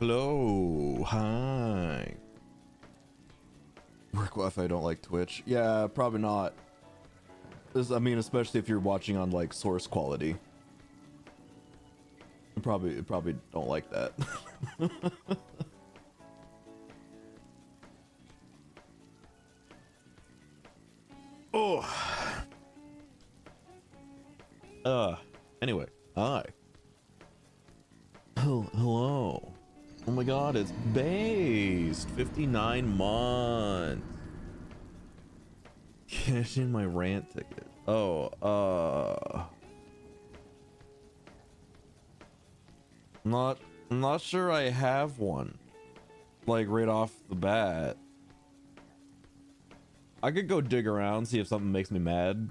Hello, hi. Work if I don't like Twitch. Yeah, probably not. I mean, especially if you're watching on like source quality. Probably don't like that. Oh. Anyway, hi. Hello. Oh my god, it's based 59 months. Cash in my rant ticket. Oh, I'm not sure I have one. Like right off the bat. I could go dig around, see if something makes me mad.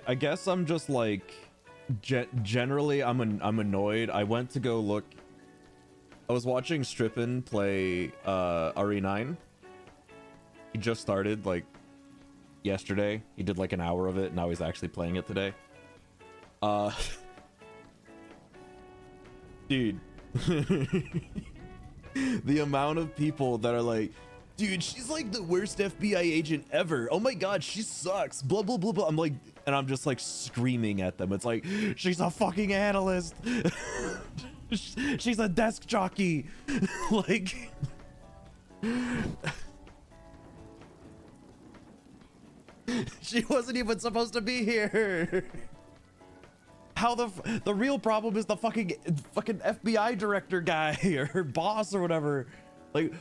I guess I'm just like generally I'm annoyed. I went to go look. I was watching Strippin play RE9. He just started like yesterday. He did like an hour of it. Now he's actually playing it today. Dude. The amount of people that are like, dude, she's like the worst FBI agent ever. Oh my god, she sucks. Blah blah blah blah. I'm like, and I'm just like screaming at them. It's like, she's a fucking analyst. She's a desk jockey. Like, she wasn't even supposed to be here. How the real problem is the fucking FBI director guy or her boss or whatever. Like,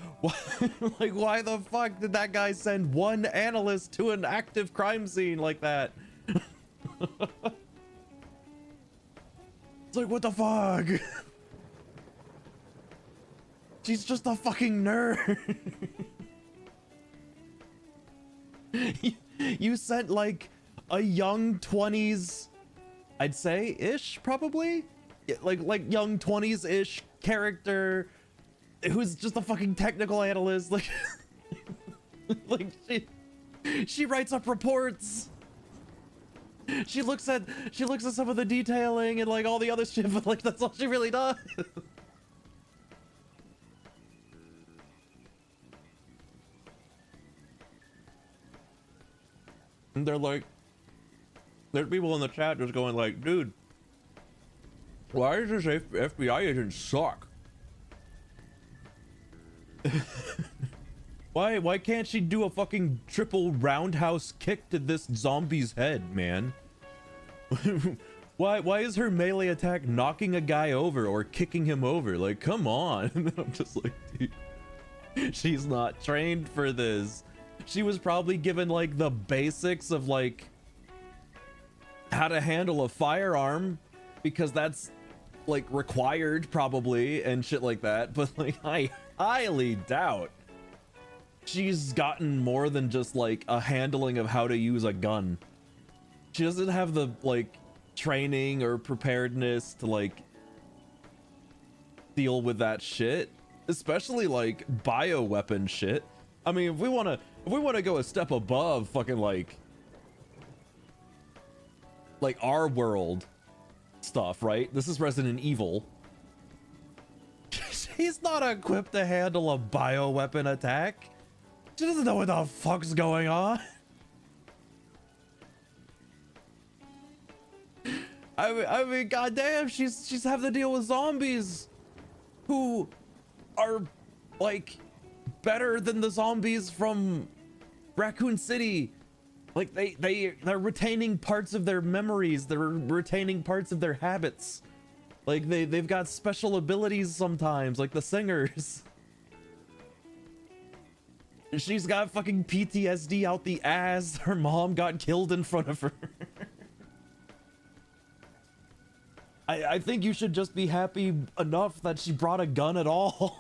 like why the fuck did that guy send one analyst to an active crime scene like that? It's like, what the fuck? She's just a fucking nerd. You sent like a young 20s, I'd say ish, probably like young 20s ish character who's just a fucking technical analyst. Like, like she writes up reports. She looks at some of the detailing and like all the other shit, but like that's all she really does. And they're like, there's people in the chat just going like, dude, why does this FBI agent suck? Why can't she do a fucking triple roundhouse kick to this zombie's head, man? Why is her melee attack knocking a guy over or kicking him over? Like, come on. I'm just like, dude, she's not trained for this. She was probably given like the basics of like how to handle a firearm because that's like required probably and shit like that, but like I highly doubt she's gotten more than just like a handling of how to use a gun. She doesn't have the like training or preparedness to like deal with that shit, especially like bioweapon shit. I mean, if we want to go a step above fucking like our world stuff, right? This is Resident Evil. She's not equipped to handle a bioweapon attack. She doesn't know what the fuck's going on. I mean, goddamn, she's having to deal with zombies who are like better than the zombies from Raccoon City. Like they're retaining parts of their memories. They're retaining parts of their habits. Like they've got special abilities sometimes, like the singers. She's got fucking PTSD out the ass. Her mom got killed in front of her. I think you should just be happy enough that she brought a gun at all.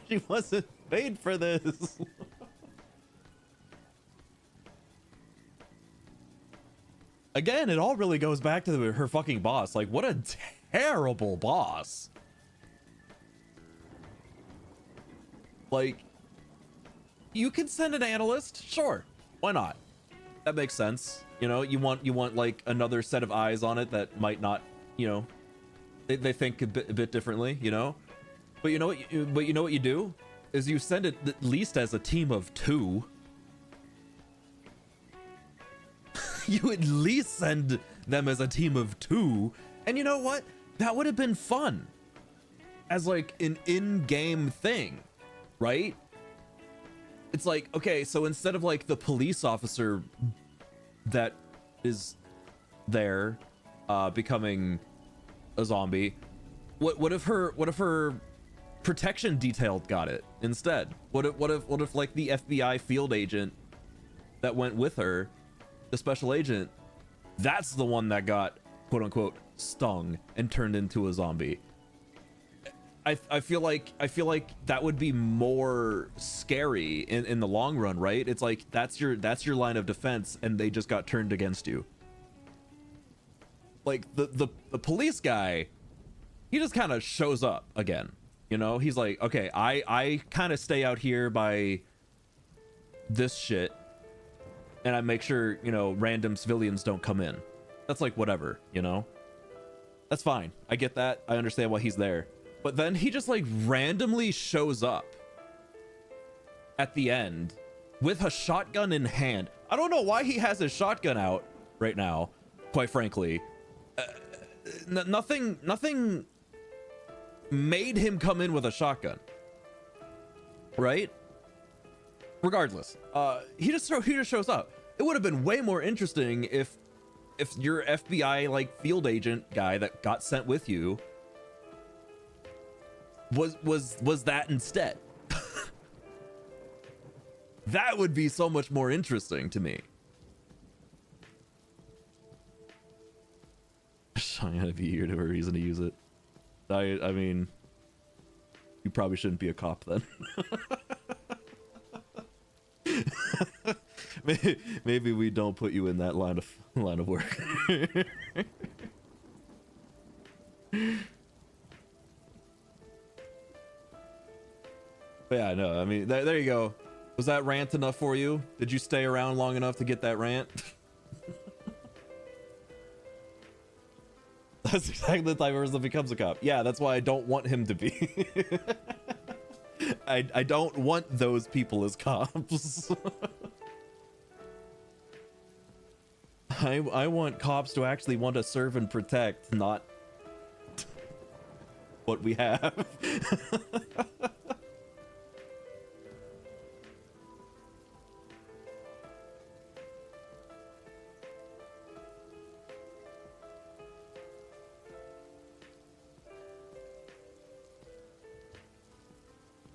She wasn't made for this. Again, it all really goes back to her fucking boss. Like, what a terrible boss. Like, you can send an analyst, sure, why not? That makes sense. You know, you want like another set of eyes on it that might not, you know, they think a bit differently, you know. But you know what you do is you send it at least as a team of 2. You at least send them as a team of 2, and you know what? That would have been fun as like an in-game thing, right? It's like, okay, so instead of like the police officer that is there becoming a zombie, what if her protection detail got it instead? What if like the FBI field agent that went with her, the special agent, that's the one that got quote unquote stung and turned into a zombie? I feel like that would be more scary in the long run, right? It's like that's your line of defense, and they just got turned against you. Like the police guy, he just kind of shows up again, you know. He's like, okay, I kind of stay out here by this shit, and I make sure, you know, random civilians don't come in. That's like whatever, you know. That's fine. I get that. I understand why he's there. But then he just like randomly shows up at the end with a shotgun in hand. I don't know why he has his shotgun out right now, quite frankly. Nothing made him come in with a shotgun, right? Regardless, he just shows up. It would have been way more interesting if your FBI like field agent guy that got sent with you was that instead. That would be so much more interesting to me. I gotta be here to a reason to use it. I mean, you probably shouldn't be a cop then. Maybe we don't put you in that line of work. But yeah, no, I mean, there you go. Was that rant enough for you? Did you stay around long enough to get that rant? That's exactly the type of person that becomes a cop. Yeah, that's why I don't want him to be. I don't want those people as cops. I want cops to actually want to serve and protect, not what we have.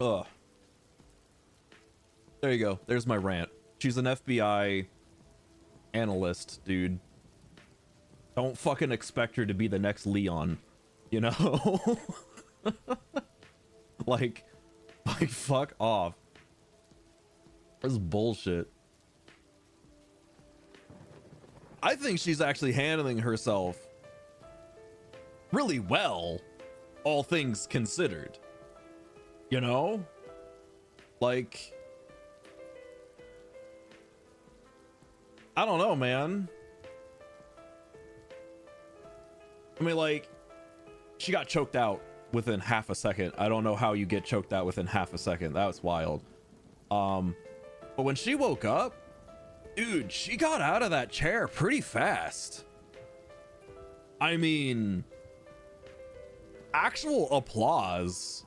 Ugh. There you go. There's my rant. She's an FBI analyst, dude. Don't fucking expect her to be the next Leon, you know? like fuck off. This is bullshit. I think she's actually handling herself really well, all things considered. You know? Like, I don't know, man. I mean, like, she got choked out within half a second. I don't know how you get choked out within half a second. That was wild. But when she woke up, dude, she got out of that chair pretty fast. I mean, actual applause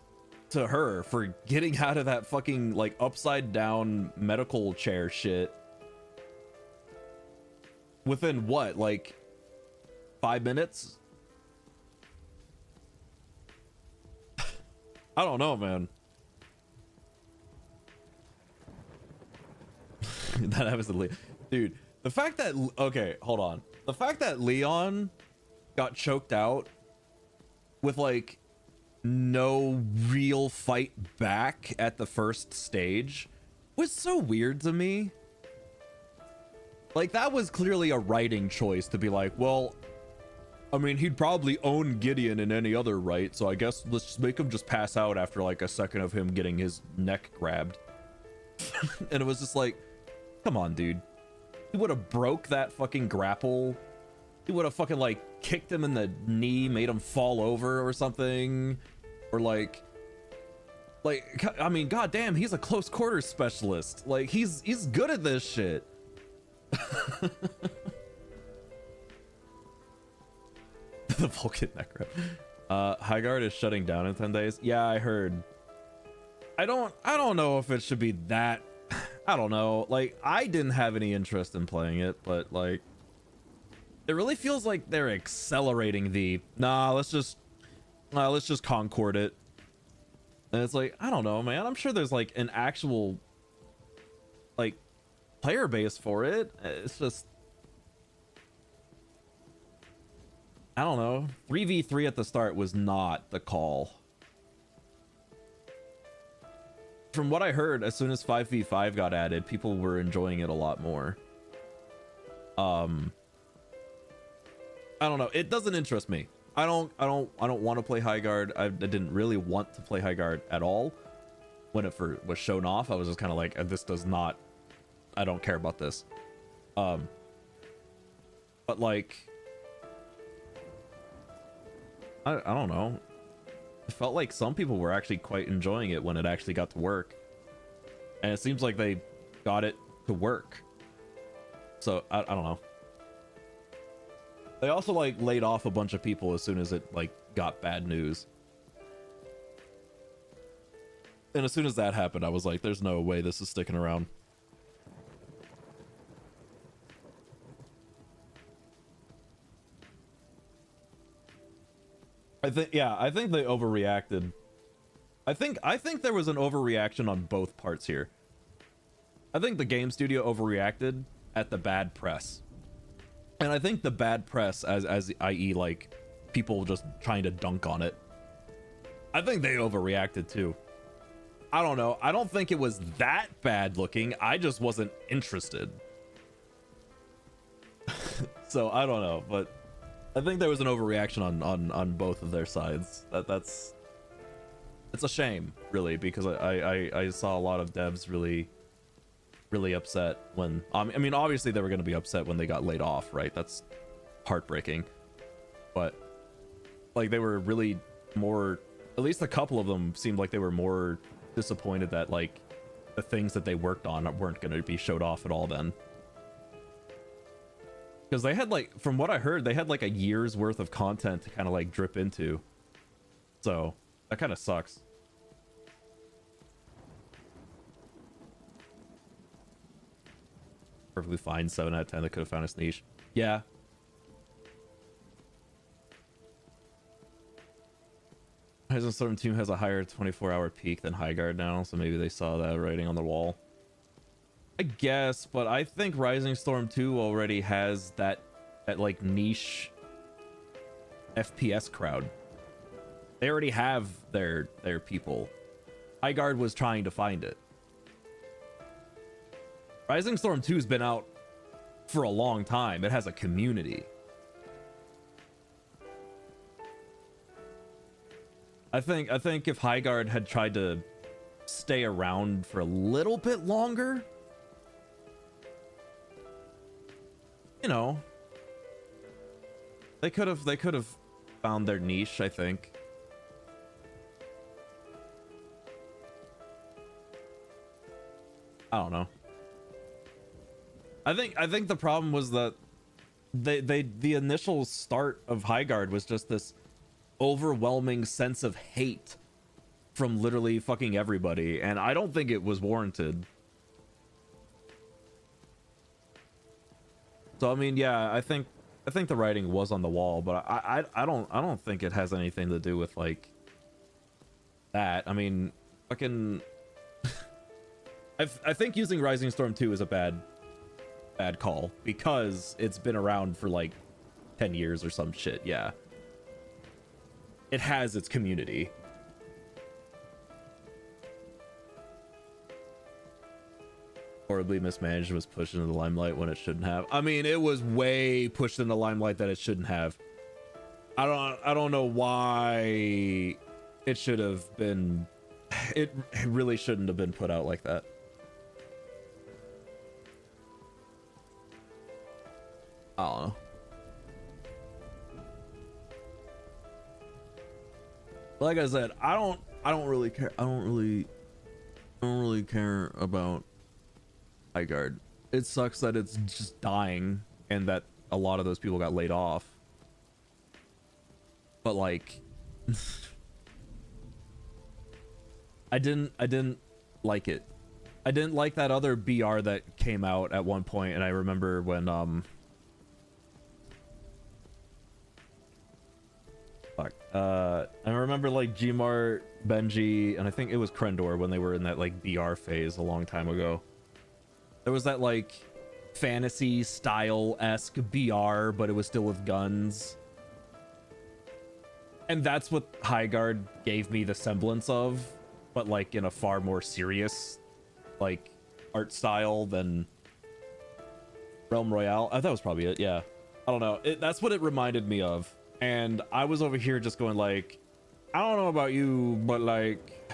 to her for getting out of that fucking like upside down medical chair shit within what, like 5 minutes? I don't know, man. That happens to Leon. Dude, the fact that, okay, hold on. The fact that Leon got choked out with like no real fight back at the first stage was so weird to me. Like, that was clearly a writing choice to be like, well, I mean, he'd probably own Gideon in any other right, so I guess let's just make him just pass out after like a second of him getting his neck grabbed. And it was just like, come on, dude. He would have broke that fucking grapple. He would have fucking like kicked him in the knee, made him fall over or something. Or like, I mean, goddamn, he's a close quarters specialist. Like, he's good at this shit. The Vulcan necro. Highguard is shutting down in 10 days. Yeah, I heard. I don't know if it should be that. I don't know. Like, I didn't have any interest in playing it, but like, it really feels like they're accelerating the let's just Concord it. And it's like, I don't know, man. I'm sure there's like an actual like player base for it. It's just, I don't know. 3v3 at the start was not the call. From what I heard, as soon as 5v5 got added, people were enjoying it a lot more. I don't know. It doesn't interest me. I don't want to play Highguard. I didn't really want to play Highguard at all when it was shown off. I was just kind of like, this does not. I don't care about this. But like, I don't know. It felt like some people were actually quite enjoying it when it actually got to work. And it seems like they got it to work. So, I don't know. They also, like, laid off a bunch of people as soon as it, like, got bad news. And as soon as that happened, I was like, there's no way this is sticking around. I think they overreacted. I think there was an overreaction on both parts here. I think the game studio overreacted at the bad press. And I think the bad press, as i.e. like people just trying to dunk on it, I think they overreacted too. I don't know. I don't think it was that bad looking. I just wasn't interested. So I don't know, but I think there was an overreaction on both of their sides. It's a shame, really, because I saw a lot of devs really upset when I mean, obviously they were going to be upset when they got laid off, right? That's heartbreaking. But like, they were really more, at least a couple of them seemed like they were more disappointed that like the things that they worked on weren't going to be showed off at all then. Because they had, like, from what I heard, they had like a year's worth of content to kind of like drip into. So that kind of sucks. Perfectly fine, 7 out of 10. They could have found its niche. Yeah. Horizon Storm 2 has a higher 24-hour peak than Highguard now, so maybe they saw that writing on the wall. I guess, but I think Rising Storm 2 already has that like niche FPS crowd. They already have their people. Highguard was trying to find it. Rising Storm 2's been out for a long time. It has a community. I think if Highguard had tried to stay around for a little bit longer, you know, they could have found their niche, I think. I don't know. I think the problem was that the initial start of Highguard was just this overwhelming sense of hate from literally fucking everybody, and I don't think it was warranted. So I mean, yeah, I think the writing was on the wall, but I don't think it has anything to do with like that. I mean, fucking I think using Rising Storm 2 is a bad call because it's been around for like 10 years or some shit. Yeah, it has its community. horribly mismanaged, was pushed into the limelight when it shouldn't have. I mean, it was way pushed in the limelight that it shouldn't have. I don't know why it should have been. It really shouldn't have been put out like that. I don't know. Like I said, I don't really care. I don't really care about Highguard. It sucks that it's just dying and that a lot of those people got laid off. But like I didn't like it. I didn't like that other BR that came out at one point, and I remember when I remember like Gmart, Benji, and I think it was Krendor when they were in that like BR phase a long time ago. There was that like fantasy style-esque BR, but it was still with guns. And that's what Highguard gave me the semblance of, but like in a far more serious like art style than Realm Royale. That was probably it, yeah. I don't know. That's what it reminded me of. And I was over here just going like, I don't know about you, but like,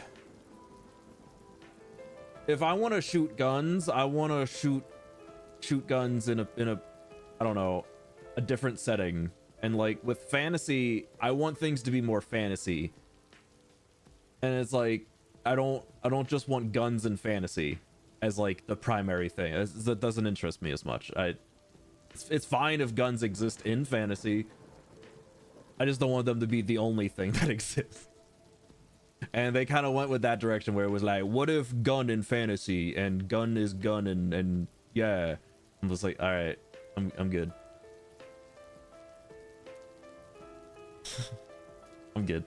if I want to shoot guns, I want to shoot guns in a I don't know, a different setting. And like with fantasy, I want things to be more fantasy. And it's like, I don't just want guns in fantasy as like the primary thing. That doesn't interest me as much. It's fine if guns exist in fantasy. I just don't want them to be the only thing that exists. And they kind of went with that direction where it was like, what if gun in fantasy and gun is gun and yeah. I'm just like, all right, I'm good. I'm good.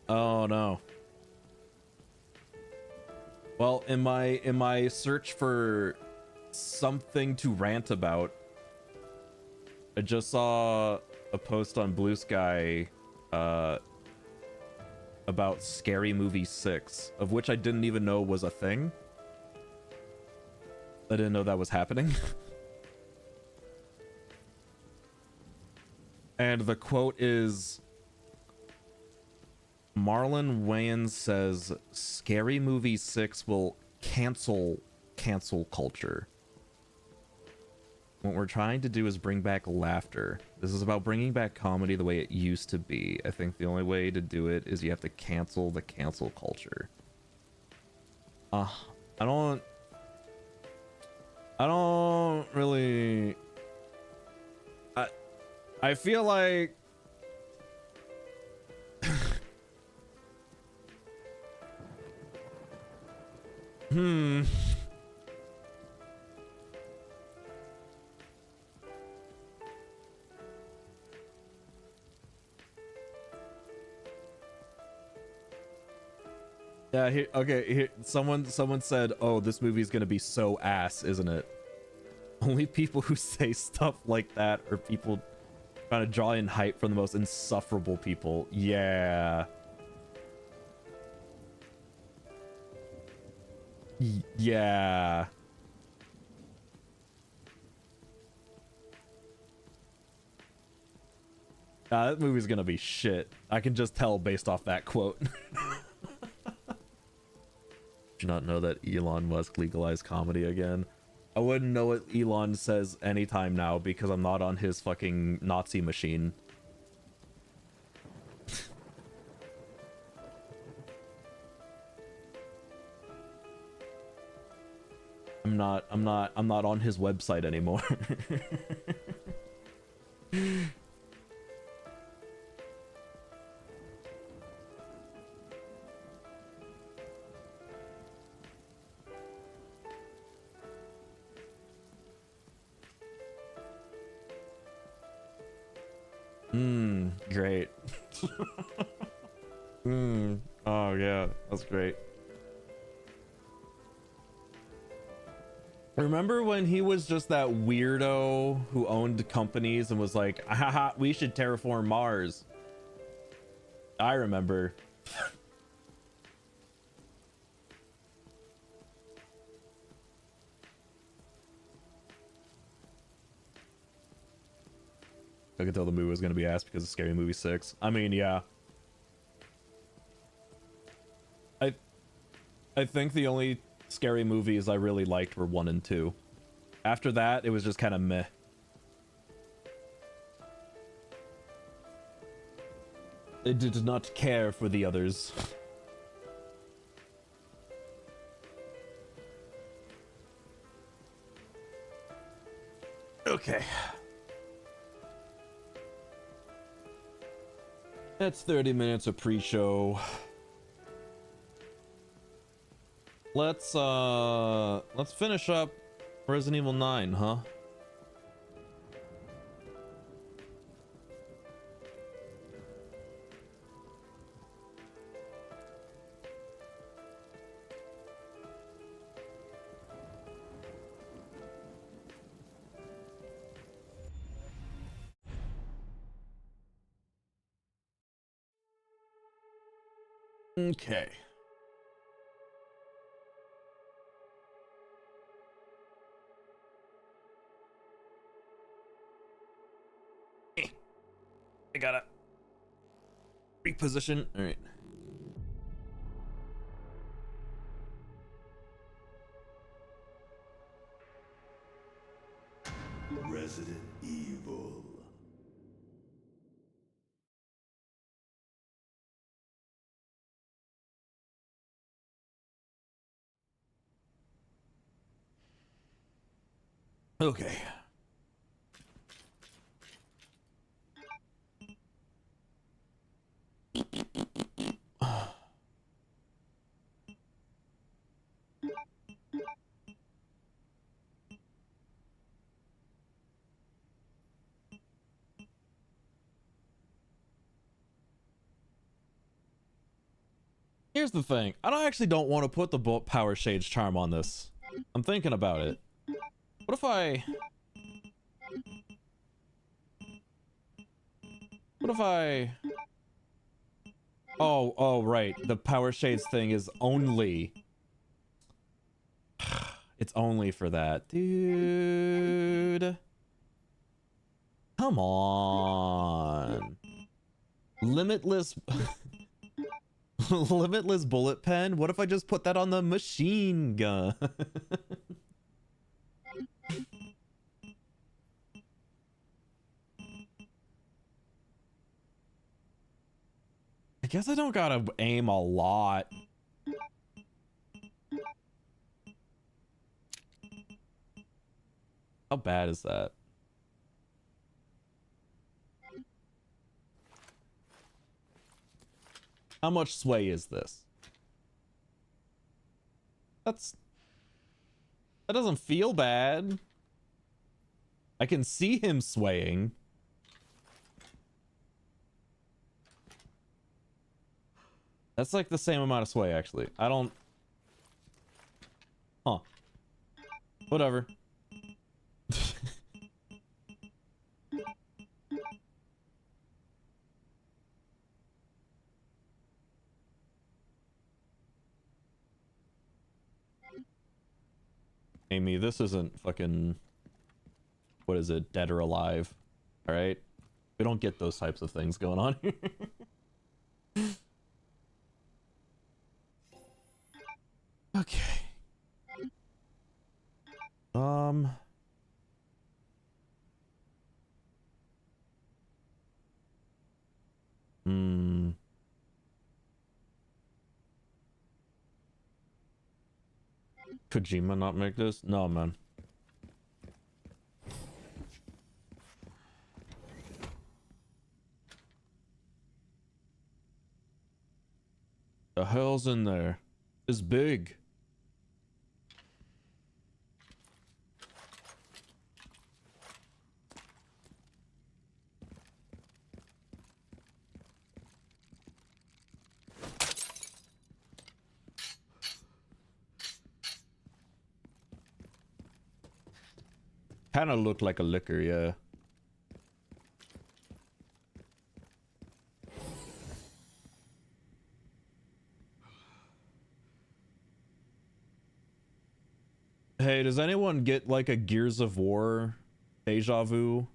Oh no. Well, in my search for something to rant about, I just saw a post on Blue Sky about Scary Movie 6, of which I didn't even know was a thing. I didn't know that was happening. And the quote is, Marlon Wayans says Scary Movie 6 will cancel culture. What we're trying to do is bring back laughter. This is about bringing back comedy the way it used to be. I think the only way to do it is you have to cancel the cancel culture. I don't really... I feel like... Yeah, here, okay, here, someone said, oh, this movie's gonna be so ass, isn't it? Only people who say stuff like that are people trying to draw in hype from the most insufferable people. Yeah. Yeah. That movie's gonna be shit. I can just tell based off that quote. Do not know that Elon Musk legalized comedy again. I wouldn't know what Elon says anytime now because I'm not on his fucking Nazi machine. I'm not on his website anymore. Great. Oh yeah, that's great. Remember when he was just that weirdo who owned companies and was like, haha, we should terraform Mars? I remember. I could tell the movie was going to be ass because of Scary Movie 6. I mean, yeah. I think the only scary movies I really liked were 1 and 2. After that, it was just kind of meh. I did not care for the others. Okay. That's 30 minutes of pre-show. Let's finish up Resident Evil 9, huh? Okay. I gotta reposition. All right. Resident Evil. Okay. Here's the thing. I actually don't want to put the power shades charm on this. I'm thinking about it. What if I... Oh, right. The power shades thing is only... It's only for that. Dude. Come on. Limitless... Limitless bullet pen? What if I just put that on the machine gun? I guess I don't gotta aim a lot. How bad is that? How much sway is this? That doesn't feel bad. I can see him swaying. That's like the same amount of sway, actually. I don't... Huh. Whatever. Amy, this isn't fucking... What is it? Dead or Alive. Alright? We don't get those types of things going on here. Okay. Kojima not make this? No, man. The hell's in there? It's big. Kind of looked like a liquor, yeah. Hey, does anyone get like a Gears of War deja vu?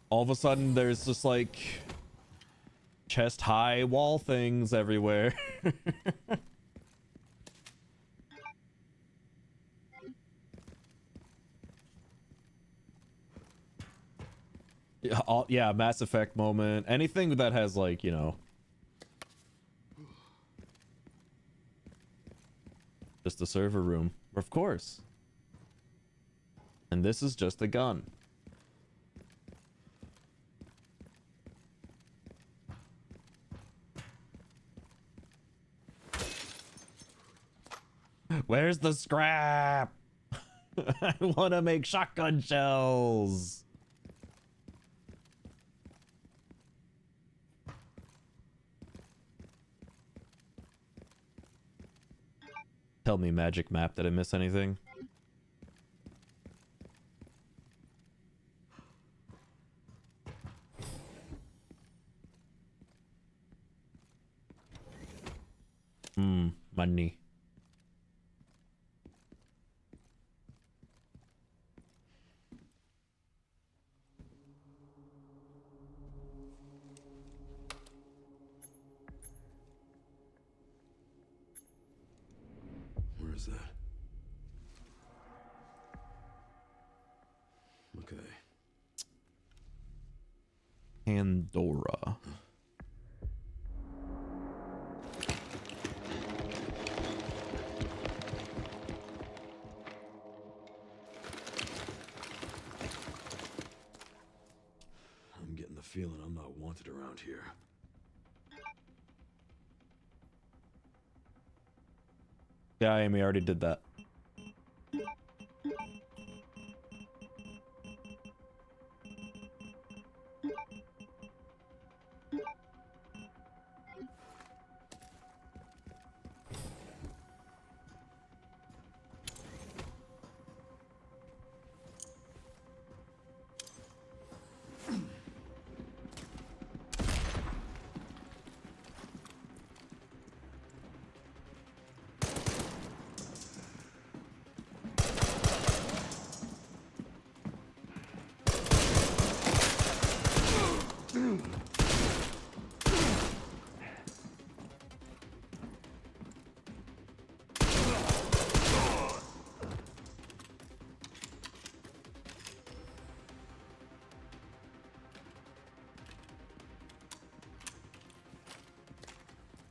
All of a sudden there's just like chest high wall things everywhere. Yeah, Mass Effect moment. Anything that has like, you know, just a server room. Of course. And this is just a gun. Where's the scrap? I want to make shotgun shells. Tell me, magic map, did I miss anything? Money. Where is that? Okay. Pandora. I'm getting the feeling I'm not wanted around here. Yeah, Amy already did that.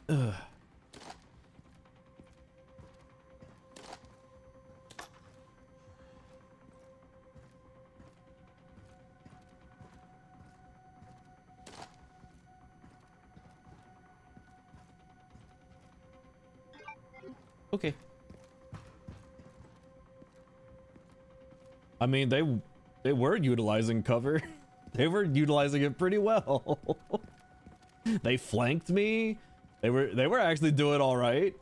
Ugh. Okay. I mean, they were utilizing cover. They were utilizing it pretty well. They flanked me. They were actually doing all right.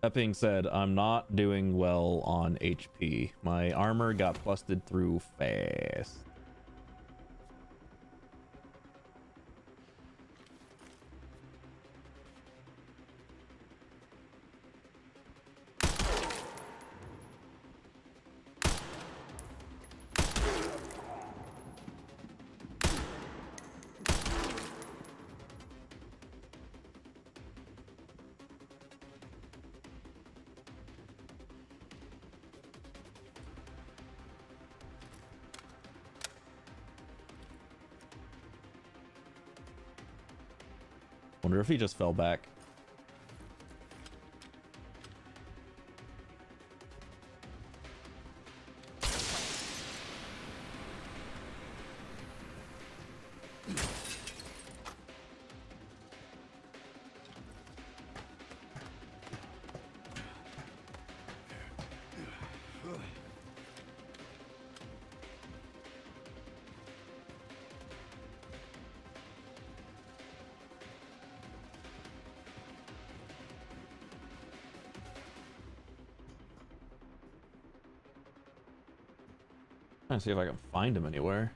That being said, I'm not doing well on HP. My armor got busted through fast. Wonder if he just fell back. Trying to see if I can find him anywhere.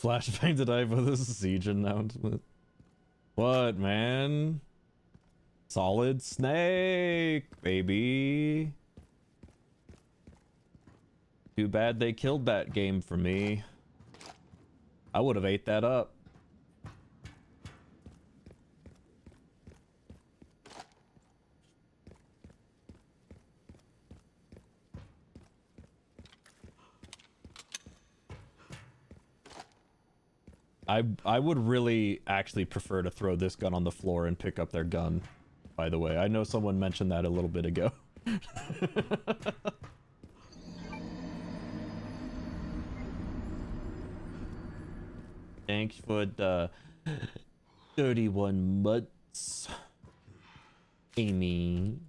Flashbang today for this siege announcement. What, man? Solid Snake, baby. Too bad they killed that game for me. I would have ate that up. I would really actually prefer to throw this gun on the floor and pick up their gun, by the way. I know someone mentioned that a little bit ago. Thanks for the 31 months, Amy.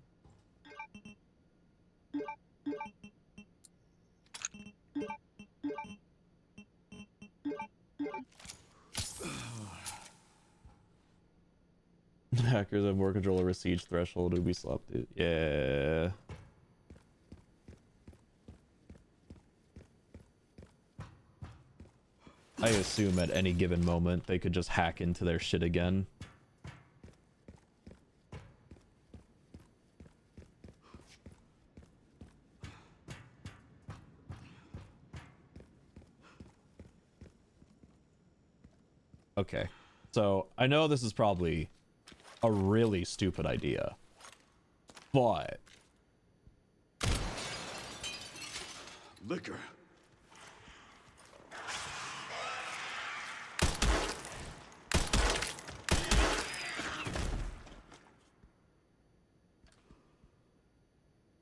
Hackers have more control over siege threshold. Ubisoft it. Yeah. I assume at any given moment they could just hack into their shit again. Okay. So, I know this is probably a really stupid idea, but liquor.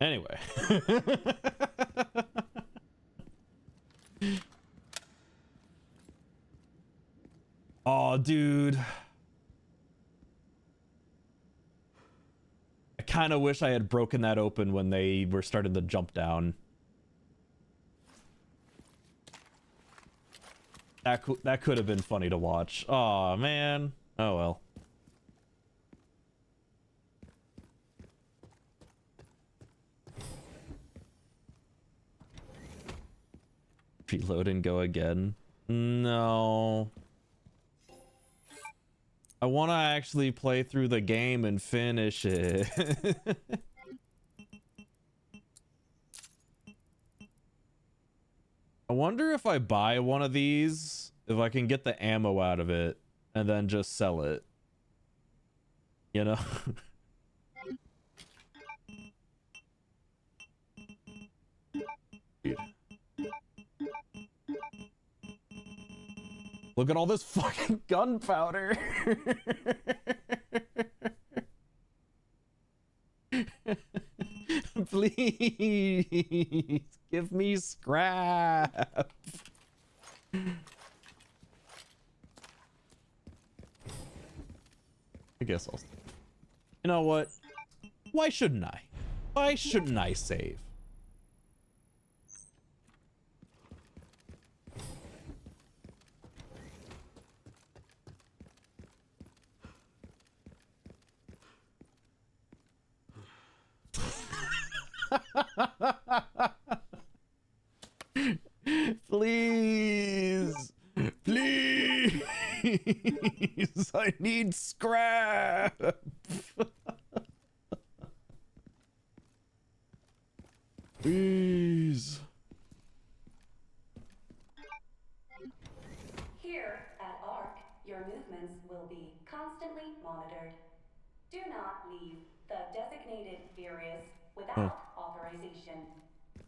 Anyway. Oh, dude. I kind of wish I had broken that open when they were starting to jump down. That could have been funny to watch. Oh, man. Oh, well. Reload and go again. No. I want to actually play through the game and finish it. I wonder if I buy one of these, if I can get the ammo out of it and then just sell it. You know? Dude. Look at all this fucking gunpowder. Please give me scrap. I guess I'll. You know what? Why shouldn't I? Why shouldn't I save? Please. Please. I need scrap. Please. Here at ARC, your movements will be constantly monitored. Do not leave the designated areas without authorization.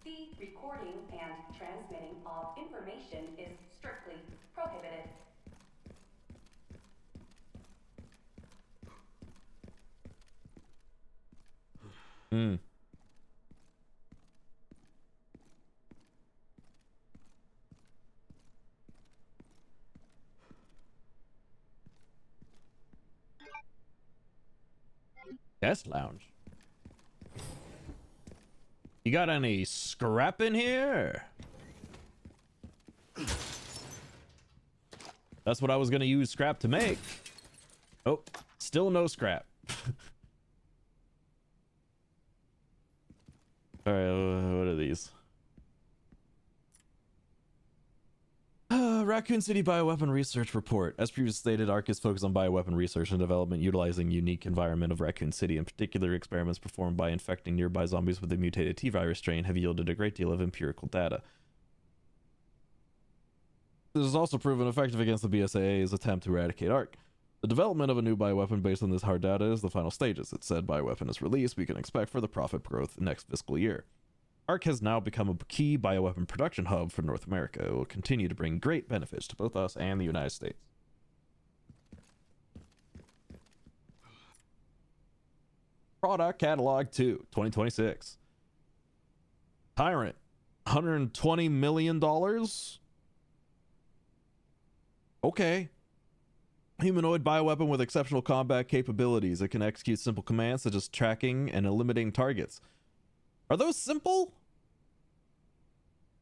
The recording and transmitting of information is strictly prohibited. Hmm. Guest lounge. You got any scrap in here? That's what I was gonna use scrap to make. Oh, still no scrap. All right, what are these? Raccoon City Bioweapon Research Report. As previously stated, ARC is focused on bioweapon research and development utilizing unique environment of Raccoon City. In particular, experiments performed by infecting nearby zombies with the mutated T-virus strain have yielded a great deal of empirical data. This is also proven effective against the BSAA's attempt to eradicate ARC. The development of a new bioweapon based on this hard data is the final stages. It said bioweapon is released, we can expect further profit growth next fiscal year. ARC has now become a key bioweapon production hub for North America. It will continue to bring great benefits to both us and the United States. Product Catalog 2, 2026. Tyrant, $120 million? Okay. Humanoid bioweapon with exceptional combat capabilities. It can execute simple commands such as tracking and eliminating targets. Are those simple?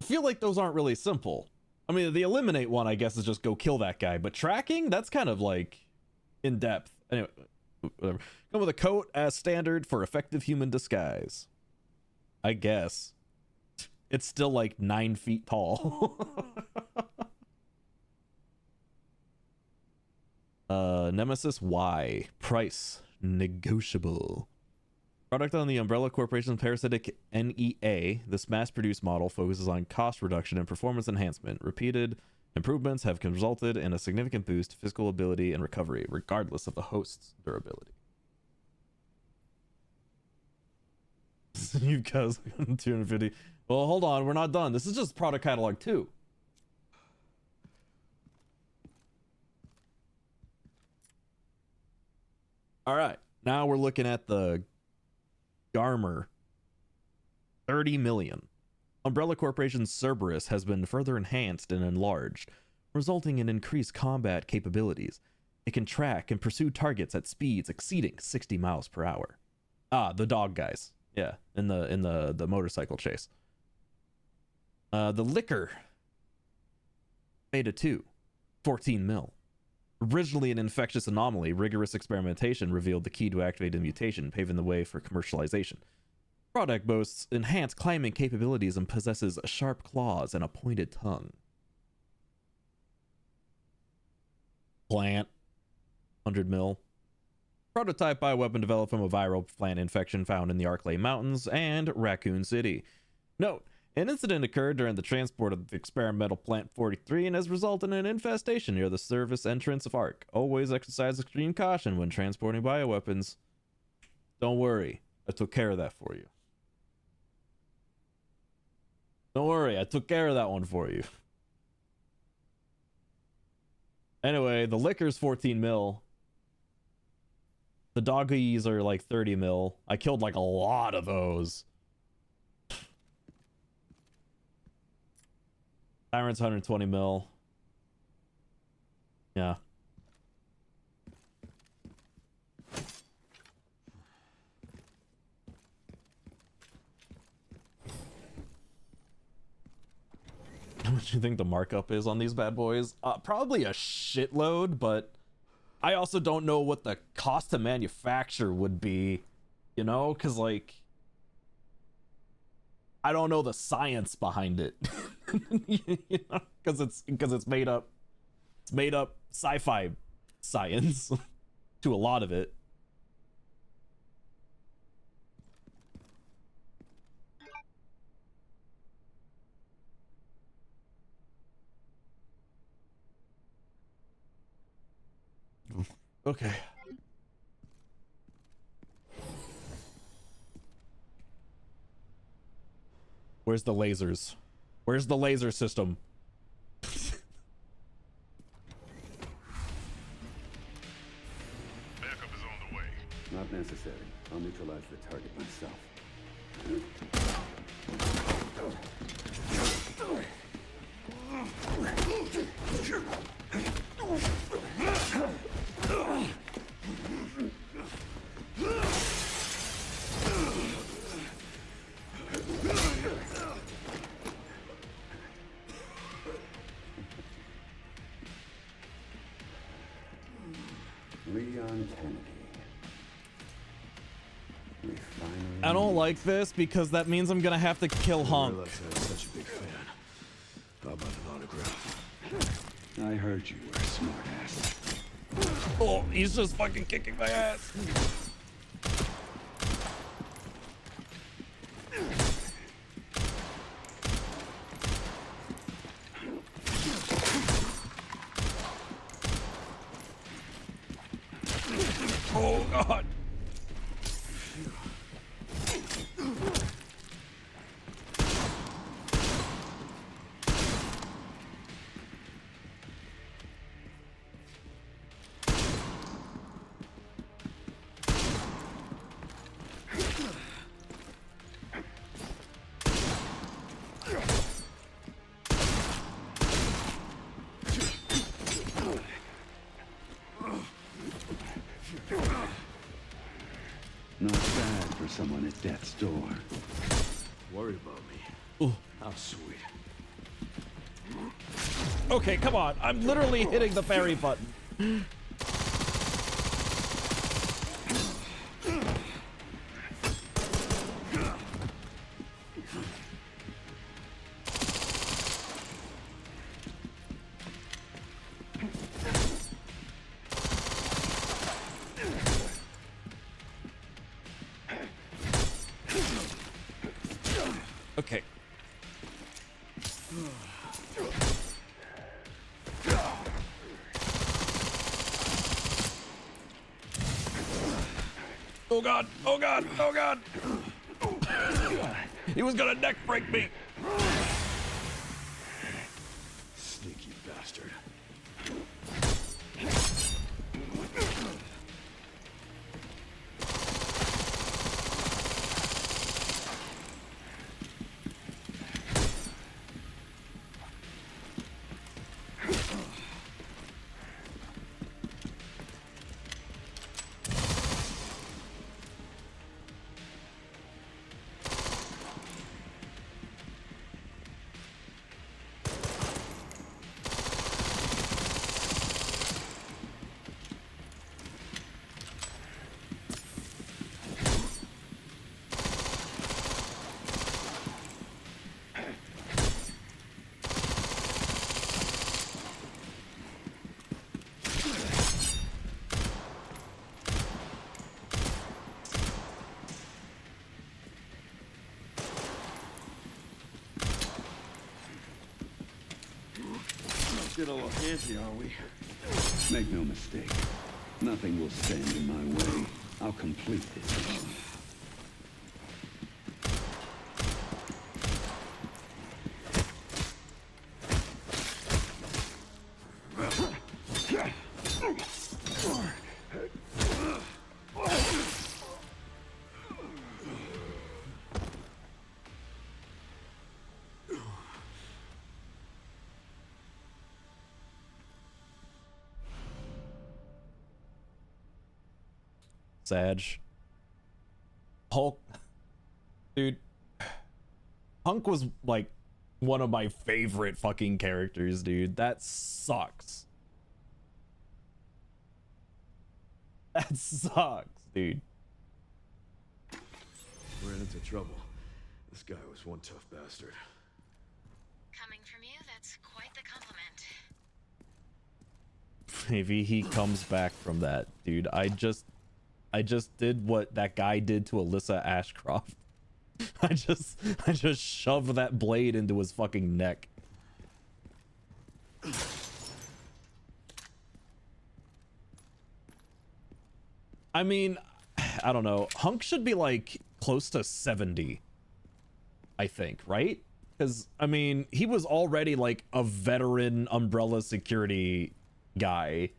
I feel like those aren't really simple. I mean, the eliminate one, I guess, is just go kill that guy. But tracking, that's kind of like in depth. Anyway, whatever. Come with a coat as standard for effective human disguise. I guess. It's still like 9 feet tall. Nemesis Y. Price. Negotiable. Product on the Umbrella Corporation's parasitic NEA, this mass-produced model focuses on cost reduction and performance enhancement. Repeated improvements have resulted in a significant boost to physical ability and recovery, regardless of the host's durability. You guys, 250. Well, hold on, we're not done. This is just product catalog 2. All right, now we're looking at the Garmer. 30 million. Umbrella Corporation's Servilus has been further enhanced and enlarged, resulting in increased combat capabilities. It can track and pursue targets at speeds exceeding 60 miles per hour. Ah, the dog guys. Yeah, in the motorcycle chase. The Liquor. Beta 2. 14 mil. Originally an infectious anomaly, rigorous experimentation revealed the key to activate the mutation, paving the way for commercialization. Product boasts enhanced climbing capabilities and possesses sharp claws and a pointed tongue. Plant. 100 mil. Prototype bioweapon developed from a viral plant infection found in the Arklay Mountains and Raccoon City. Note, an incident occurred during the transport of the experimental plant 43 and has resulted in an infestation near the service entrance of ARC. Always exercise extreme caution when transporting bioweapons. Don't worry, I took care of that for you. Don't worry, I took care of that one for you. Anyway, the Liquor's 14 mil. The doggies are like 30 mil. I killed like a lot of those. Tyrant's 120 mil. Yeah. How much do you think the markup is on these bad boys? Probably a shitload, but I also don't know what the cost to manufacture would be, you know? Because, like, I don't know the science behind it. You know, because it's made up. It's made up sci-fi science to a lot of it. Okay. Where's the lasers? Where's the laser system? Backup is on the way. Not necessary. I'll neutralize the target myself. Leon Kennedy. We finally I don't like this because that means I'm gonna have to kill Hunk. realized I was such a big fan. How about an autograph? I heard you were a smartass. Oh, he's just fucking kicking my ass. Oh god. Not bad for someone at death's door. Worry about me. Ooh. How sweet. Okay, come on. I'm literally hitting the fairy button. Okay. Oh god, oh god, oh god. He was gonna neck break me. Sneaky bastard. Getting a little antsy, are we? Make no mistake. Nothing will stand in my way. I'll complete this mission. Sag. Hulk. Dude. Hunk was like one of my favorite fucking characters, dude. That sucks. That sucks, dude. We're into trouble. This guy was one tough bastard. Coming from you, that's quite the compliment. Maybe he comes back from that, dude. I just did what that guy did to Alyssa Ashcroft. I just shoved that blade into his fucking neck. I mean, I don't know. Hunk should be like close to 70, I think, right? Because, I mean, he was already like a veteran Umbrella security guy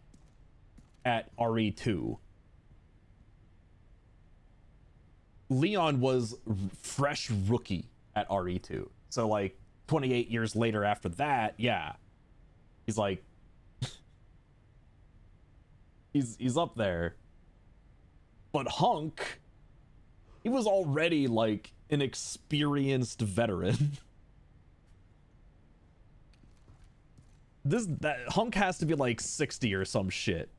at RE2. Leon was fresh rookie at RE2. So like 28 years later after that, yeah. He's like he's up there. But Hunk, he was already like an experienced veteran. That Hunk has to be like 60 or some shit.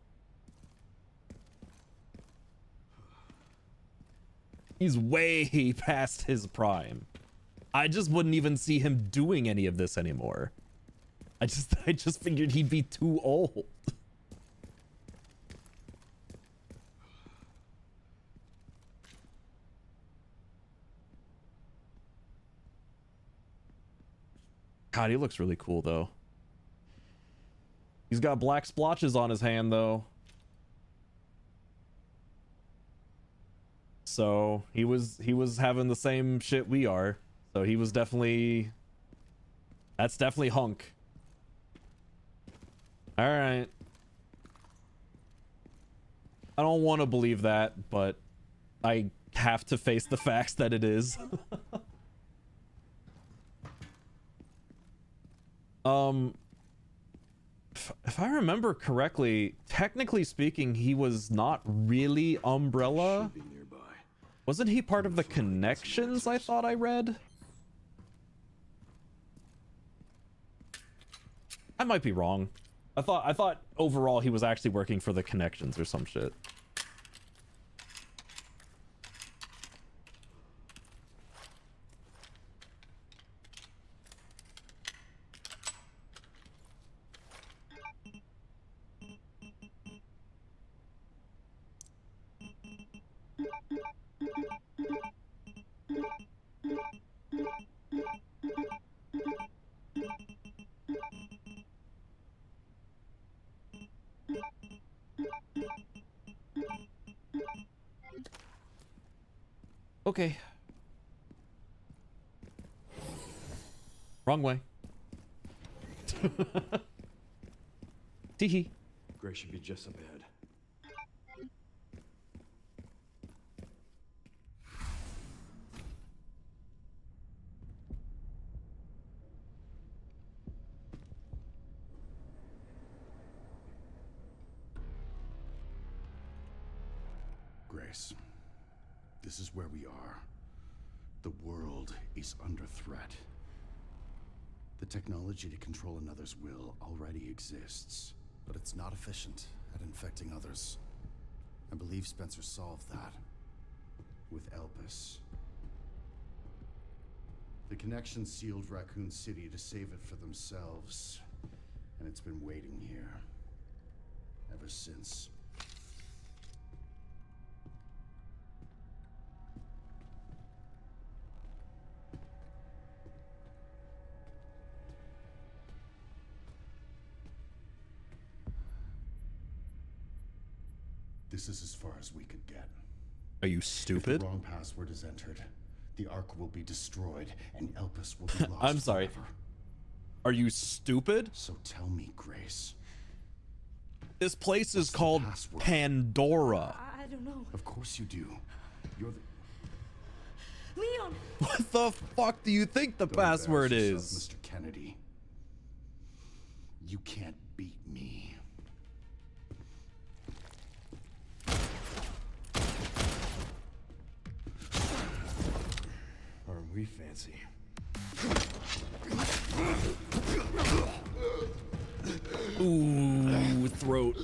He's way past his prime. I just wouldn't even see him doing any of this anymore. I just figured he'd be too old. God, he looks really cool though. He's got black splotches on his hand though. So he was having the same shit we are. So he was definitely, that's definitely Hunk. All right. I don't want to believe that, but I have to face the facts that it is. If I remember correctly, technically speaking, he was not really Umbrella. Wasn't he part of the Connections, I thought I read? I might be wrong. I thought overall he was actually working for the Connections or some shit. Okay. Wrong way. Teehee. Gray should be just up ahead. Grace, this is where we are. The world is under threat. The technology to control another's will already exists, but it's not efficient at infecting others. I believe Spencer solved that with Elpis. The Connection sealed Raccoon City to save it for themselves, and it's been waiting here ever since. This is as far as we could get. Are you If stupid? the wrong password is entered, the Ark will be destroyed, and Elpis will be lost I'm sorry. forever. Are you stupid? So tell me, Grace. This place is the called password? Pandora. I don't know. Of course you do. You're the... Leon! What the fuck do you think the Don't password embarrass yourself, is? Mr. Kennedy. You can't beat me. Aren't we fancy? Ooh, throat.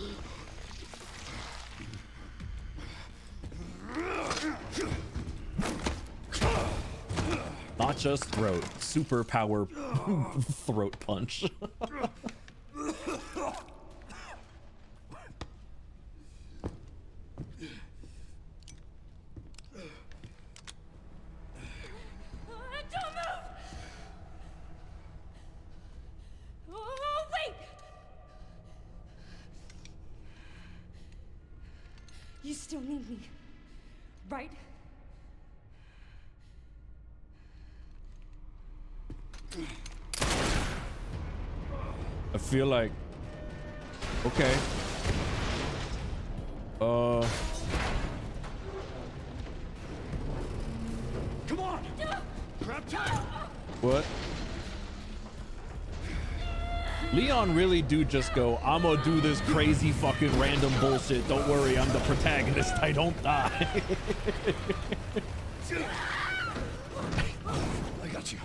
Gotcha's throat. Superpower throat punch. Don't move! Oh, wait! You still need me, right? I feel like... Okay. Come on! Grab time! What? Leon really do just go, I'ma do this crazy fucking random bullshit. Don't worry, I'm the protagonist. I don't die. I got you.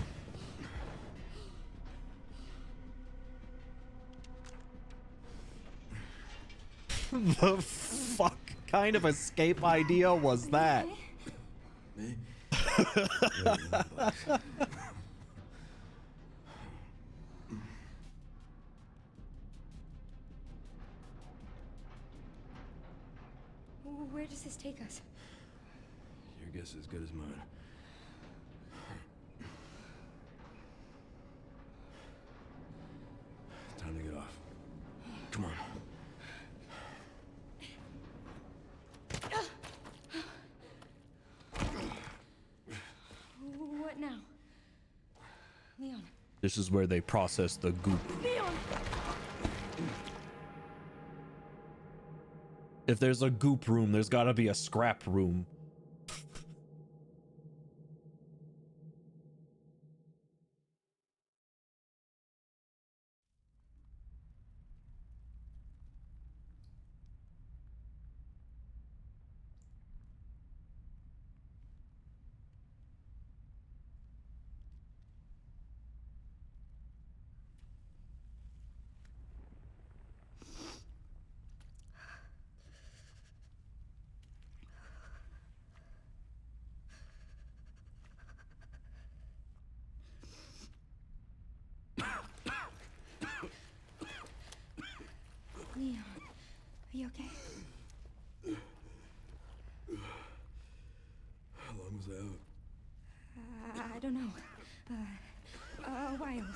The fuck kind of escape idea was that? Me? Where does this take us? Your guess is as good as mine. Time to get off. Come on. What now? Leon. This is where they process the goop. Leon! If there's a goop room, there's gotta be a scrap room. Leon, are you okay? How long was I out? I don't know. A while.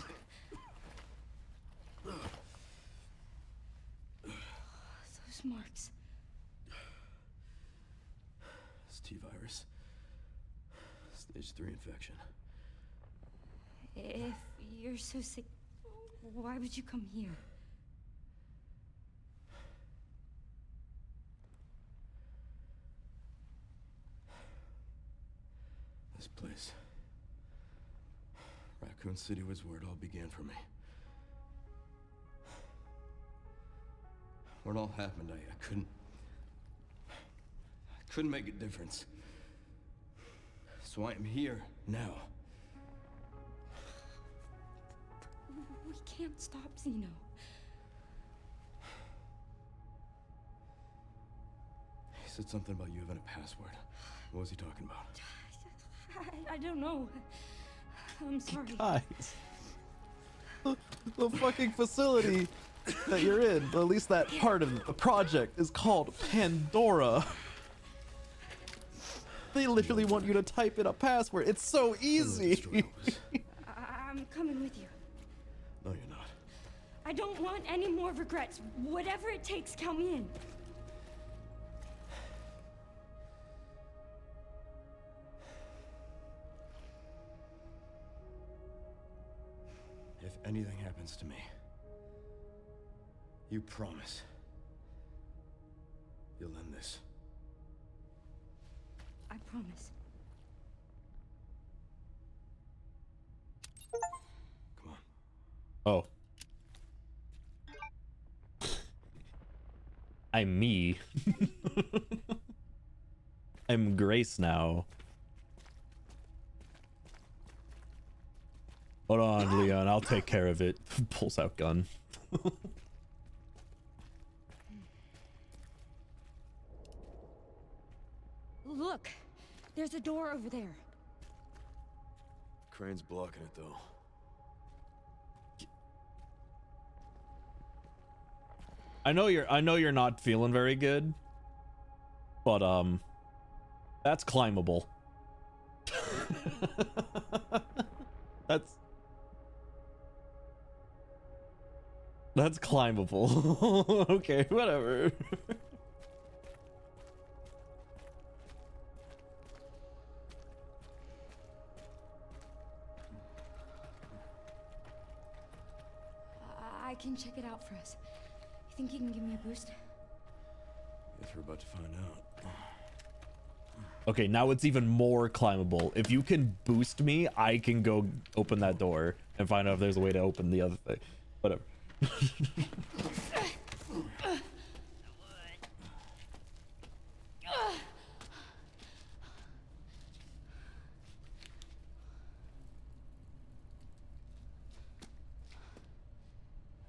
Those marks. It's T-virus. Stage 3 infection. If you're so sick, why would you come here? This place. Raccoon City was where it all began for me. When it all happened, I couldn't make a difference. So I am here now. We can't stop Zeno. He said something about you having a password. What was he talking about? I don't know. I'm sorry. Guys. The fucking facility that you're in, at least that part of the project, is called Pandora. They literally want you to type in a password. It's so easy. I'm coming with you. No, you're not. I don't want any more regrets. Whatever it takes, count me in. If anything happens to me, you promise you'll end this. I promise. Come on. Oh. I'm me. I'm Grace now. Hold on, Leon. I'll take care of it. Pulls out gun. Look, there's a door over there. crane's blocking it, though. I know you're not feeling very good, but that's climbable. That's climbable. Okay, whatever. I can check it out for us. You think you can give me a boost? Guess we're about to find out. Okay, now it's even more climbable. If you can boost me, I can go open that door and find out if there's a way to open the other thing. Whatever.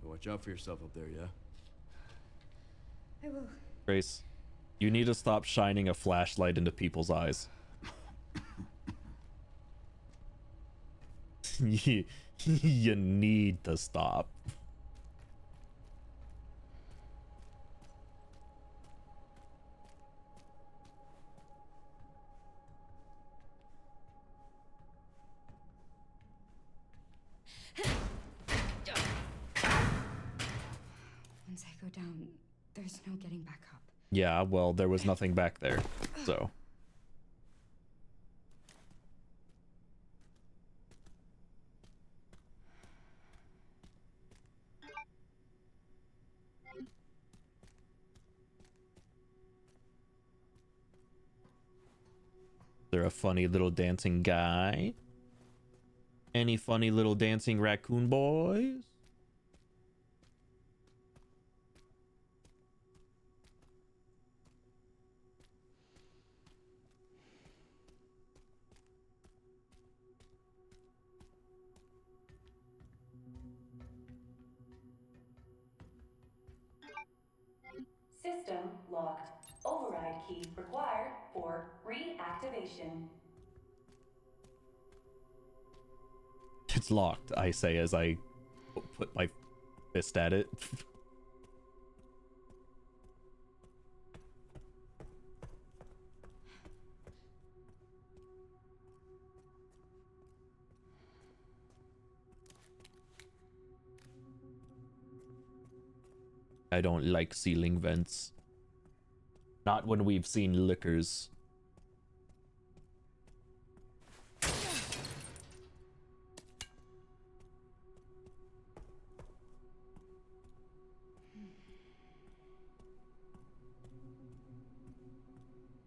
Watch out for yourself up there, yeah? I will. Grace, you need to stop shining a flashlight into people's eyes. You need to stop. Once I go down, there's no getting back up. Yeah, well, there was nothing back there, so. Is there a funny little dancing guy? Any funny little dancing raccoon boys? System locked. Override key required for reactivation. It's locked, I say as I put my fist at it. I don't like ceiling vents. Not when we've seen liquors.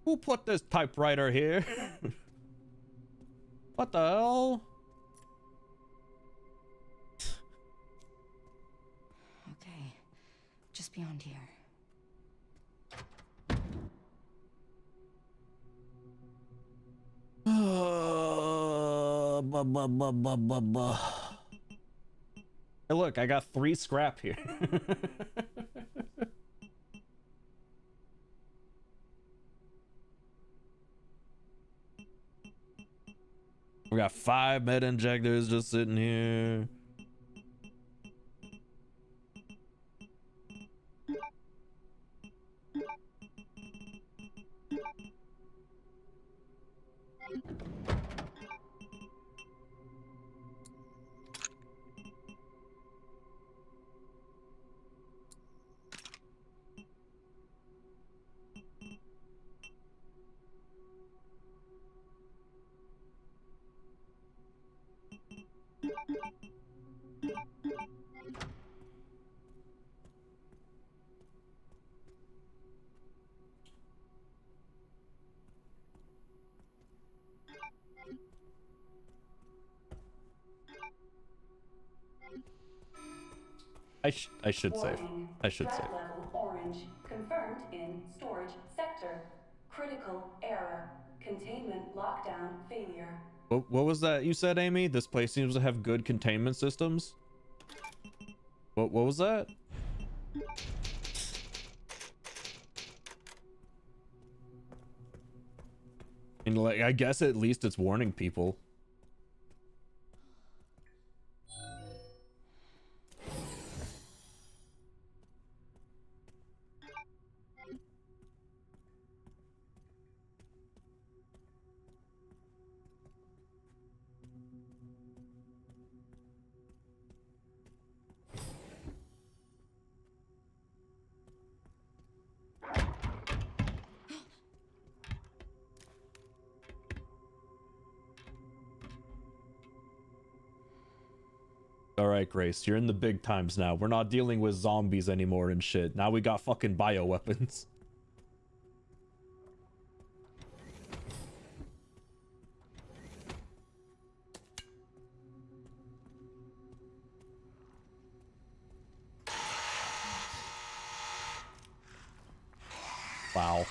Who put this typewriter here? What the hell? Okay, just beyond here. Hey, look, I got 3 scrap here. We got 5 med injectors just sitting here. I should save. Warning. I should Threat save. level orange. Confirmed in storage sector. Critical error. Containment lockdown failure. What was that you said, Amy? This place seems to have good containment systems. What was that? And like, I guess at least it's warning people. All right, Grace, you're in the big times now. We're not dealing with zombies anymore and shit. Now we got fucking bioweapons. Wow.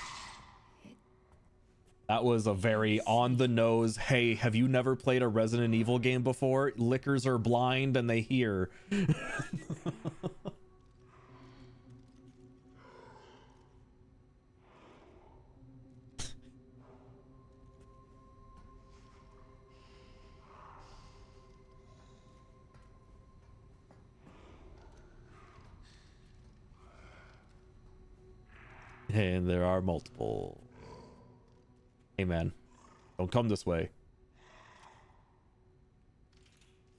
That was a very on the nose, hey, have you never played a Resident Evil game before? Lickers are blind and they hear. And there are multiple. Hey man, don't come this way.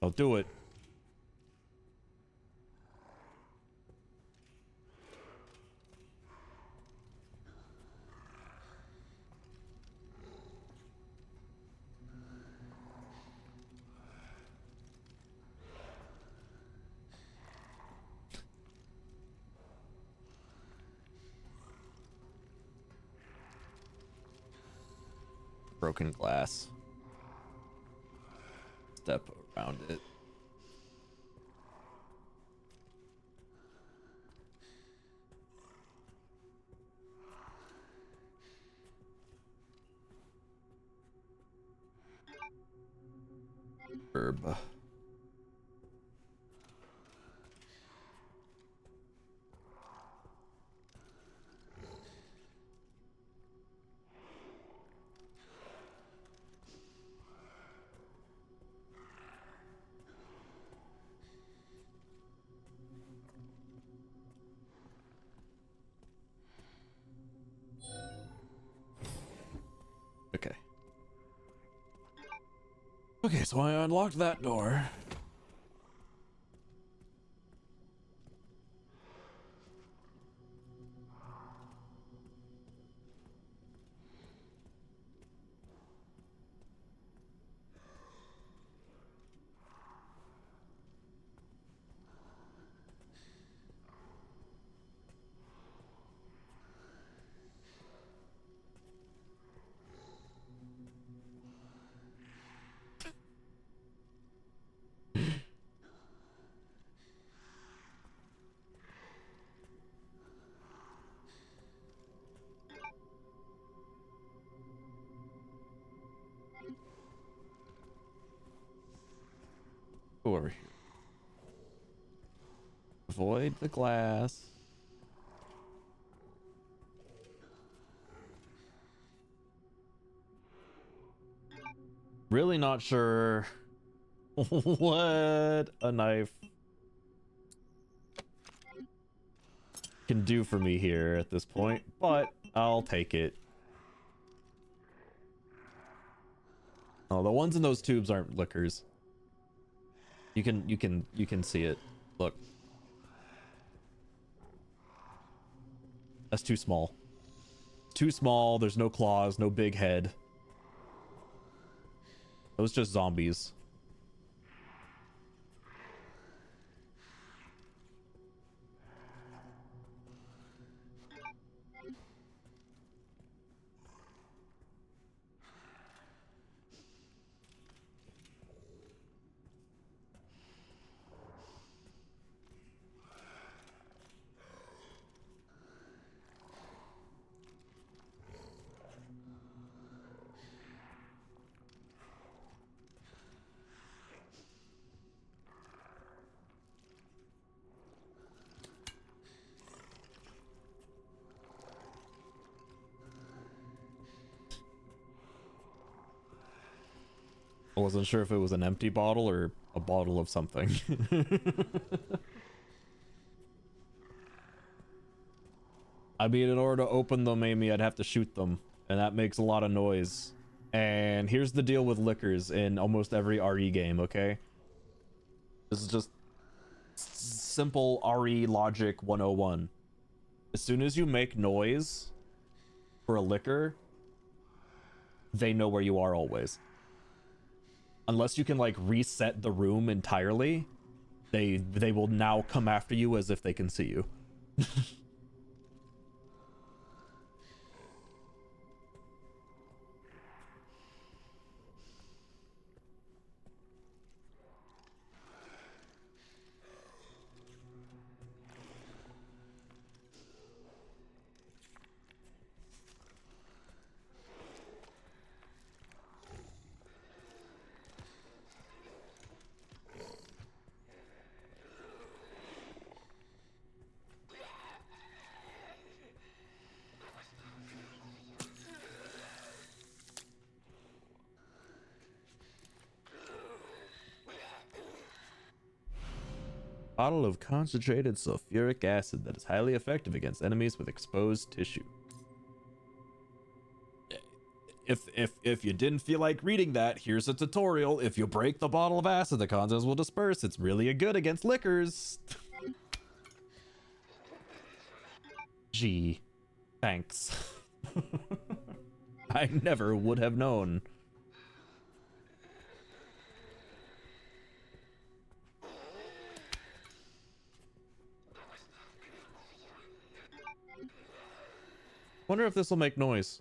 Don't do it. Broken glass. Step around it. Herb. Okay. Okay, so I unlocked that door. Go over here. Avoid the glass. Really not sure what a knife can do for me here at this point, but I'll take it. Oh, the ones in those tubes aren't liquors. You can see it. Look. That's too small. Too small, there's no claws, no big head. Those just zombies. I wasn't sure if it was an empty bottle or a bottle of something. I mean, in order to open them, Amy, I'd have to shoot them, and that makes a lot of noise. And here's the deal with liquors in almost every RE game, okay? This is just simple RE logic 101. As soon as you make noise for a liquor, they know where you are always. Unless you can like reset the room entirely, they will now come after you as if they can see you. Bottle of concentrated sulfuric acid that is highly effective against enemies with exposed tissue. If you didn't feel like reading that, here's a tutorial. If you break the bottle of acid, the contents will disperse. It's really good against liquors. Gee, thanks. I never would have known. Wonder if this will make noise.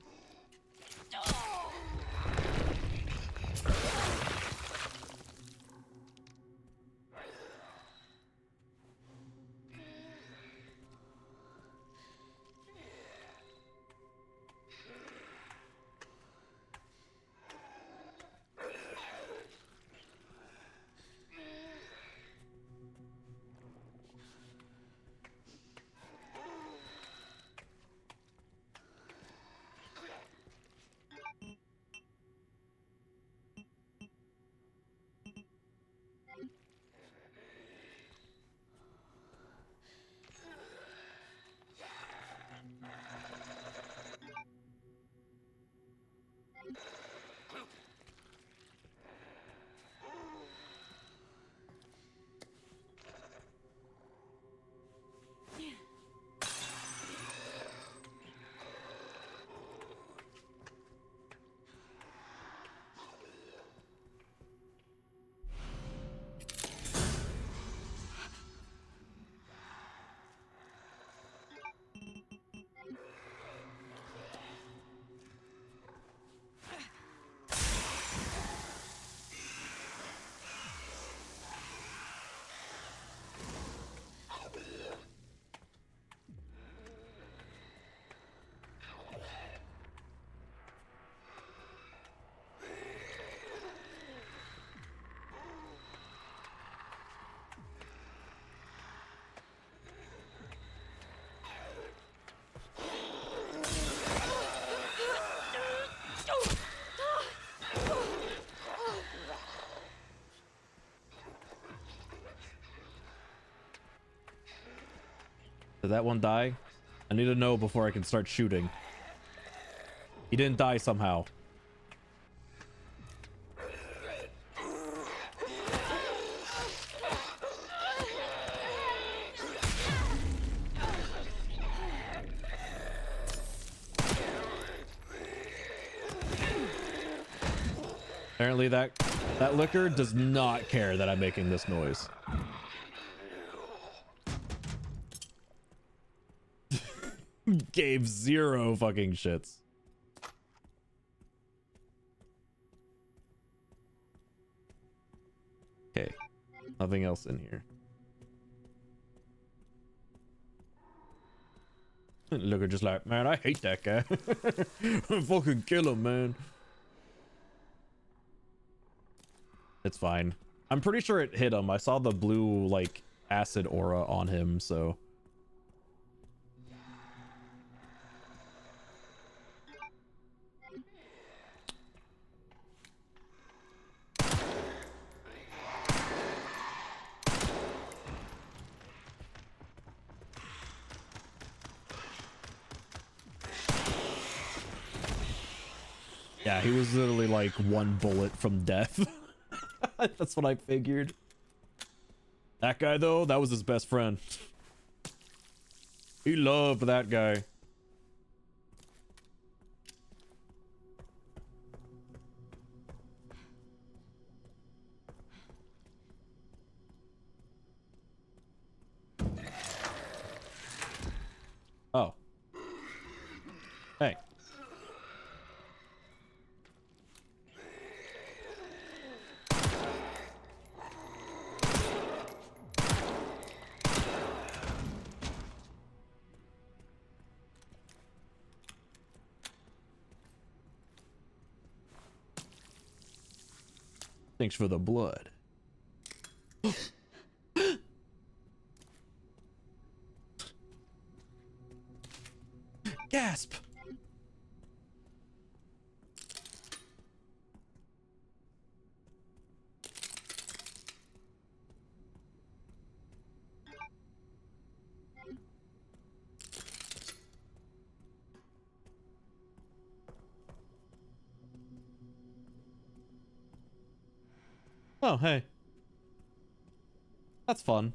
Did that one die? I need to know before I can start shooting. He didn't die somehow. Apparently that liquor does not care that I'm making this noise. Gave zero fucking shits. Okay, nothing else in here. Look, just like, man, I hate that guy. Fucking kill him, man. It's fine. I'm pretty sure it hit him. I saw the blue, like, acid aura on him, so. Yeah, he was literally like one bullet from death. That's what I figured. That guy, though, that was his best friend. He loved that guy. Hey. Thanks for the blood. Gasp! Oh, hey. That's fun.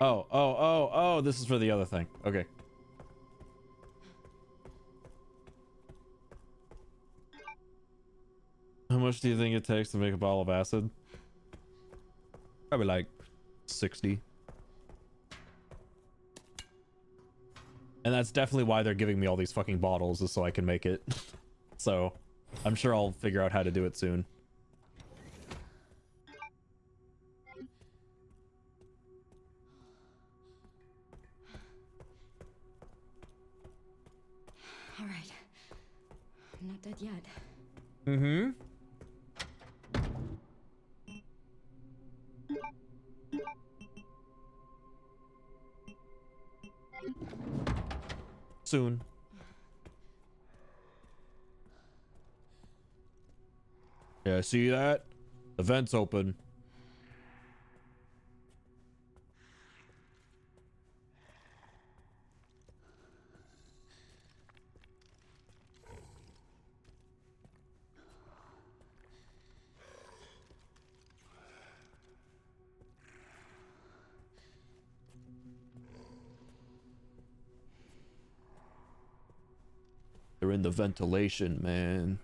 Oh, this is for the other thing. Okay. How much do you think it takes to make a bottle of acid? Probably like 60. And that's definitely why they're giving me all these fucking bottles, is so I can make it. So, I'm sure I'll figure out how to do it soon. All right. I'm not dead yet. Mm-hmm. Soon. Yeah, see that? The vent's open. They're in the ventilation, man.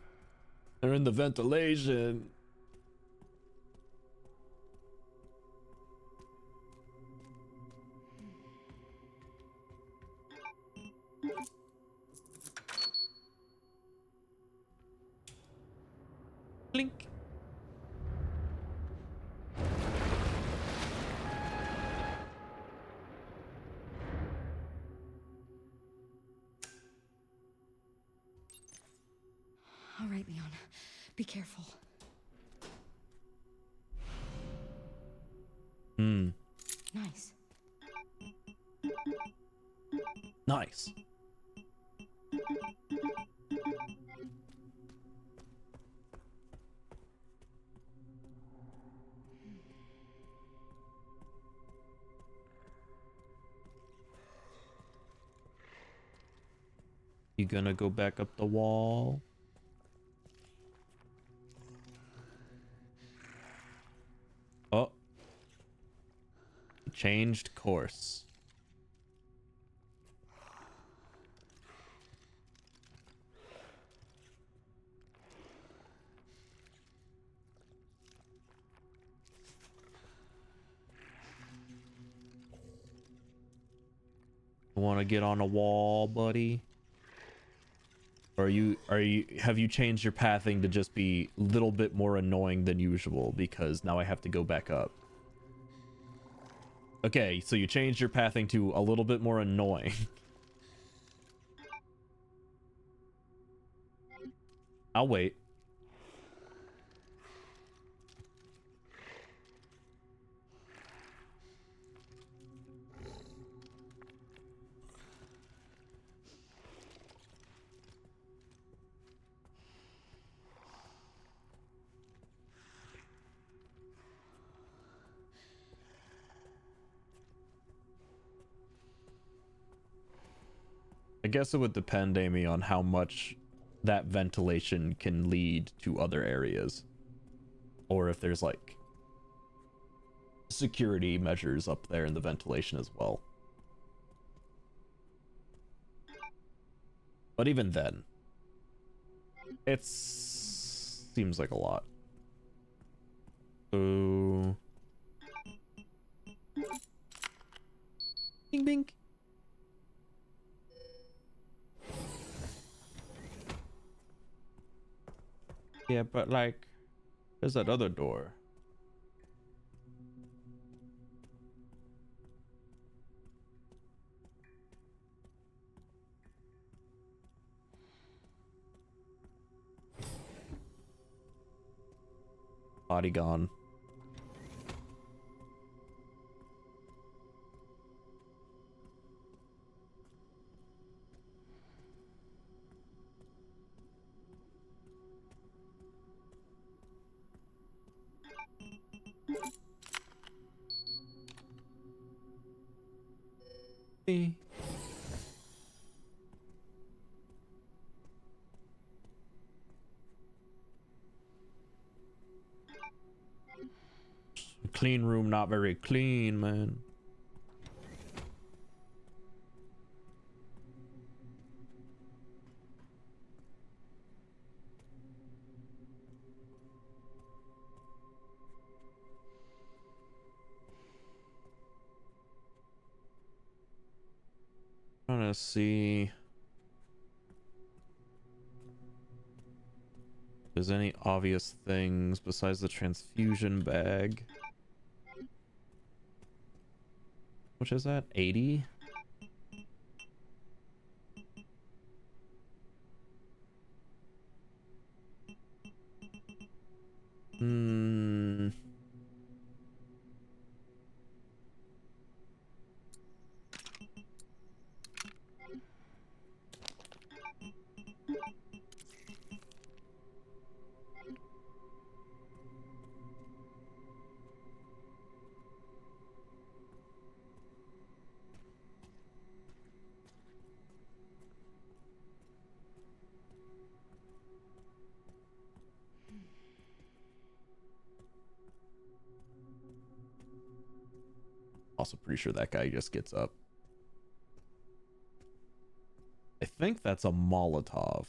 They're in the ventilation. Blink. All right, Leon. Be careful. Hmm. Nice. Nice. You gonna go back up the wall? Oh. Changed course. Want to get on a wall, buddy? Or have you changed your pathing to just be a little bit more annoying than usual because now I have to go back up? Okay, so you changed your pathing to a little bit more annoying. I'll wait. I guess it would depend, Amy, on how much that ventilation can lead to other areas. Or if there's like security measures up there in the ventilation as well. But even then, it seems like a lot. So Bing bing. Yeah, but like, there's that other door. Body gone. Hey. Clean room, not very clean, man. Trying to see if there's any obvious things besides the transfusion bag. Which is that? 80? Hmm. Also pretty sure that guy just gets up. I think that's a Molotov.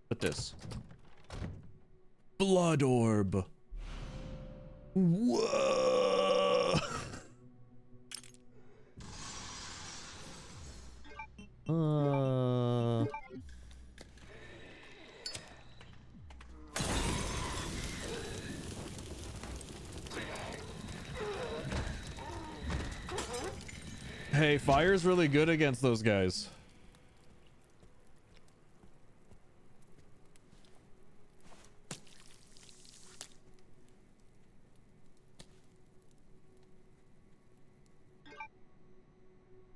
Put this. Blood orb. Whoa. Hey, fire's really good against those guys.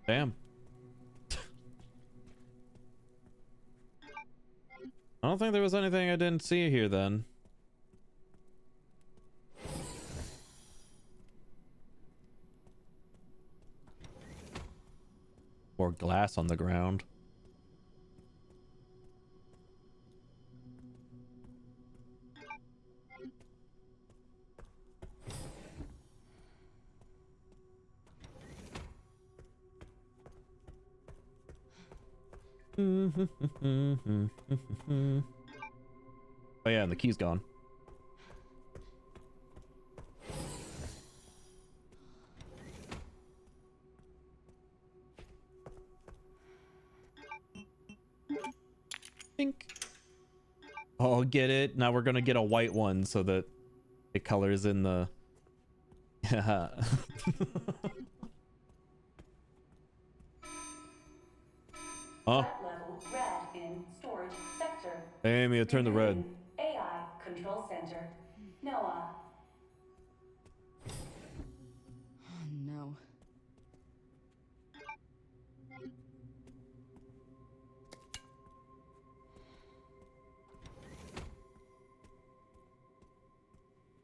Damn. I don't think there was anything I didn't see here then. Or glass on the ground. Oh yeah, and the key's gone. Pink. Oh, get it? Now we're gonna get a white one so that it colors in the... Yeah. Huh? Level red in storage sector. Hey, Amy, I turned the red. Reviewing AI control center. Noah. Oh no.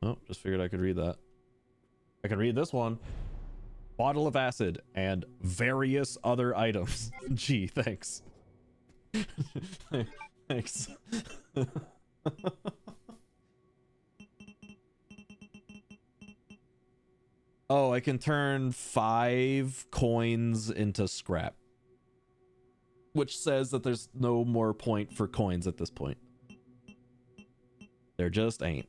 Oh, just figured I could read that. I can read this one. Bottle of acid and various other items. Gee, thanks. Thanks. Oh, I can turn 5 coins into scrap. Which says that there's no more point for coins at this point. There just ain't.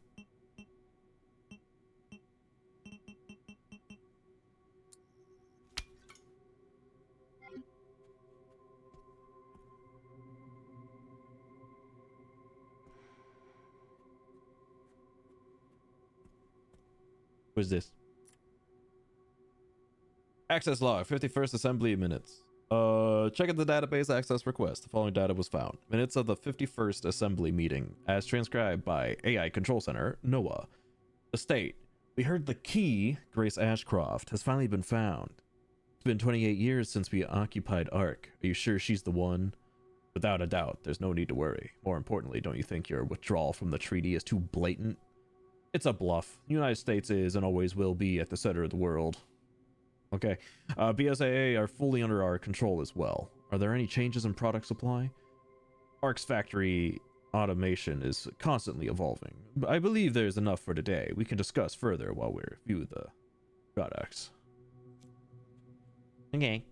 What's this? Access log, 51st assembly minutes. Check out the database access request. The following data was found. Minutes of the 51st assembly meeting, as transcribed by AI Control Center, NOAA. The state. We heard the key, Grace Ashcroft, has finally been found. It's been 28 years since we occupied Ark. Are you sure she's the one? Without a doubt, there's no need to worry. More importantly, don't you think your withdrawal from the treaty is too blatant? It's a bluff. The United States is and always will be at the center of the world. Okay. BSAA are fully under our control as well. Are there any changes in product supply? Ark's factory automation is constantly evolving. I believe there's enough for today. We can discuss further while we review the products. Okay.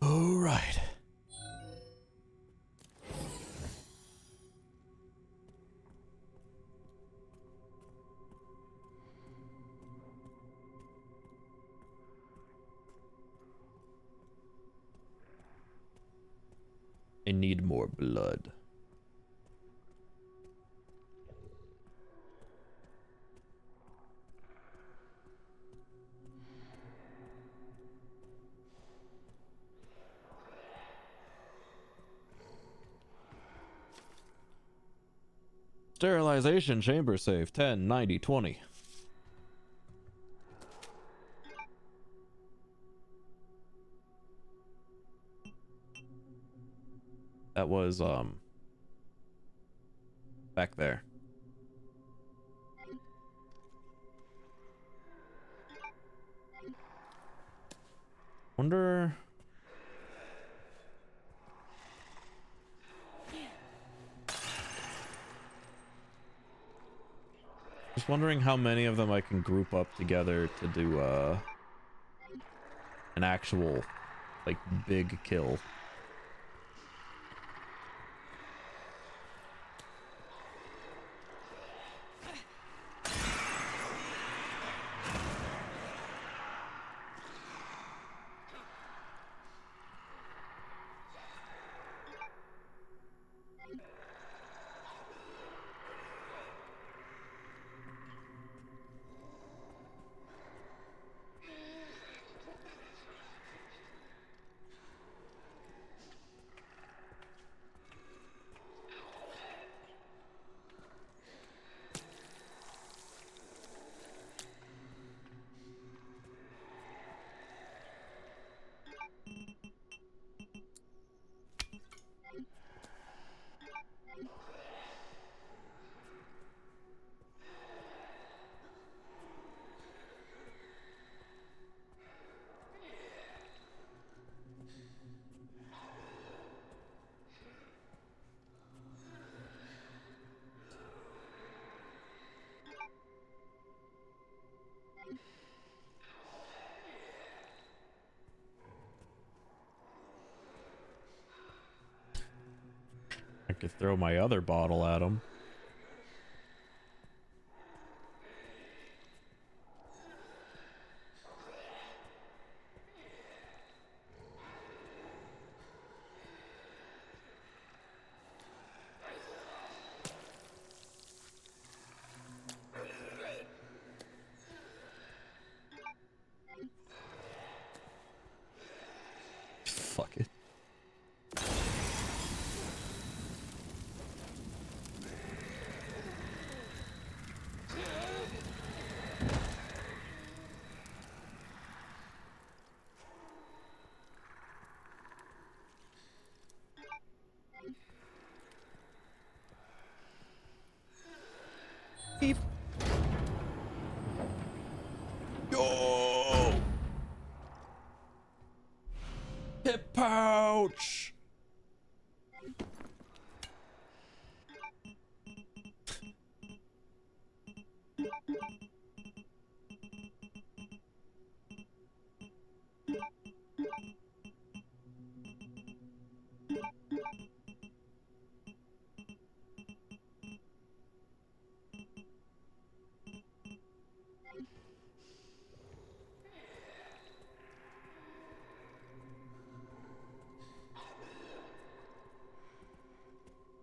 All right. I need more blood. Sterilization chamber safe 10 90 20. That was back there. Wonder just wondering how many of them I can group up together to do an actual like big kill. I could throw my other bottle at him. Fuck it.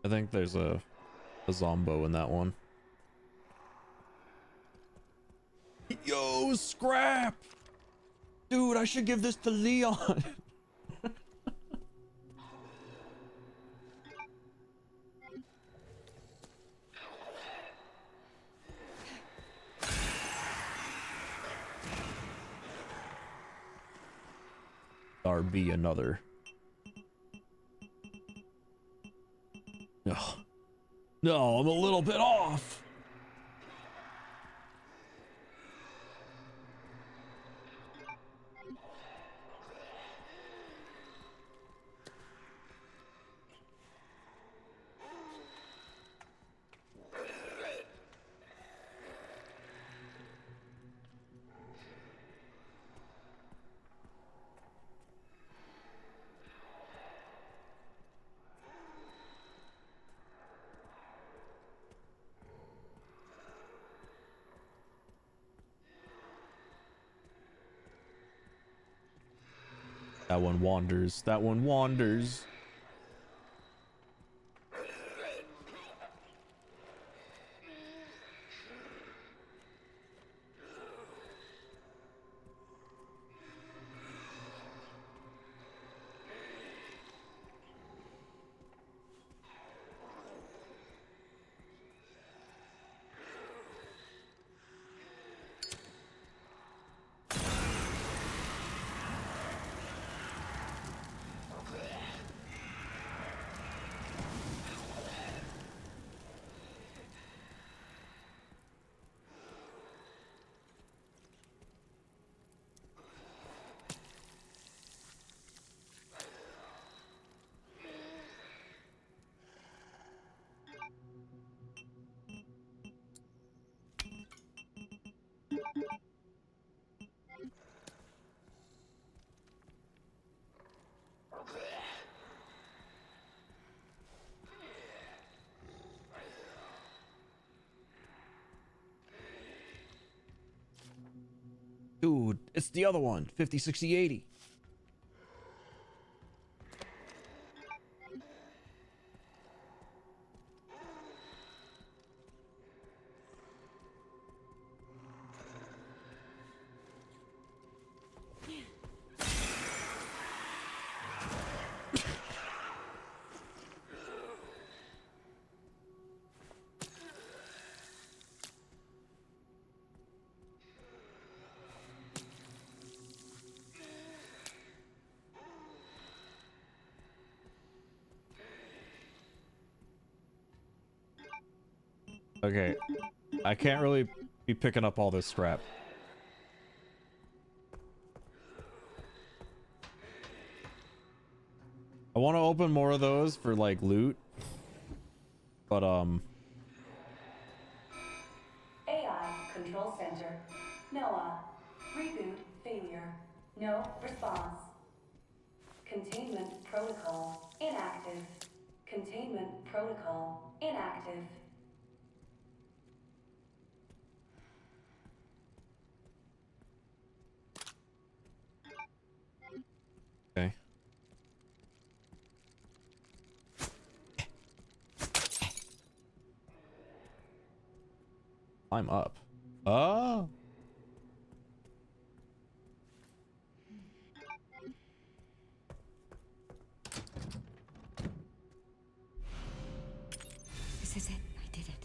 I think there's a zombo in that one. Yo, scrap! Dude, I should give this to Leon. RB another. No. No, I'm a little bit off. That one wanders. That one wanders. Dude, it's the other one. 50, 60, 80. Okay, I can't really be picking up all this scrap. I want to open more of those for like loot, but AI Control Center. NOAA. Reboot failure. No response. Containment protocol inactive. Containment protocol inactive. okay. I'm up. Oh. This is it. I did it.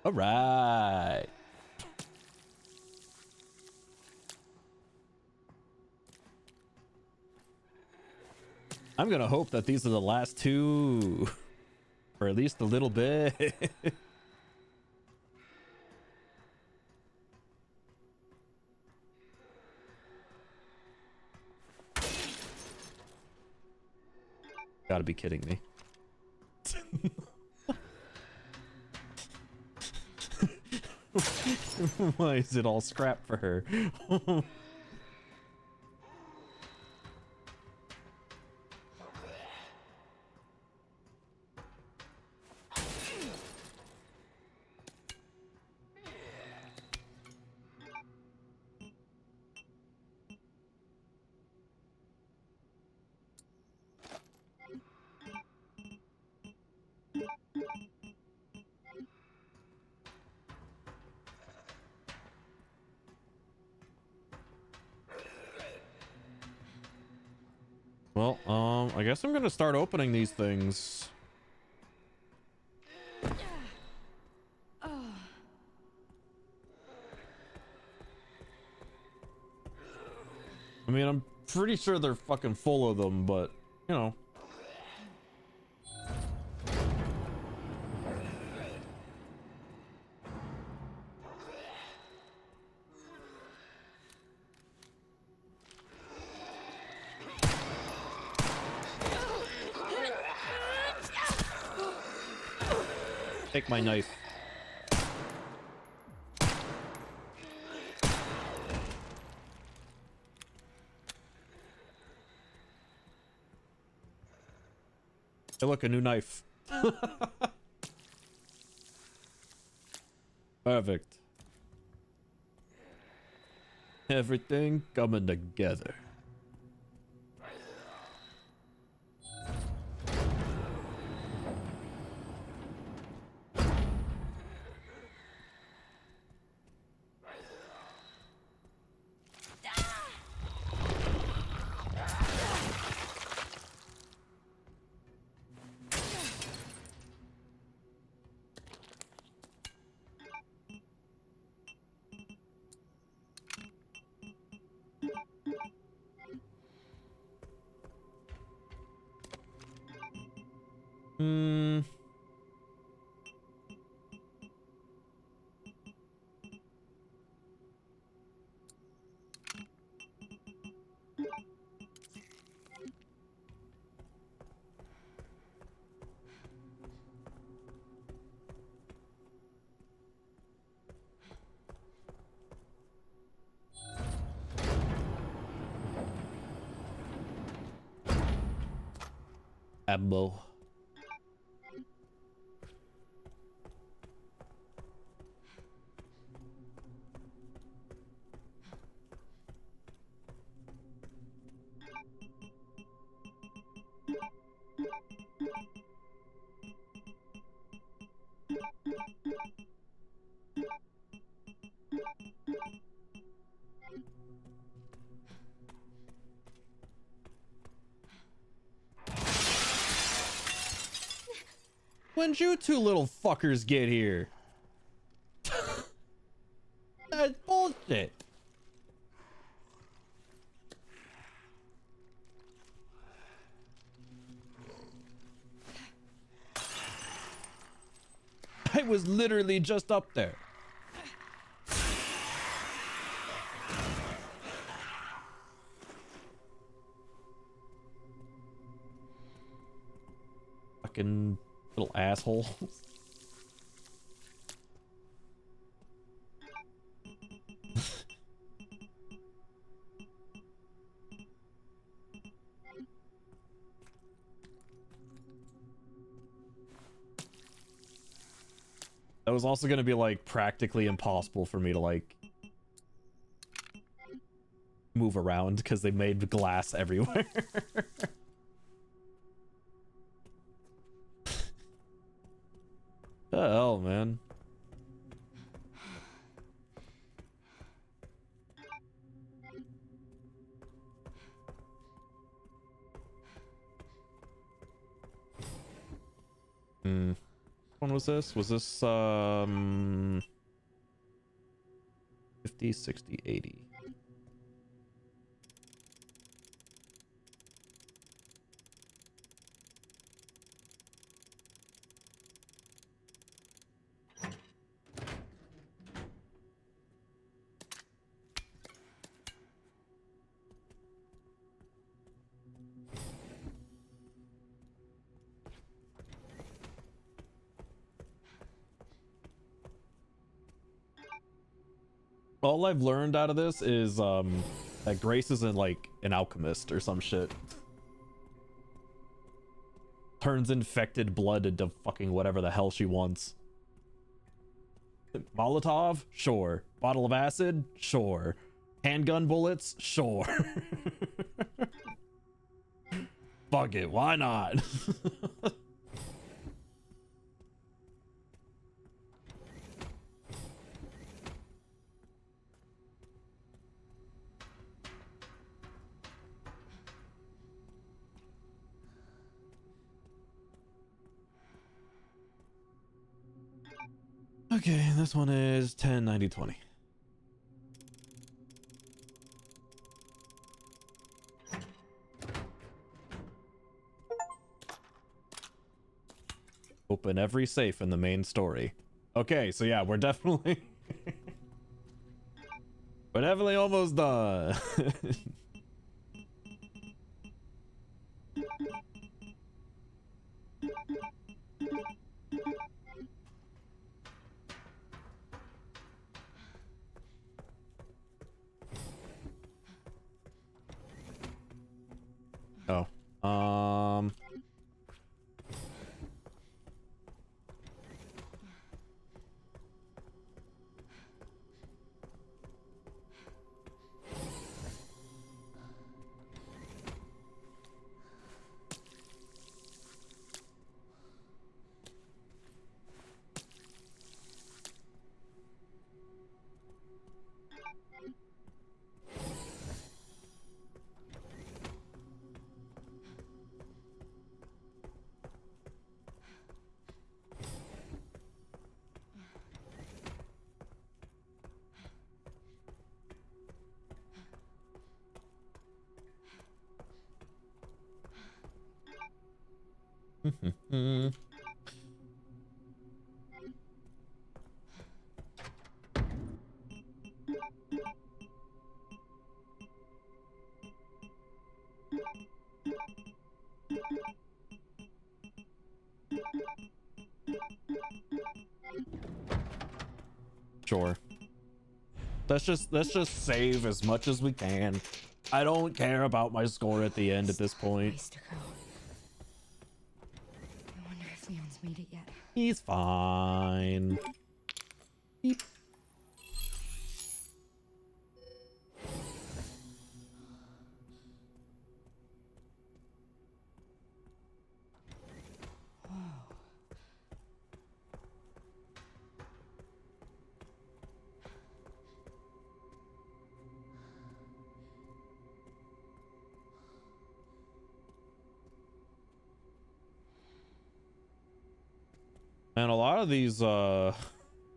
All right. I'm gonna hope that these are the last two, for at least a little bit. Gotta be kidding me. Why is it all scrap for her? Well, I guess I'm gonna start opening these things. I mean, I'm pretty sure they're fucking full of them, but, you know. Take my knife. Hey, look, a new knife. Perfect. Everything coming together. Ammo. When'd you two little fuckers get here? That's bullshit. I was literally just up there. Fucking little asshole. That was also gonna be like practically impossible for me to like move around because they made glass everywhere. The hell, man. one was this? Was this 50, 60, 80? All I've learned out of this is that Grace isn't like an alchemist or some shit. Turns infected blood into fucking whatever the hell she wants. Molotov? Sure. Bottle of acid? Sure. Handgun bullets? Sure. Fuck it, why not? Okay, this one is 10, 90, 20. Open every safe in the main story. Okay, so yeah, we're definitely... we're definitely almost done. Oh. Sure. Let's just save as much as we can. I don't care about my score at the end at this point. Ways to go. I wonder if Leon's made it yet. He's fine. Beep. And a lot of these a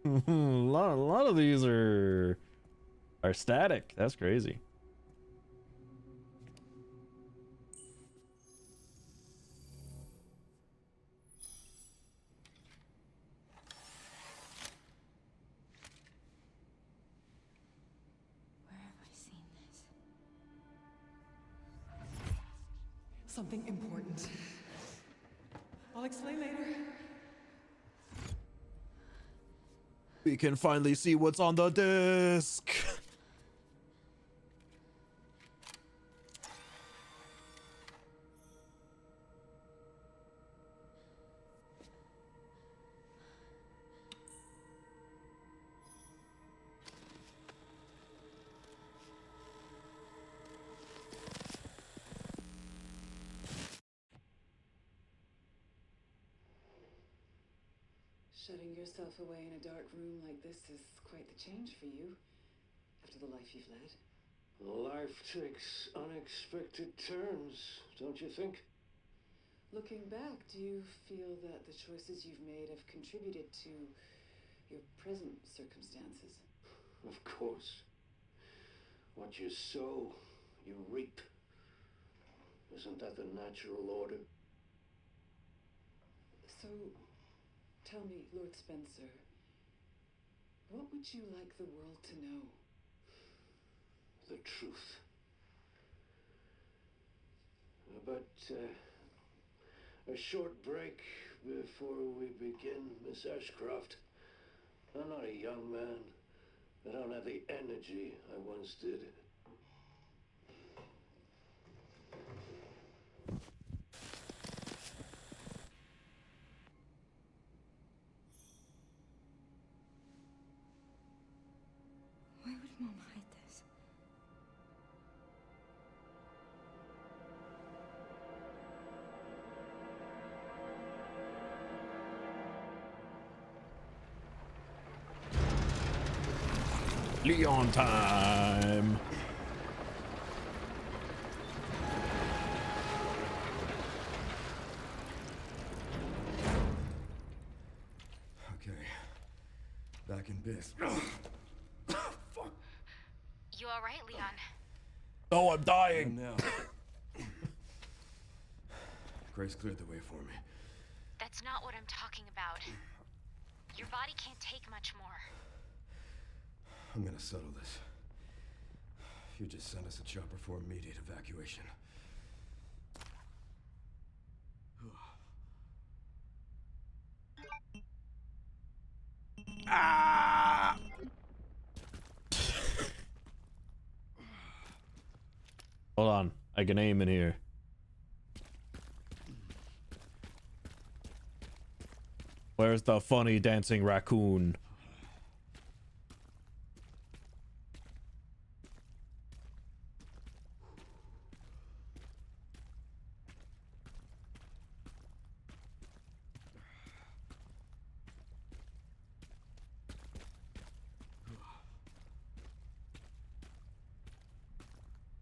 lot of these are static. That's crazy. Where have I seen this? Something important. I'll explain later. We can finally see what's on the disc. Shutting yourself away in a dark room like this is quite the change for you, after the life you've led. Life takes unexpected turns, don't you think? Looking back, do you feel that the choices you've made have contributed to your present circumstances? Of course. What you sow, you reap. Isn't that the natural order? So, tell me, Lord Spencer, what would you like the world to know? The truth. But, a short break before we begin, Miss Ashcroft. I'm not a young man. I don't have the energy I once did. Why would Mom hide this? Leon time. Okay. Back in biz. Fuck. You all right, Leon? Oh, I'm dying. And now. Grace cleared the way for me. That's not what I'm talking about. Your body can't take much more. I'm gonna settle this. You just send us a chopper for immediate evacuation. Ah! Hold on, I can aim in here. Where's the funny dancing raccoon?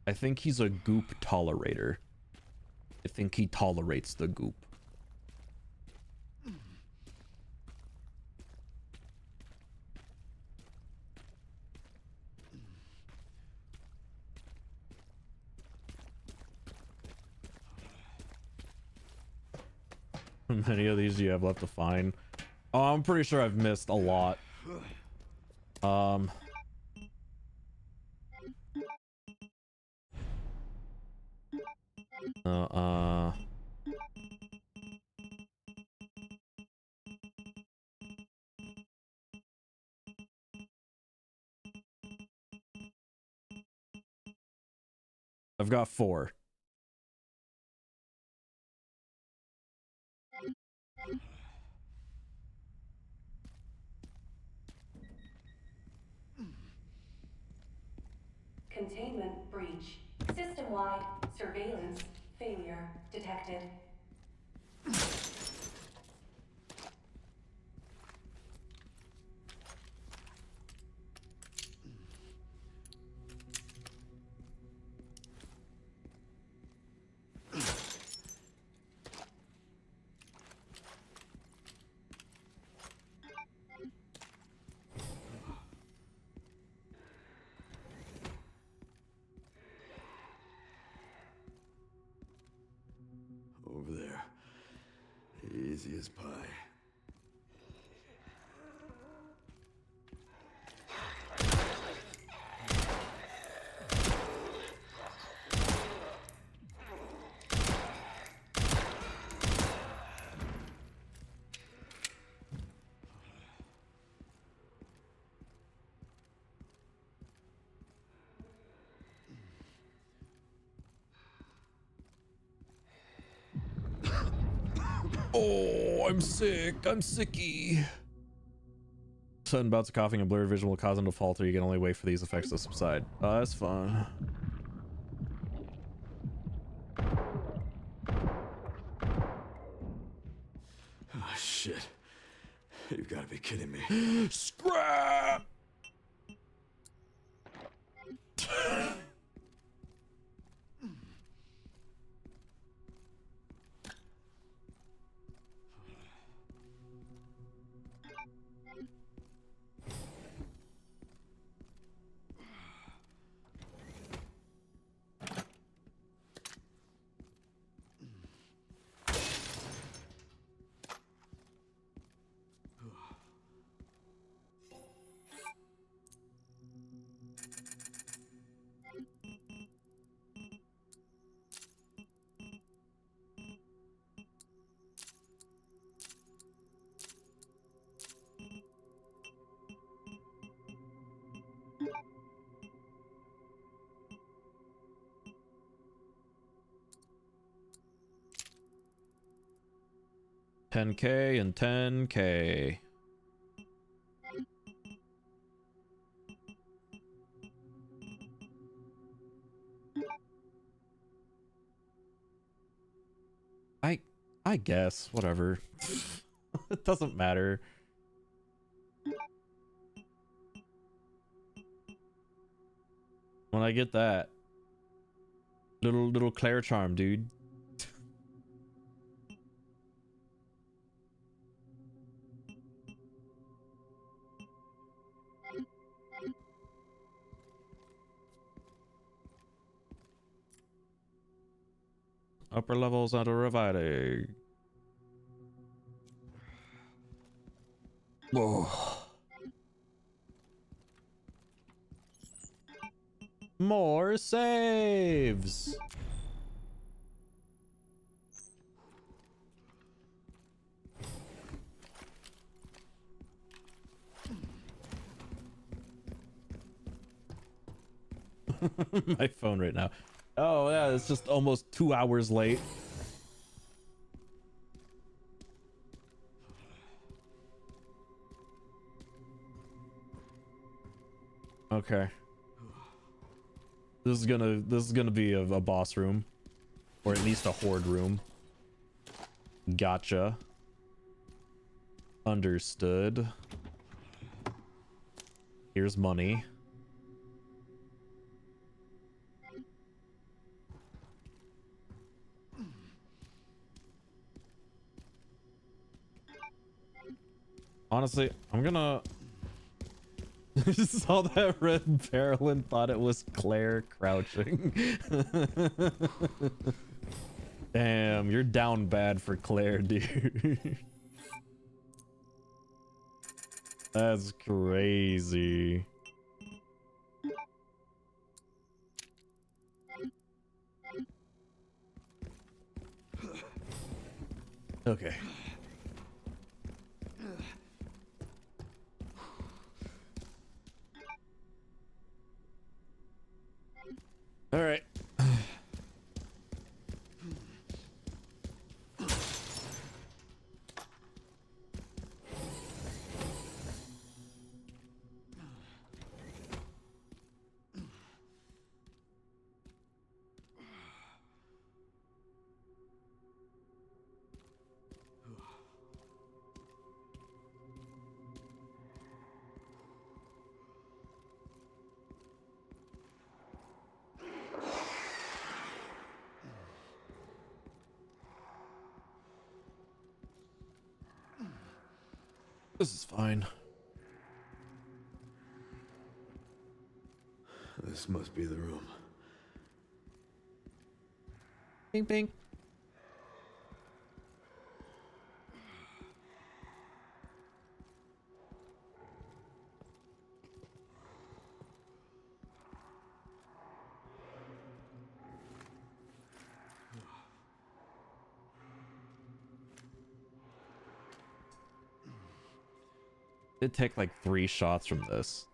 I think he's a goop tolerator. I think he tolerates the goop. How many of these do you have left to find? Oh, I'm pretty sure I've missed a lot. Uh, I've got 4. Containment breach. System-wide surveillance failure detected. Over there. Easy as pie. Oh, I'm sick. I'm sicky. Sudden bouts of coughing and blurred vision will cause him to falter. You can only wait for these effects to subside. Oh, that's fine. Oh, shit. You've got to be kidding me. Scrap! 10K and 10K. I guess, whatever. It doesn't matter. When I get that little Claire charm, dude. Upper levels auto reviving. Whoa. More saves. My phone right now. Oh yeah, it's just almost 2 hours late. Okay. This is gonna be a boss room, or at least a horde room. Gotcha. Understood. Here's money. Honestly, I'm gonna saw that red barrel and thought it was Claire crouching. Damn, you're down bad for Claire, dude. That's crazy. Okay. All right. This is fine. This must be the room. Bing, bing. It'd take like 3 shots from this.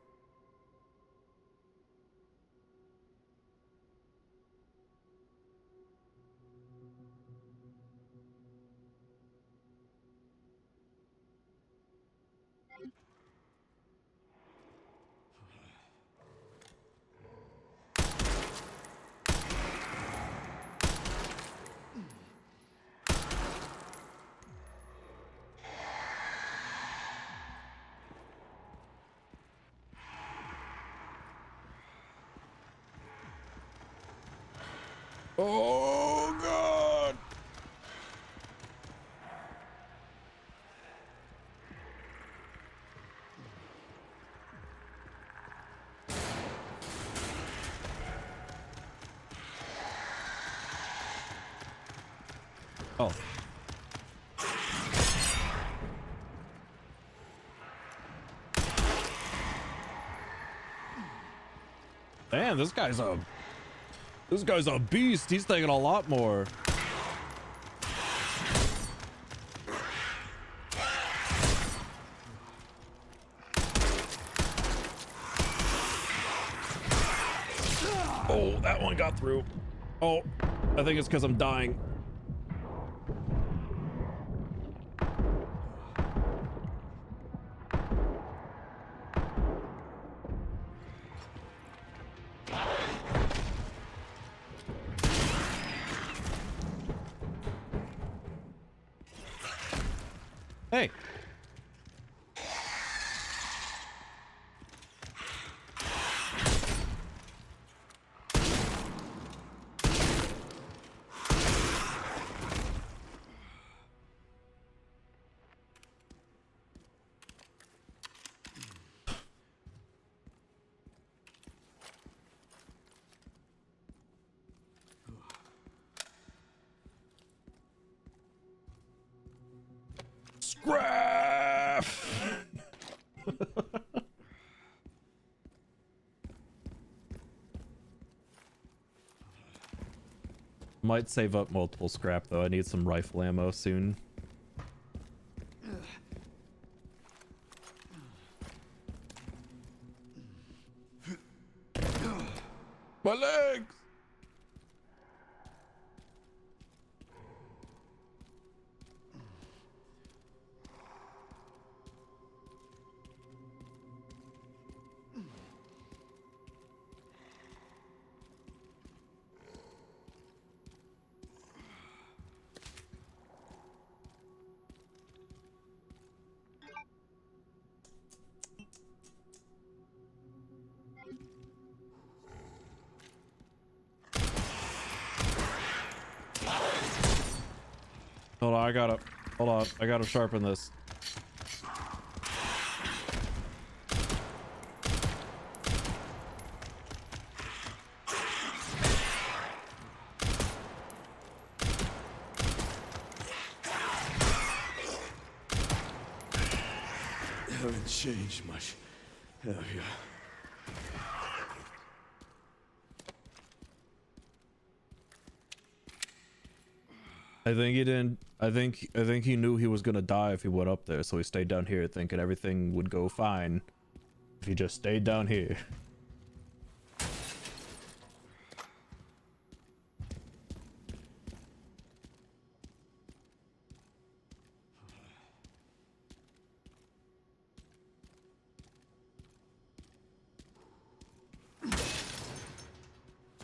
Oh god. Oh. Damn, this guy's a beast. He's taking a lot more. Oh, that one got through. Oh, I think it's because I'm dying. Hey. Scrap! Might save up multiple scrap though. I need some rifle ammo soon. My legs! Hold on, I gotta sharpen this. Haven't changed much, have you? I think he didn't. I think he knew he was gonna die if he went up there, so he stayed down here thinking everything would go fine if he just stayed down here.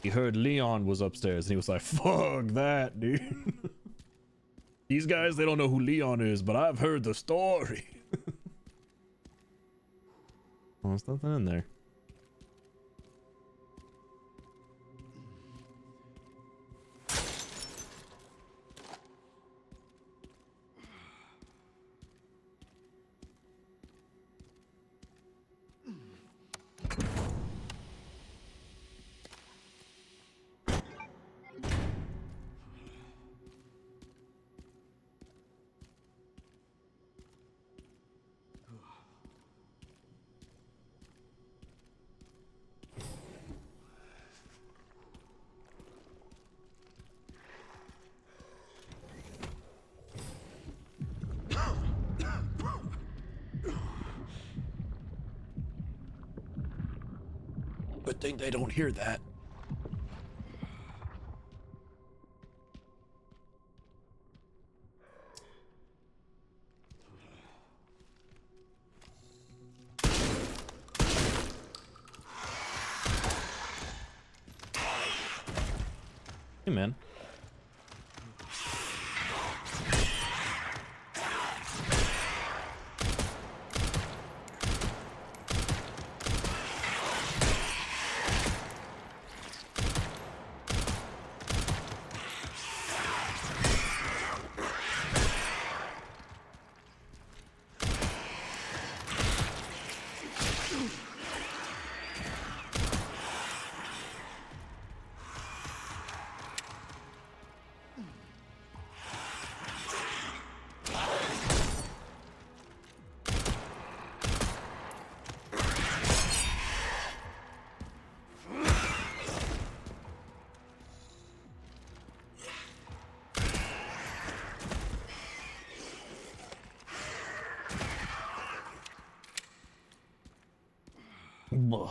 He heard Leon was upstairs and he was like, fuck that, dude. These guys, they don't know who Leon is, but I've heard the story. Oh, there's nothing in there. Good thing they don't hear that. Hey, man. Ugh.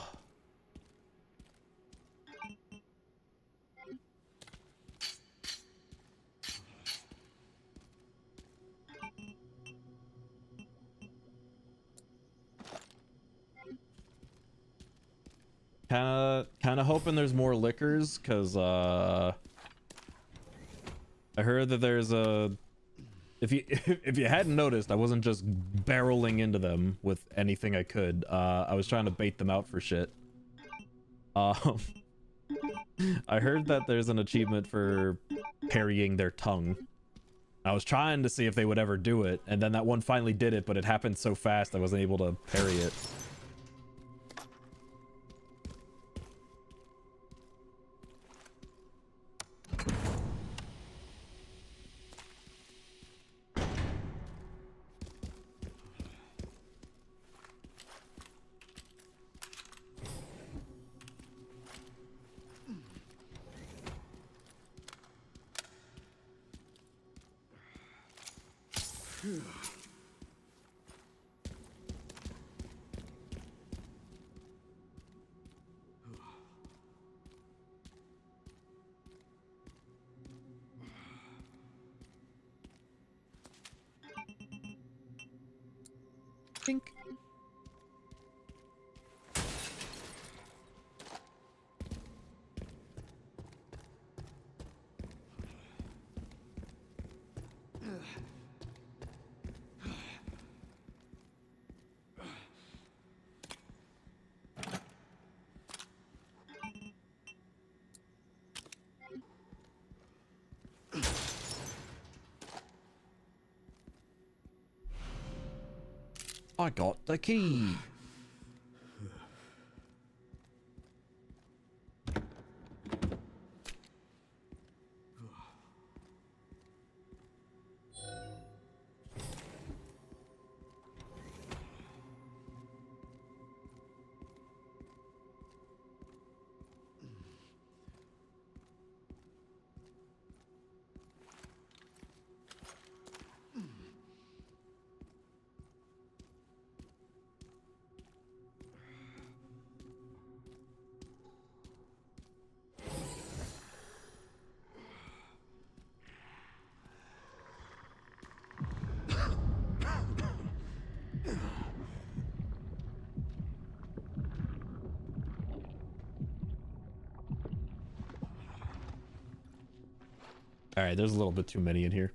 Kinda hoping there's more liquors, cause I heard that there's a if you if you hadn't noticed, I wasn't just barreling into them with anything I could. I was trying to bait them out for shit. I heard that there's an achievement for parrying their tongue. I was trying to see if they would ever do it, and then that one finally did it, but it happened so fast I wasn't able to parry it. Think. I got the key. All right, there's a little bit too many in here.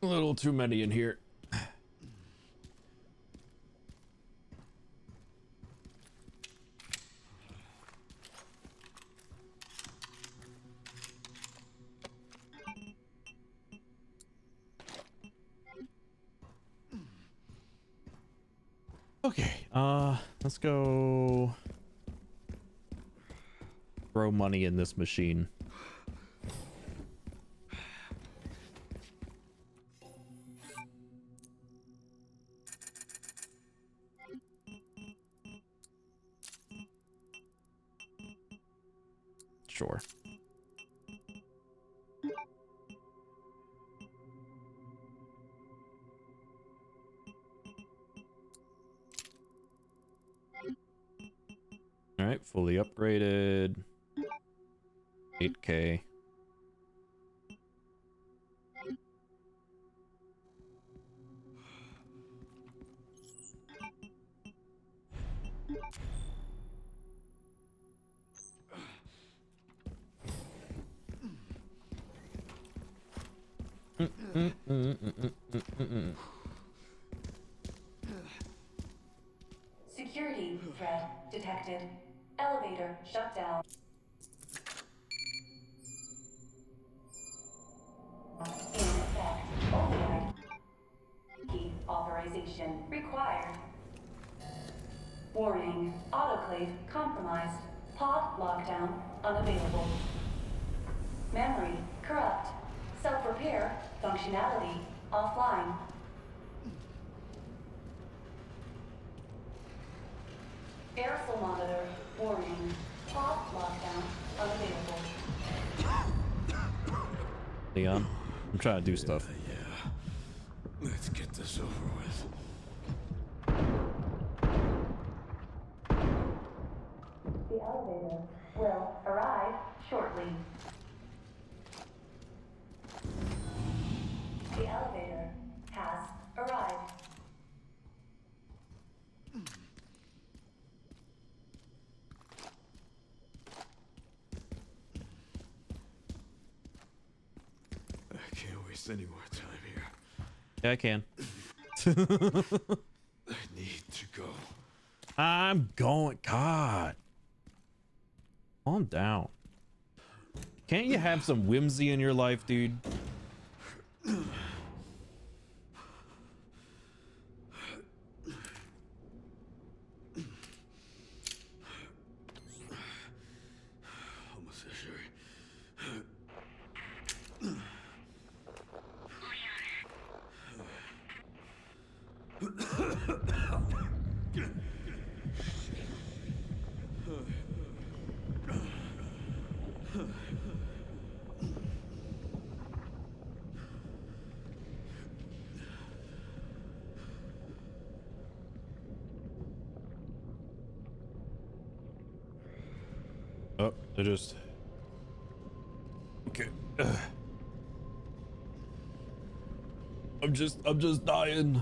A little too many in here. Okay, let's go throw money in this machine. Sure. All right, fully upgraded. 8K. Security threat detected. Elevator shut down. In effect, override. Key authorization required. Warning, autoclave compromised. Pod lockdown unavailable. Memory corrupt. Self-repair functionality offline. Air flow monitor Warning. Soft lockdown unavailable. Leon, I'm trying to do stuff. Yeah. Let's get this over with. The elevator will arrive shortly. The elevator has arrived. I can't waste any more time here. Yeah, I can. I need to go. I'm going. God. Calm down. Can't you have some whimsy in your life, dude? Almost sure. Oh, they just. Okay. I'm just dying.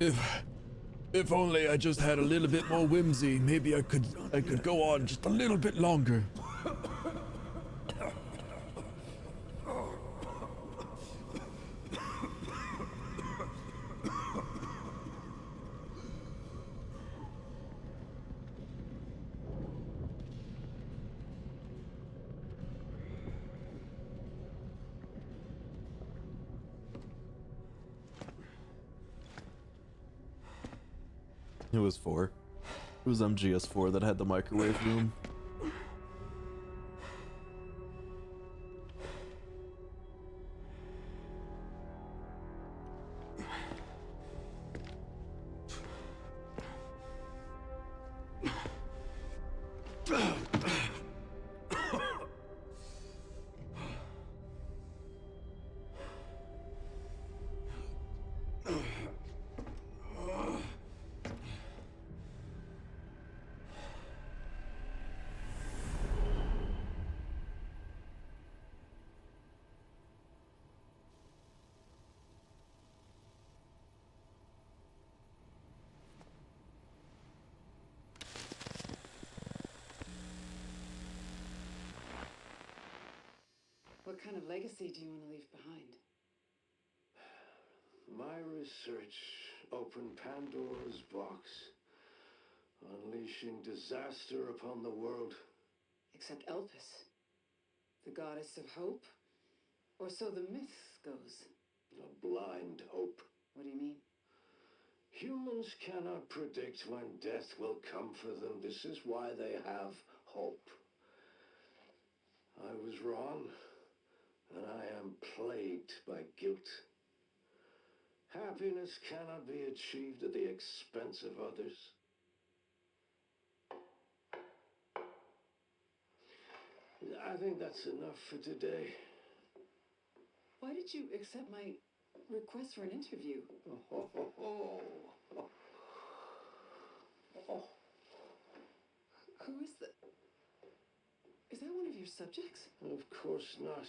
If only I just had a little bit more whimsy, maybe I could go on just a little bit longer. It was 4. It was MGS4 that had the microwave room. What kind of legacy do you want to leave behind? My research opened Pandora's box, unleashing disaster upon the world. Except Elpis, the goddess of hope? Or so the myth goes. A blind hope. What do you mean? Humans cannot predict when death will come for them. This is why they have hope. I was wrong, and I am plagued by guilt. Happiness cannot be achieved at the expense of others. I think that's enough for today. Why did you accept my request for an interview? Who is that? Is that one of your subjects? Of course not.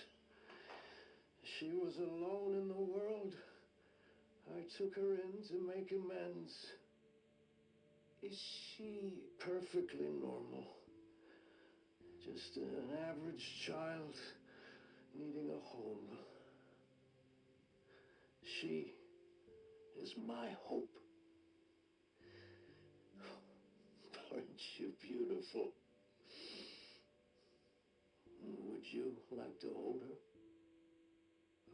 She was alone in the world. I took her in to make amends. Is she... Perfectly normal. Just an average child needing a home. She is my hope. Aren't you beautiful? Would you like to hold her?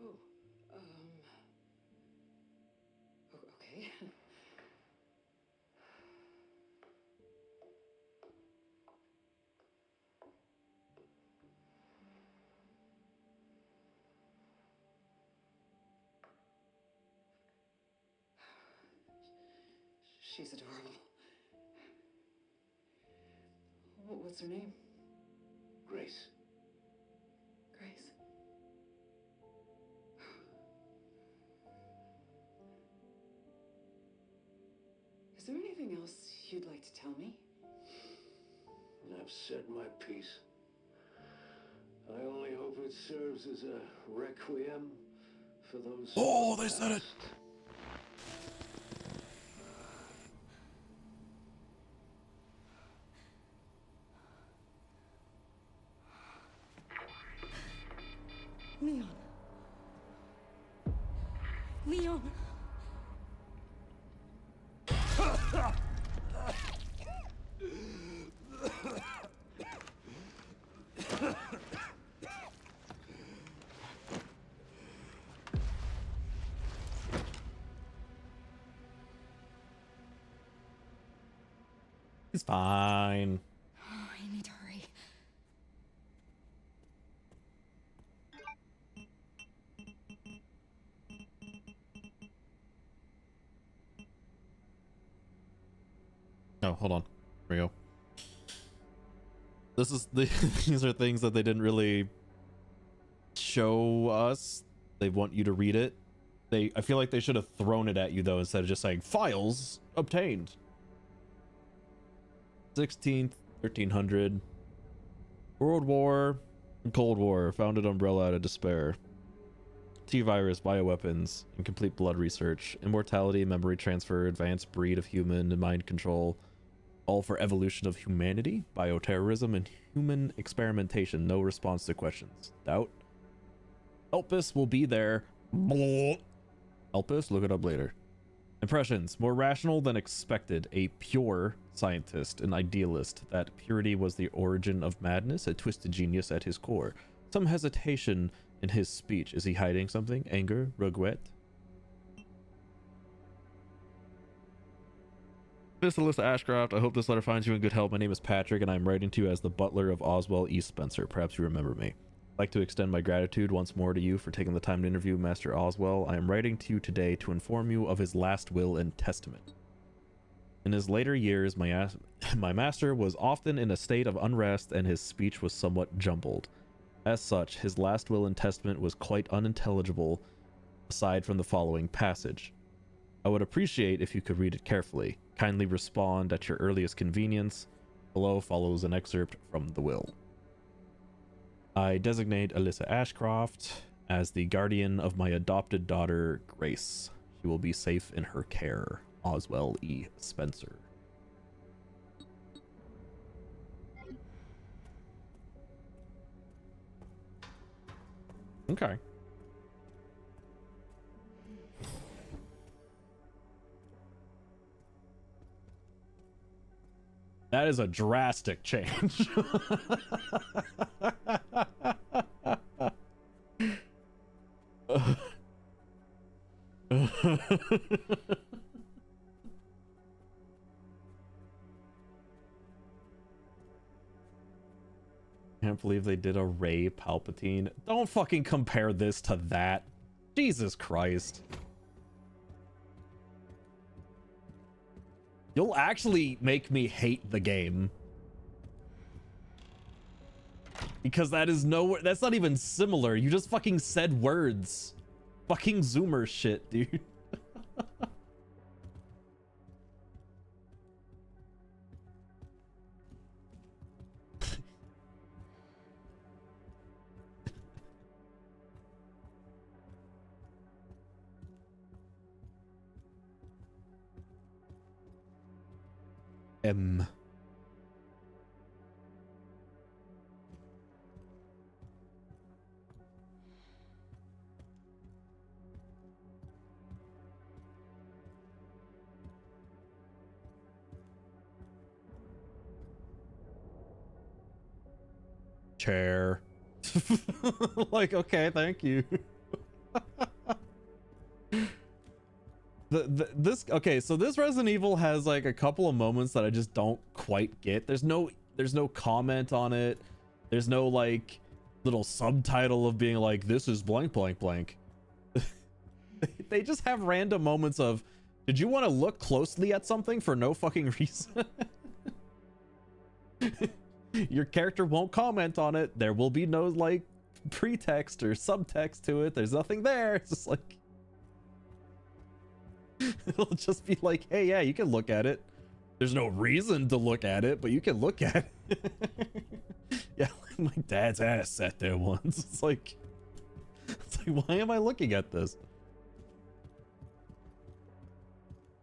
Oh, okay. She's adorable. What's her name? Grace. Grace. Is there anything else you'd like to tell me? I've said my piece. I only hope it serves as a requiem for those. Oh, they said it. Leon. Leon. He's fine. Oh, I need to hurry. Oh, hold on. Here we go. This is these are things that they didn't really show us. They want you to read it. I feel like they should have thrown it at you though, instead of just saying files obtained. 16th, 1300. World War and Cold War. Founded Umbrella out of despair. T-virus, bioweapons, incomplete blood research, immortality, memory transfer, advanced breed of human and mind control, all for evolution of humanity, bioterrorism, and human experimentation. No response to questions. Doubt? Elpis will be there. Elpis? Look it up later. Impressions. More rational than expected. A pure scientist, an idealist. That purity was the origin of madness, a twisted genius at his core. Some hesitation in his speech. Is he hiding something? Anger? Regret? Miss Alyssa Ashcroft, I hope this letter finds you in good health. My name is Patrick, and I'm writing to you as the butler of Oswell E. Spencer. Perhaps you remember me. I'd like to extend my gratitude once more to you for taking the time to interview Master Oswell. I am writing to you today to inform you of his last will and testament. In his later years, my master was often in a state of unrest, and his speech was somewhat jumbled. As such, his last will and testament was quite unintelligible, aside from the following passage. I would appreciate if you could read it carefully. Kindly respond at your earliest convenience. Below follows an excerpt from the will. I designate Alyssa Ashcroft as the guardian of my adopted daughter, Grace. She will be safe in her care. Oswell E. Spencer. Okay. That is a drastic change. Can't believe they did a Rey Palpatine. Don't fucking compare this to that. Jesus Christ. You'll actually make me hate the game. Because that is that's not even similar. You just fucking said words. Fucking Zoomer shit, dude. M. Chair. Like, okay, thank you. Okay, so this Resident Evil has like a couple of moments that I just don't quite get. There's no comment on it. There's no like little subtitle of being like, this is blank blank blank. They just have random moments of, did you want to look closely at something for no fucking reason? Your character won't comment on it. There will be no like pretext or subtext to it. There's nothing there. It's just like it'll just be like, hey, yeah, you can look at it. There's no reason to look at it, but you can look at it. Yeah, like my dad's ass sat there once. It's like, why am I looking at this?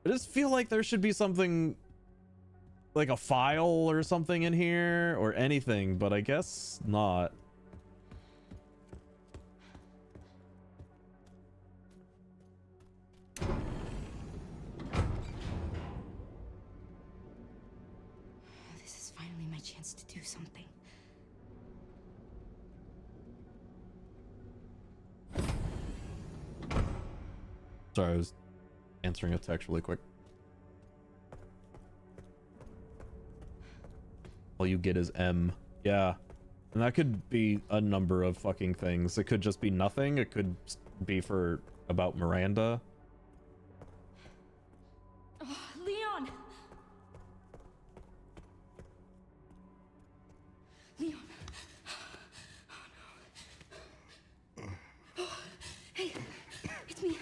I just feel like there should be something like a file or something in here or anything, but I guess not. This is finally my chance to do something. Sorry, I was answering a text really quick. All you get is M. Yeah. And that could be a number of fucking things. It could just be nothing. It could be for about Miranda. Oh, Leon! Leon. Oh, no. Oh, hey, it's me.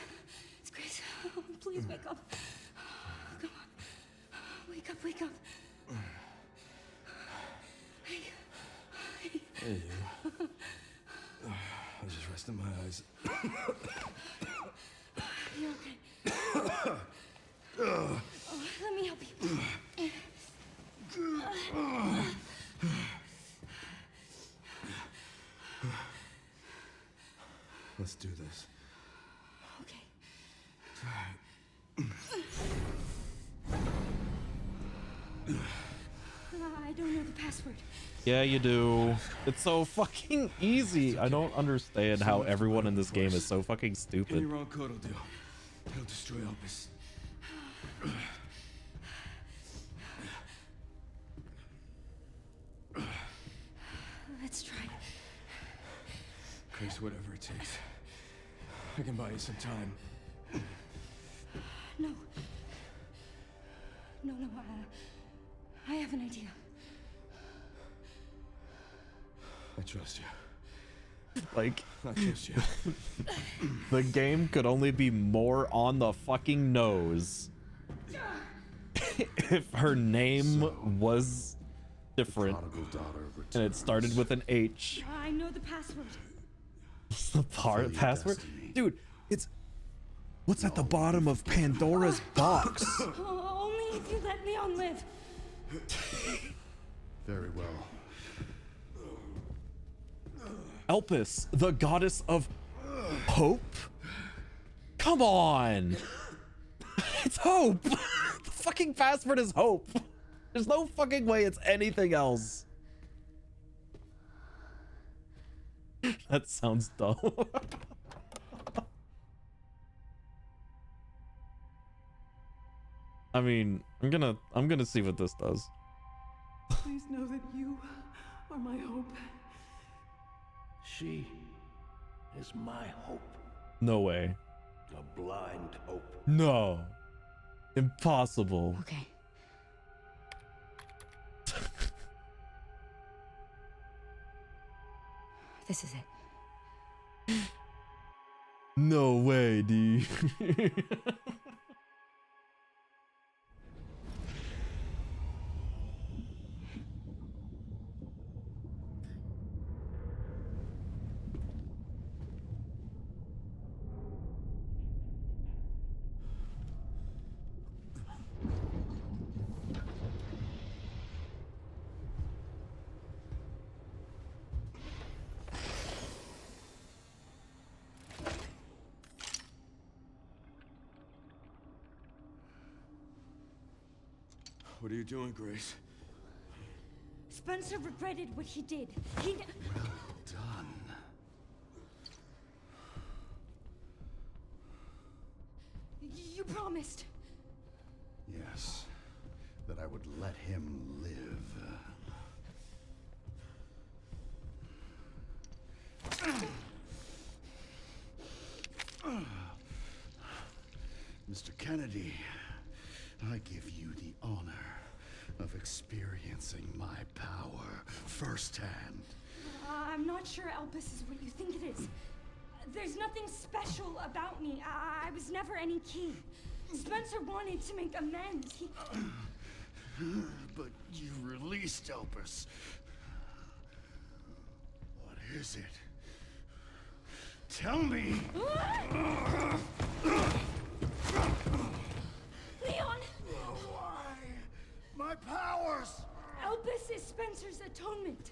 It's Grace. Oh, please wake up. Come on. Wake up, wake up. Hey. Hey, you. I was just resting my eyes. You're okay. Oh, let me help you. Let's do this. Okay. I don't know the password. Yeah, you do. It's so fucking easy. I don't understand how everyone in this game is so fucking Any stupid. wrong code will do. It'll destroy Opus. Let's try. Grace, whatever it takes. I can buy you some time. No. No, I have an idea. I trust you. Like, I trust you. the game could only be more on the fucking nose if her name was different Prodigal daughter and it started with an H. I know the password. What's the Fulfill your password? destiny. Dude, it's... What's at the bottom of Pandora's box? Oh, only if you let Leon live. Very well. Elpis, the goddess of hope? Come on! It's hope! The fucking password is hope! There's no fucking way it's anything else. That sounds dumb. I mean, I'm gonna see what this does. Please know that you are my hope. She is my hope. No way. A blind hope. No. Impossible. Okay. This is it. No way, dude. What are you doing, Grace? Spencer regretted what he did. He... Well done. You promised. Yes, that I would let him live. Mr. Kennedy, I give you the honor of experiencing my power firsthand. I'm not sure Elpis is what you think it is. There's nothing special about me. I was never any key. Spencer wanted to make amends. He... But you released Elpis. What is it? Tell me! Leon! Why? My powers! Elpis is Spencer's atonement.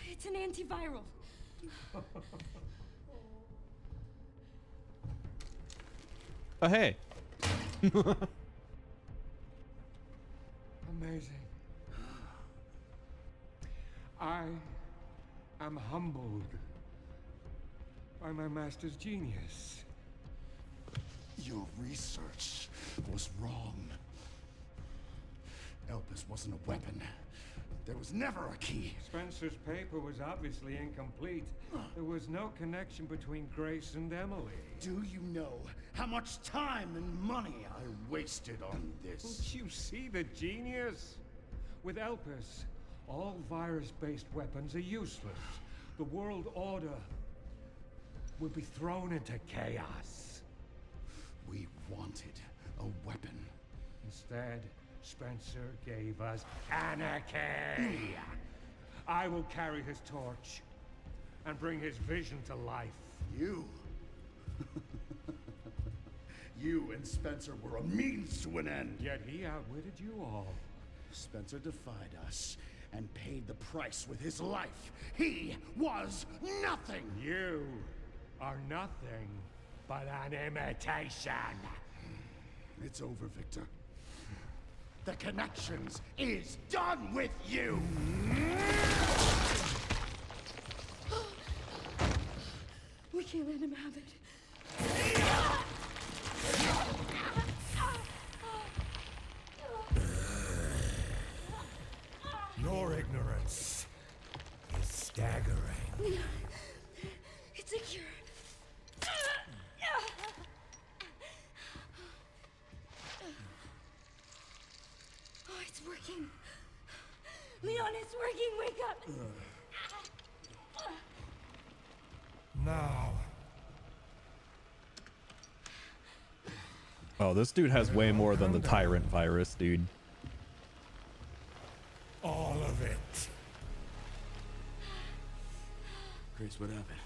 It's an antiviral. Oh, hey. Amazing. I am humbled by my master's genius. Your research was wrong. Elpis wasn't a weapon. There was never a key. Spencer's paper was obviously incomplete. There was no connection between Grace and Emily. Do you know how much time and money I wasted on this? Don't you see the genius? With Elpis, all virus-based weapons are useless. The world order will be thrown into chaos. We wanted a weapon. Instead, Spencer gave us anarchy. I will carry his torch and bring his vision to life. You? You and Spencer were a means to an end. Yet he outwitted you all. Spencer defied us and paid the price with his life. He was nothing. You are nothing but an imitation. It's over, Victor. The Connections is done with you! We can't let him have it. Your ignorance is staggering. It's a cure. Oh, it's working. Leon, it's working. Wake up. Now. Oh, this dude has way more than the tyrant virus, dude. All of it. Grace, what happened?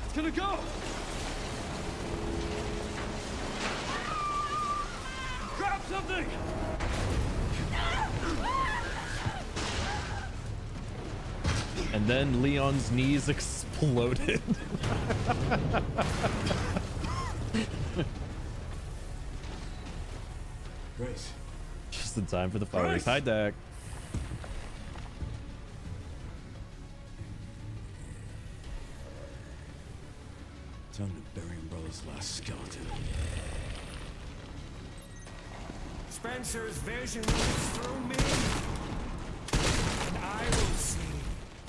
It's gonna go! Grab something! And then Leon's knees exploded. Grace. Just in time for the fires. Hi, Dak. Time to bury Umbrella's last skeleton. Spencer's vision moves through me, and I will see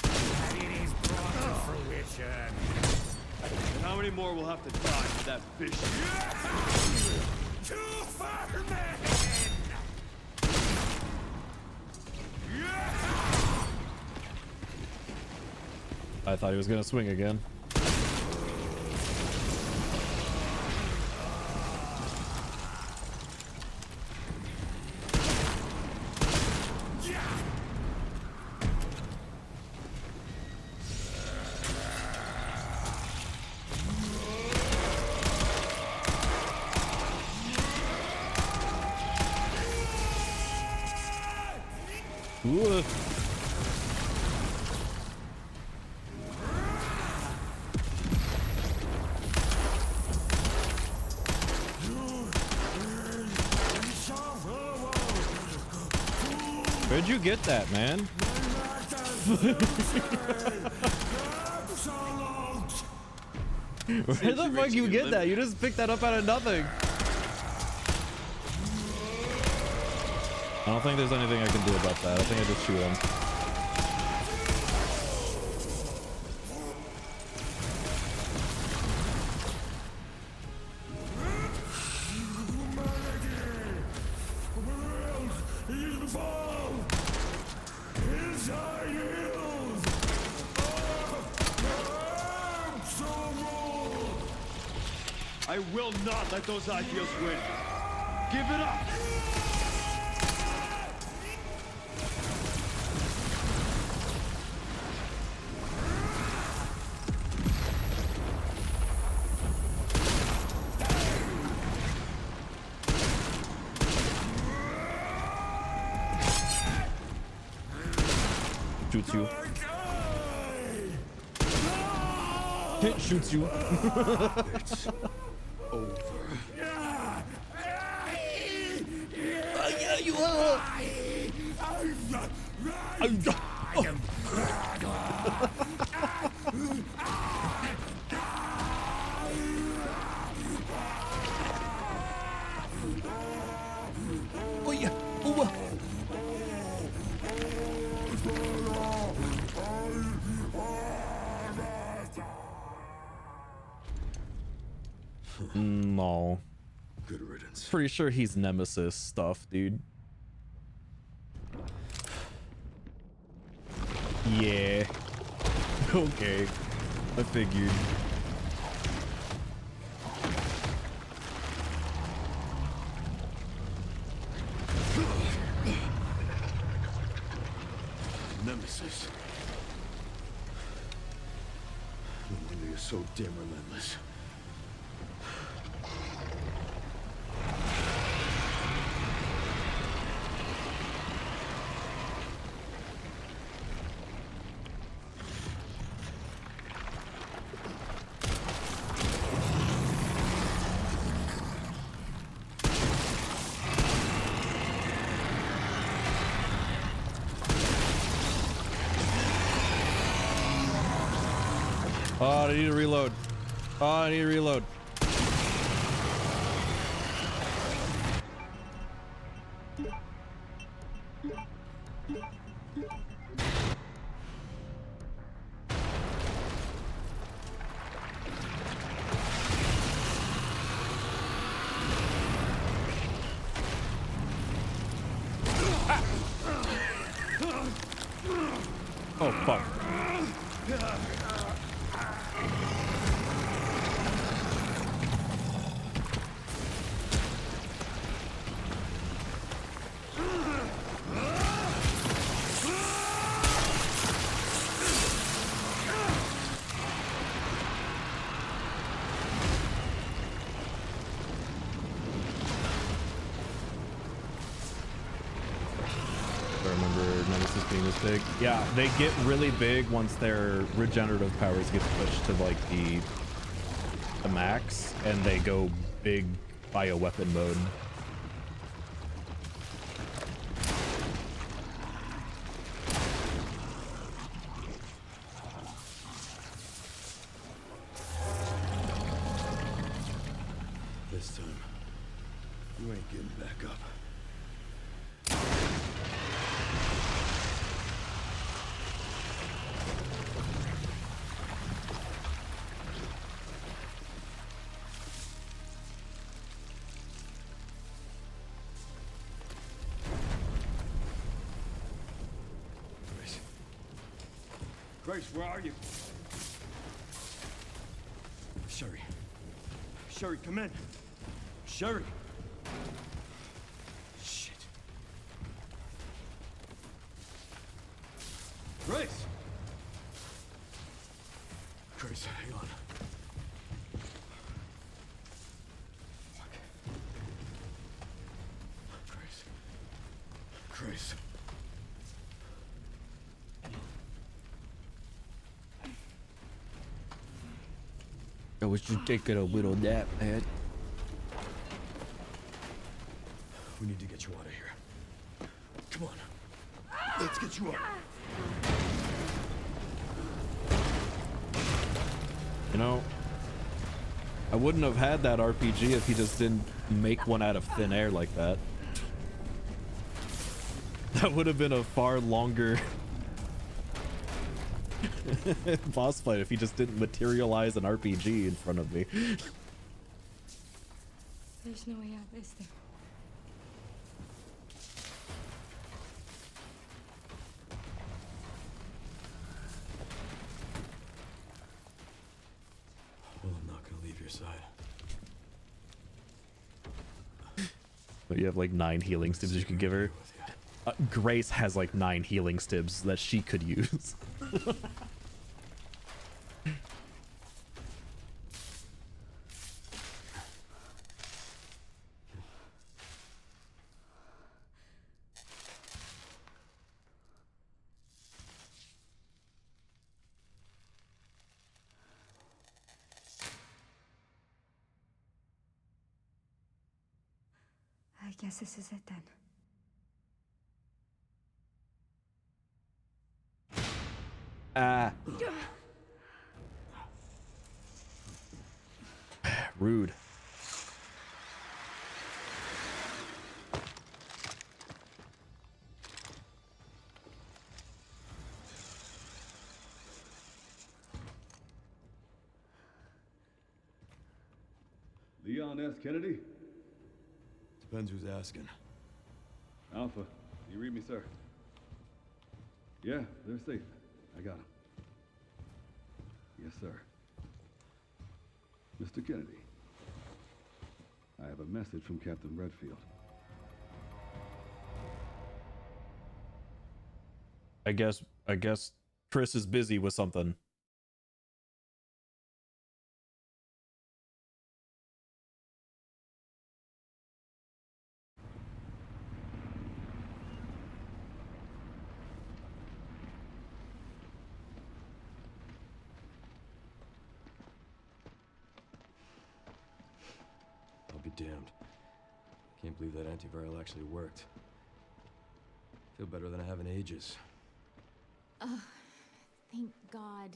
that it is brought to fruition. And how many more will have to die for that vision? Two firemen! I thought he was gonna swing again. Ooh. Where'd you get that, man? Where the fuck you get that? You just picked that up out of nothing. I don't think there's anything I can do about that. I think I just shoot him. I will not let those ideals win. Give it up! Shoots you. It shoots you. It's over. Yeah, you are. Oh yeah. Oh. No. Good riddance. Pretty sure he's Nemesis stuff, dude. Yeah. Okay. I figured. Nemesis. No wonder you're so damn relentless. Oh, I need to reload. Oh, I need to reload. Oh, fuck. Big. Yeah, they get really big once their regenerative powers get pushed to like the max, and they go big bioweapon mode. This time, you ain't getting back up. Grace, where are you? Sherry. Sherry, come in. Sherry. Shit. Grace! Grace, hang on. Fuck. Grace. Grace. I wish you'd taken a little nap, man. We need to get you out of here. Come on. Let's get you out. You know, I wouldn't have had that RPG if he just didn't make one out of thin air like that. That would have been a far longer boss fight if he just didn't materialize an RPG in front of me. There's no way out, is there? Well, I'm not gonna leave your side. But you have like 9 healing stabs you can give her. Grace has like 9 healing stabs that she could use. I guess this is it then. Rude. Leon S. Kennedy? Depends who's asking. Alpha, you read me, sir? Yeah, they're safe. I got them. Yes, sir. Mr. Kennedy, I have a message from Captain Redfield. I guess Chris is busy with something. I'll be damned. Can't believe that antiviral actually worked. Feel better than I have in ages. Oh, thank God.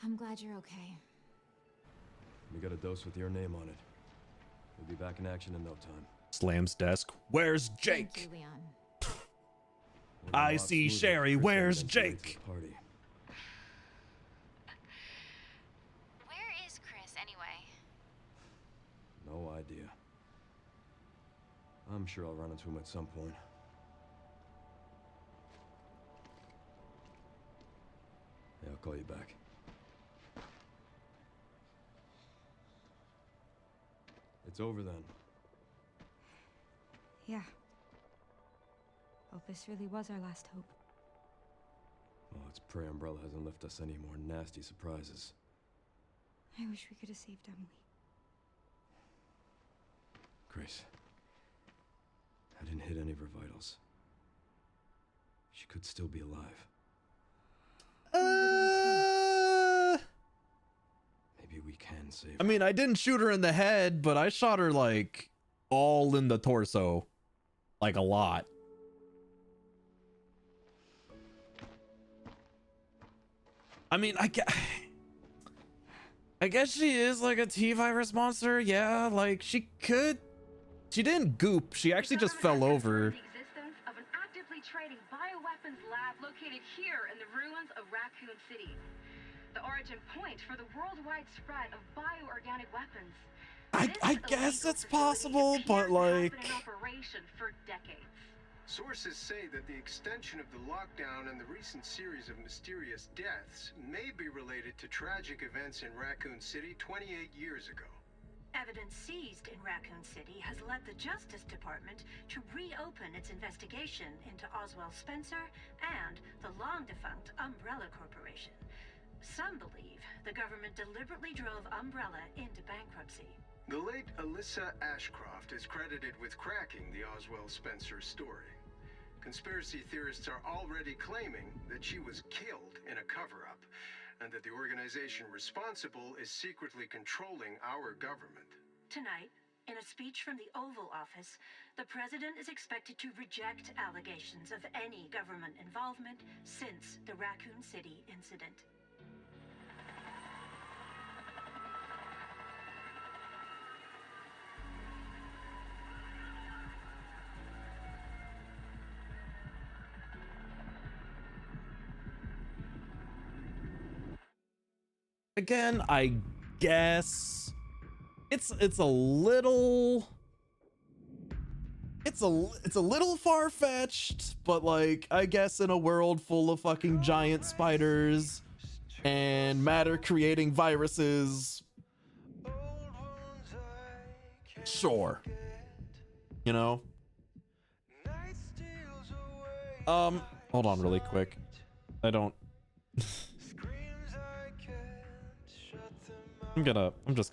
I'm glad you're okay. We got a dose with your name on it. We'll be back in action in no time. Slams desk. Where's Jake? Thank you, Leon. I see Sherry. Where's Jake? Party. Where is Chris, anyway? No idea. I'm sure I'll run into him at some point. Yeah, I'll call you back. It's over then. Yeah. Well, this really was our last hope. Oh, let's pray Umbrella hasn't left us any more nasty surprises. I wish we could have saved Emily. Grace. I didn't hit any of her vitals. She could still be alive. Maybe we can save her. I mean, I didn't shoot her in the head, but I shot her like all in the torso. Like a lot. I mean, I guess she is like a T-virus monster. Yeah, like she didn't goop. She actually just fell over. The existence of an actively trading bioweapons lab located here in the ruins of Raccoon City. The origin point for the worldwide spread of bioorganic weapons. I guess it's possible, but like Has been in operation for decades. Sources say that the extension of the lockdown and the recent series of mysterious deaths may be related to tragic events in Raccoon City 28 years ago. Evidence seized in Raccoon City has led the Justice Department to reopen its investigation into Oswald Spencer and the long-defunct Umbrella Corporation. Some believe the government deliberately drove Umbrella into bankruptcy. The late Alyssa Ashcroft is credited with cracking the Oswald Spencer story. Conspiracy theorists are already claiming that she was killed in a cover-up, and that the organization responsible is secretly controlling our government. Tonight, in a speech from the Oval Office, the president is expected to reject allegations of any government involvement since the Raccoon City incident. again, I guess it's a little it's a little far-fetched, but like I guess in a world full of fucking giant spiders and matter creating viruses, sure, you know. Hold on really quick. I'm just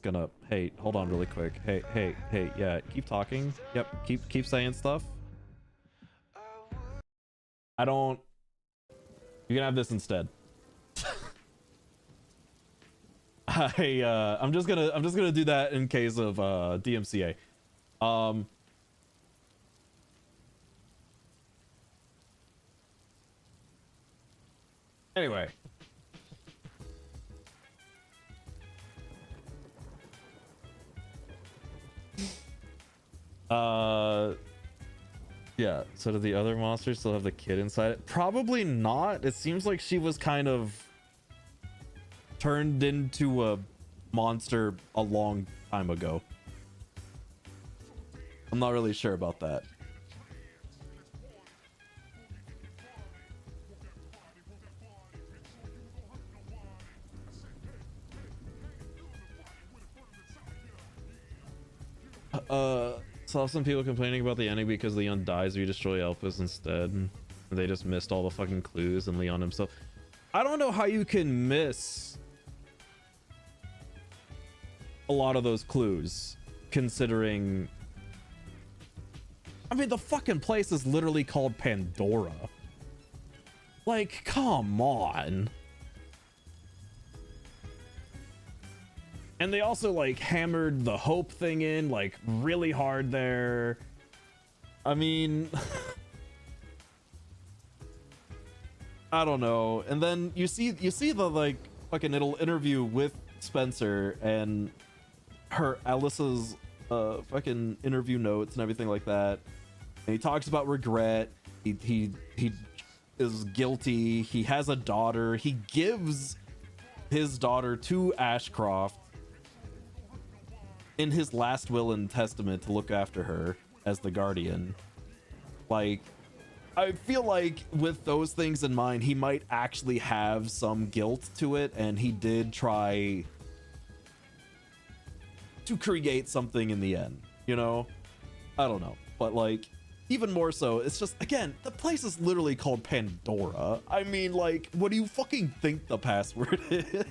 gonna hey, hold on really quick. Hey, yeah, keep talking. Yep, keep saying stuff. You can have this instead. I'm just gonna do that in case of DMCA. Anyway. Yeah, so do the other monsters still have the kid inside it? Probably not. It seems like she was kind of turned into a monster a long time ago. I'm not really sure about that. Saw some people complaining about the ending because Leon dies or you destroy Elpis instead. And they just missed all the fucking clues and Leon himself. I don't know how you can miss a lot of those clues, considering... I mean, the fucking place is literally called Pandora. Like, come on. And they also like hammered the hope thing in like really hard there. I mean, I don't know. And then you see the like fucking little interview with Spencer and Alice's fucking interview notes and everything like that. And he talks about regret. He is guilty. He has a daughter. He gives his daughter to Ashcroft in his last will and testament to look after her as the guardian. Like, I feel like with those things in mind, he might actually have some guilt to it, and he did try to create something in the end, you know? I don't know, but like, even more so, it's just, again, the place is literally called Pandora. I mean, like, what do you fucking think the password is?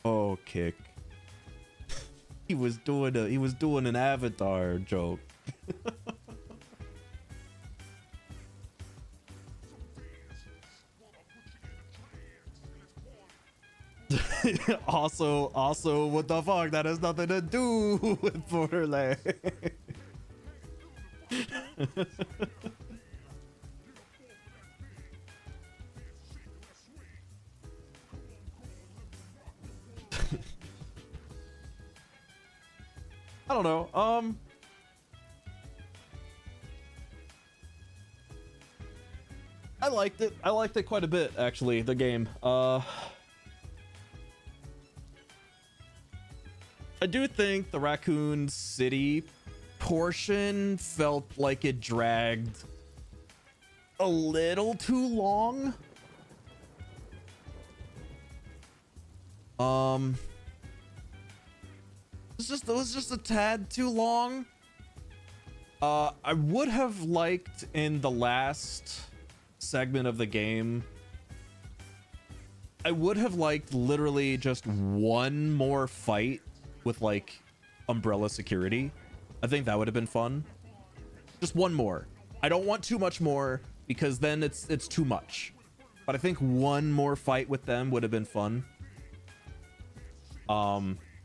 Oh, Kick. He was doing an Avatar joke. also, what the fuck? That has nothing to do with Borderlands. I don't know. I liked it. I liked it quite a bit, actually, the game. I do think the Raccoon City portion felt like it dragged a little too long. It was just a tad too long. I would have liked in the last segment of the game, I would have liked literally just one more fight with like Umbrella security. I think that would have been fun. Just one more. I don't want too much more because then it's too much. But I think one more fight with them would have been fun.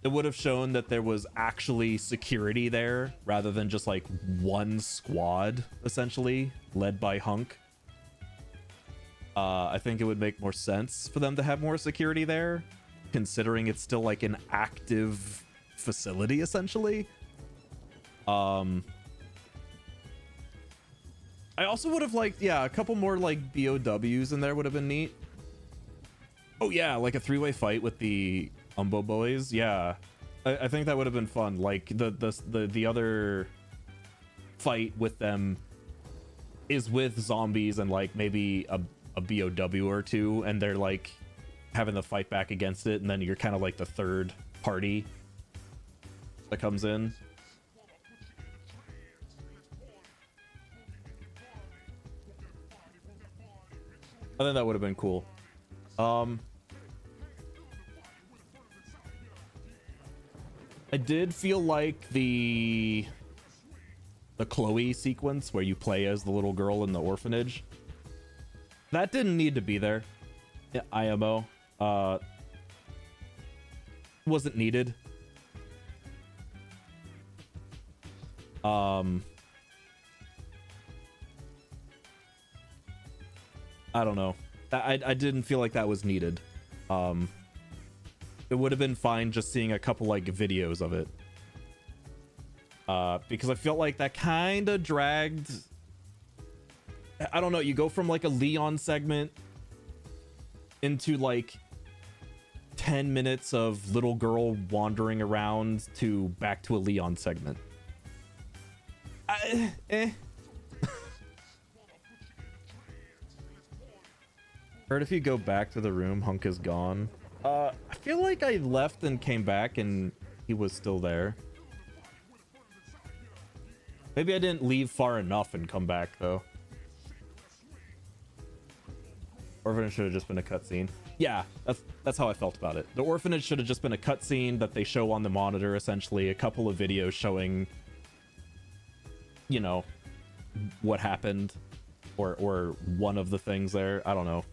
It would have shown that there was actually security there rather than just like one squad essentially led by Hunk. I think it would make more sense for them to have more security there, considering it's still like an active facility essentially. I also would have liked, yeah, a couple more like BOWs in there would have been neat. Oh yeah, like a three-way fight with the Umbo boys. Yeah, I think that would have been fun. Like the other fight with them is with zombies and like maybe a BOW or two, and they're like having the fight back against it, and then you're kind of like the third party that comes in. I think that would have been cool. I did feel like the Chloe sequence where you play as the little girl in the orphanage, that didn't need to be there. IMO wasn't needed. I don't know. I didn't feel like that was needed. It would have been fine just seeing a couple like videos of it. Because I felt like that kind of dragged. I don't know. You go from like a Leon segment into like 10 minutes of little girl wandering around to back to a Leon segment. Heard if you go back to the room, Hunk is gone. I feel like I left and came back and he was still there. Maybe I didn't leave far enough and come back though. Orphanage should have just been a cutscene. Yeah, that's how I felt about it. The orphanage should have just been a cutscene that they show on the monitor, essentially. A couple of videos showing, you know, what happened, or one of the things there. I don't know.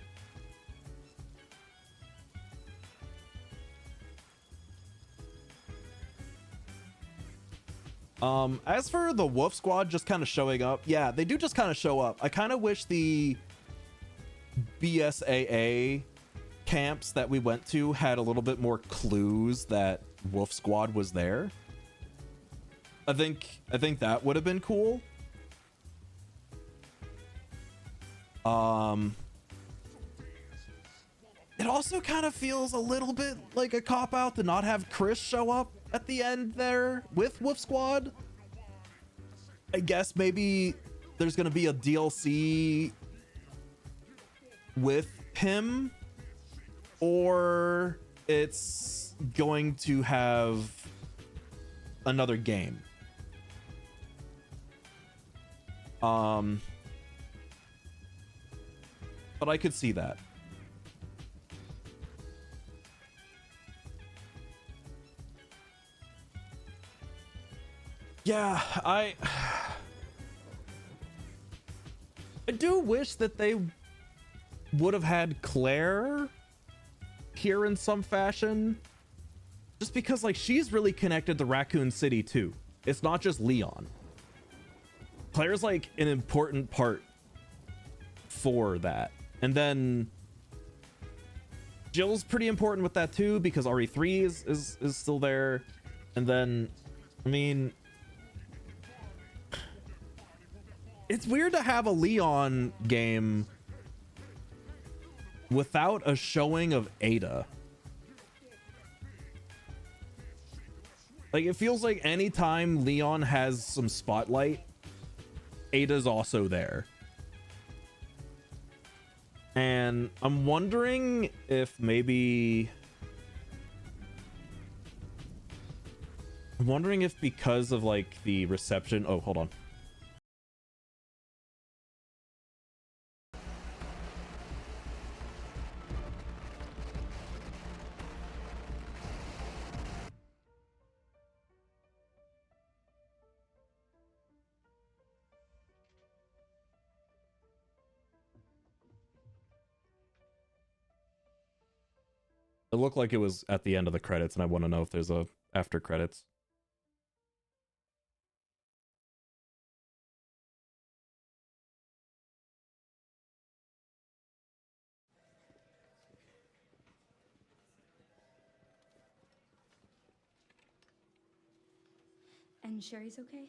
As for the Wolf Squad just kind of showing up, yeah, they do just kind of show up. I kind of wish the BSAA camps that we went to had a little bit more clues that Wolf Squad was there. I think that would have been cool. It also kind of feels a little bit like a cop-out to not have Chris show up at the end there with Wolf Squad. I guess maybe there's gonna be a DLC with him, or it's going to have another game. But I could see that. Yeah, I do wish that they would have had Claire here in some fashion, just because like she's really connected to Raccoon City too. It's not just Leon. Claire's like an important part for that, and then Jill's pretty important with that too, because RE3 is still there. And then, I mean, it's weird to have a Leon game without a showing of Ada. Like, it feels like anytime Leon has some spotlight, Ada's also there. And I'm wondering if maybe... I'm wondering if because of like the reception... Oh, hold on. It looked like it was at the end of the credits, and I want to know if there's a after credits. And Sherry's okay?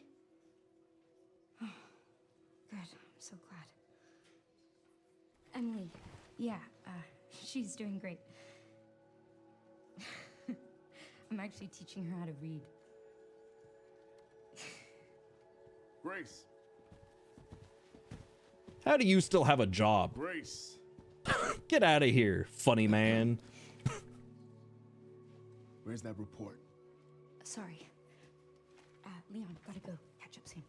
Oh, good. I'm so glad. Emily, yeah, she's doing great. I'm actually teaching her how to read. Grace. How do you still have a job? Grace. Get out of here, funny man. Where's that report? Sorry. Leon, gotta go. Catch up soon.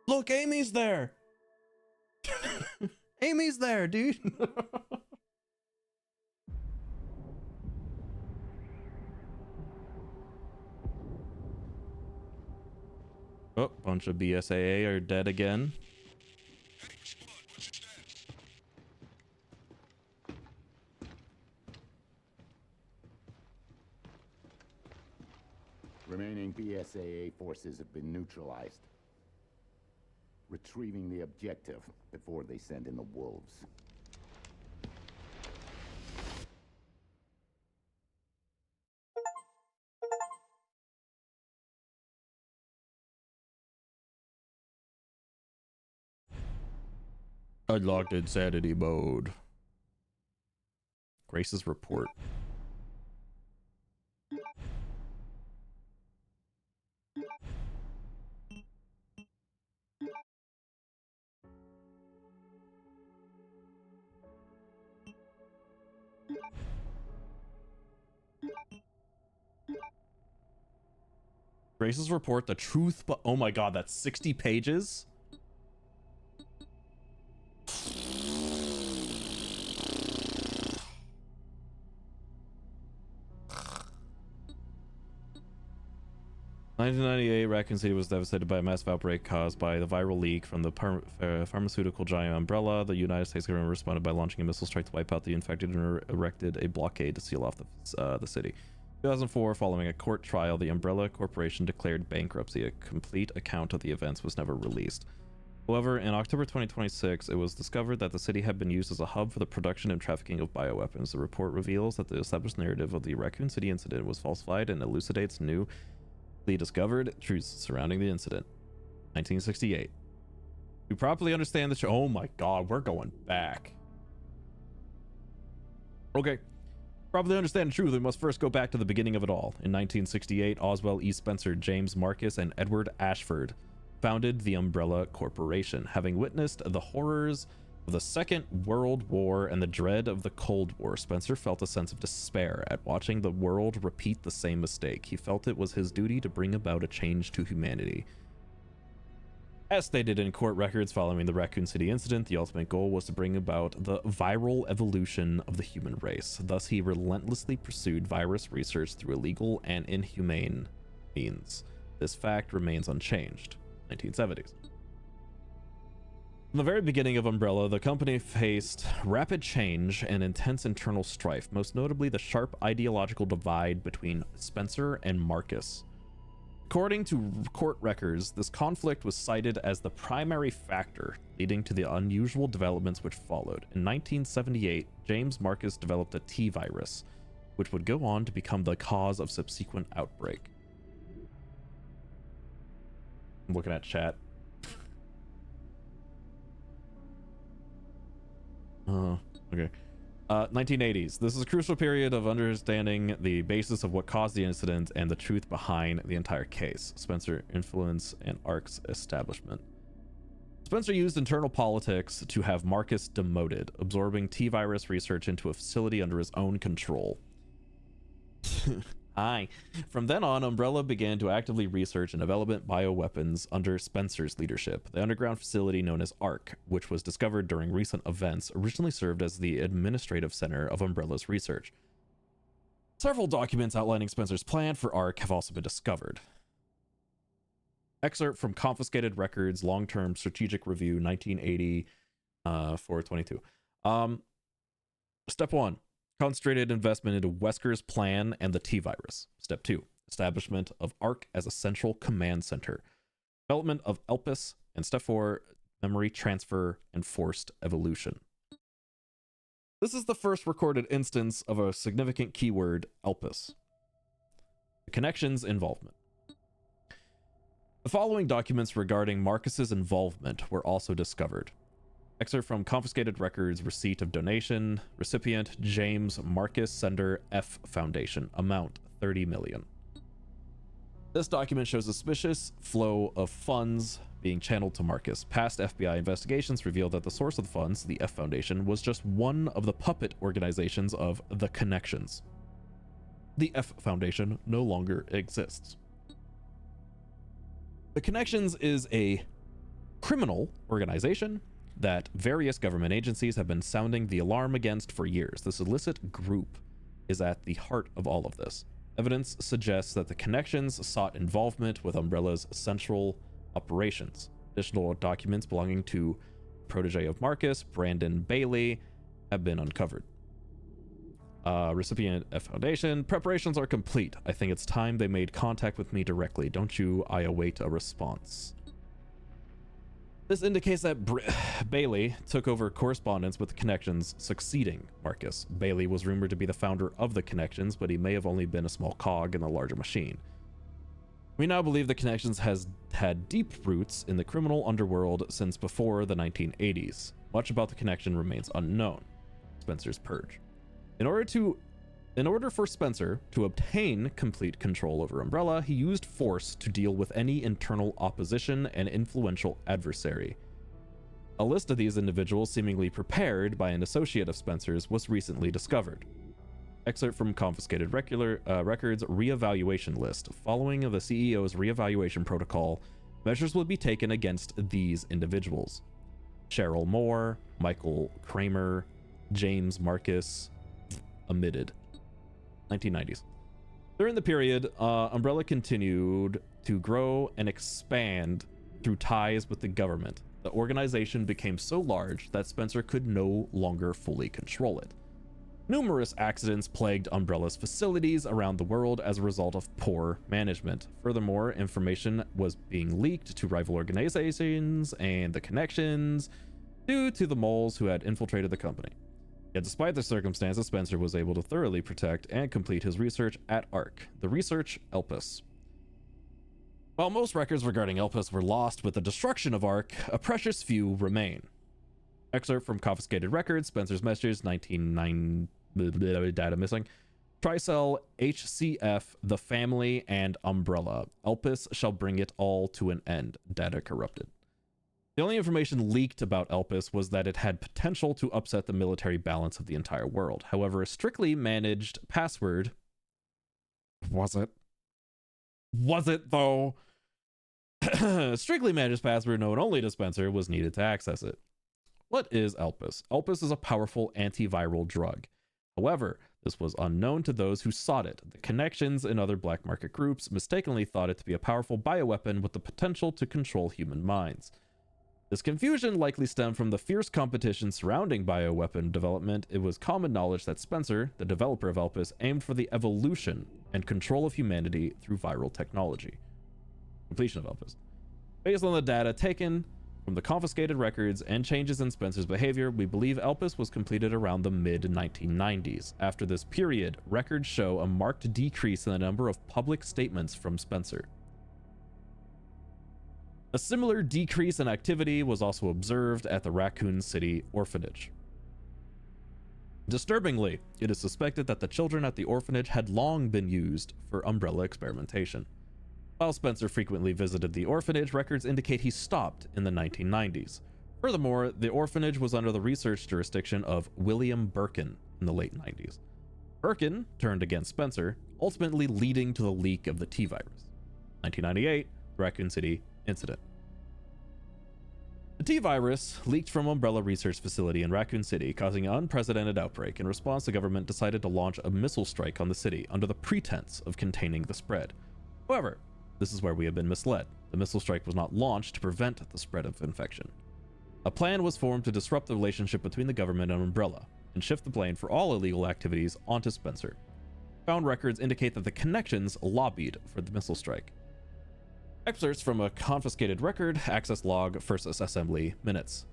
Look, Amy's there. Amy's there, dude. Oh, bunch of BSAA are dead again. Remaining BSAA forces have been neutralized. Retrieving the objective before they send in the wolves. Unlocked insanity mode. Grace's report. Grace's report, the truth, but oh my god, that's 60 pages. In 1998, Raccoon City was devastated by a massive outbreak caused by the viral leak from the pharmaceutical giant Umbrella. The United States government responded by launching a missile strike to wipe out the infected and erected a blockade to seal off the city. In 2004, following a court trial, the Umbrella Corporation declared bankruptcy. A complete account of the events was never released. However, in October 2026, it was discovered that the city had been used as a hub for the production and trafficking of bioweapons. The report reveals that the established narrative of the Raccoon City incident was falsified and elucidates newly discovered truths surrounding the incident. 1968. To properly understand the show. Oh my god, we're going back. Okay. Properly understand the truth, we must first go back to the beginning of it all. In 1968, Oswell E. Spencer, James Marcus, and Edward Ashford founded the Umbrella Corporation. Having witnessed the horrors of the Second World War and the dread of the Cold War, Spencer felt a sense of despair at watching the world repeat the same mistake. He felt it was his duty to bring about a change to humanity. As stated in court records following the Raccoon City incident, the ultimate goal was to bring about the viral evolution of the human race. Thus, he relentlessly pursued virus research through illegal and inhumane means. This fact remains unchanged. 1970s. From the very beginning of Umbrella, the company faced rapid change and intense internal strife, most notably the sharp ideological divide between Spencer and Marcus. According to court records, this conflict was cited as the primary factor leading to the unusual developments which followed. In 1978, James Marcus developed a T-virus, which would go on to become the cause of subsequent outbreak. I'm looking at chat. Okay. 1980s. This is a crucial period of understanding the basis of what caused the incident and the truth behind the entire case. Spencer influence and ARC's establishment. Spencer used internal politics to have Marcus demoted, absorbing T-virus research into a facility under his own control. Hi. From then on, Umbrella began to actively research and develop bioweapons under Spencer's leadership. The underground facility known as ARC, which was discovered during recent events, originally served as the administrative center of Umbrella's research. Several documents outlining Spencer's plan for ARC have also been discovered. Excerpt from Confiscated Records, Long-Term Strategic Review, 1980, 422. Step 1. Concentrated investment into Wesker's plan and the T-virus. Step 2. Establishment of ARC as a central command center. Development of ELPIS. And step 4. memory transfer, and forced evolution. This is the first recorded instance of a significant keyword, Elpis. The connection's involvement. The following documents regarding Marcus's involvement were also discovered. Excerpt from confiscated records, receipt of donation, recipient James Marcus, sender F Foundation, amount 30 million. This document shows a suspicious flow of funds being channeled to Marcus. Past FBI investigations revealed that the source of the funds, the F Foundation, was just one of the puppet organizations of the Connections. The F Foundation no longer exists. The Connections is a criminal organization that various government agencies have been sounding the alarm against for years. This illicit group is at the heart of all of this. Evidence suggests that the Connections sought involvement with Umbrella's central operations. Additional documents belonging to protege of Marcus, Brandon Bailey, have been uncovered. Recipient F Foundation. Preparations are complete. I think it's time they made contact with me directly. Don't you? I await a response. This indicates that Bailey took over correspondence with the Connections succeeding Marcus. Bailey was rumored to be the founder of the Connections, but he may have only been a small cog in the larger machine. We now believe the Connections has had deep roots in the criminal underworld since before the 1980s. Much about the Connection remains unknown. Spencer's Purge. In order for Spencer to obtain complete control over Umbrella, he used force to deal with any internal opposition and influential adversary. A list of these individuals, seemingly prepared by an associate of Spencer's, was recently discovered. Excerpt from confiscated records reevaluation list. Following the CEO's reevaluation protocol, measures will be taken against these individuals: Cheryl Moore, Michael Kramer, James Marcus, omitted. 1990s. During the period, Umbrella continued to grow and expand through ties with the government. The organization became so large that Spencer could no longer fully control it. Numerous accidents plagued Umbrella's facilities around the world as a result of poor management. Furthermore, information was being leaked to rival organizations and the Connections due to the moles who had infiltrated the company. Yet despite the circumstances, Spencer was able to thoroughly protect and complete his research at ARC, the research Elpis. While most records regarding Elpis were lost with the destruction of ARC, a precious few remain. Excerpt from confiscated records, Spencer's messages, 1990, data missing. Tricell, HCF, the family, and Umbrella. Elpis shall bring it all to an end. Data corrupted. The only information leaked about Elpis was that it had potential to upset the military balance of the entire world. However, a strictly managed password... Was it? Was it, though? A strictly managed password known only to Spencer was needed to access it. What is Elpis? Elpis is a powerful antiviral drug. However, this was unknown to those who sought it. The Connections and other black market groups mistakenly thought it to be a powerful bioweapon with the potential to control human minds. This confusion likely stemmed from the fierce competition surrounding bioweapon development. It was common knowledge that Spencer, the developer of Elpis, aimed for the evolution and control of humanity through viral technology. Completion of Elpis. Based on the data taken from the confiscated records and changes in Spencer's behavior, we believe Elpis was completed around the mid-1990s. After this period, records show a marked decrease in the number of public statements from Spencer. A similar decrease in activity was also observed at the Raccoon City orphanage. Disturbingly, it is suspected that the children at the orphanage had long been used for Umbrella experimentation. While Spencer frequently visited the orphanage, records indicate he stopped in the 1990s. Furthermore, the orphanage was under the research jurisdiction of William Birkin in the late 90s. Birkin turned against Spencer, ultimately leading to the leak of the T-virus. 1998, Raccoon City incident. The T-virus leaked from Umbrella Research Facility in Raccoon City, causing an unprecedented outbreak. In response, the government decided to launch a missile strike on the city under the pretense of containing the spread. However, this is where we have been misled. The missile strike was not launched to prevent the spread of infection. A plan was formed to disrupt the relationship between the government and Umbrella and shift the blame for all illegal activities onto Spencer. Found records indicate that the Connections lobbied for the missile strike. Excerpts from a confiscated record, access log, first assembly minutes.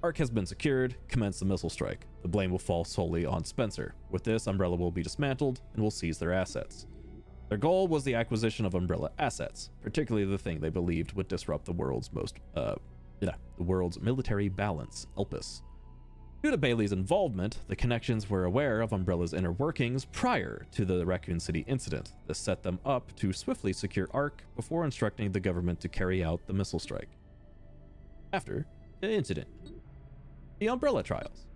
ARC has been secured, commence the missile strike. The blame will fall solely on Spencer. With this, Umbrella will be dismantled and will seize their assets. Their goal was the acquisition of Umbrella assets, particularly the thing they believed would disrupt the world's military balance, Elpis. Due to Bailey's involvement, the Connections were aware of Umbrella's inner workings prior to the Raccoon City incident. This set them up to swiftly secure ARC before instructing the government to carry out the missile strike. After the incident, the Umbrella trials.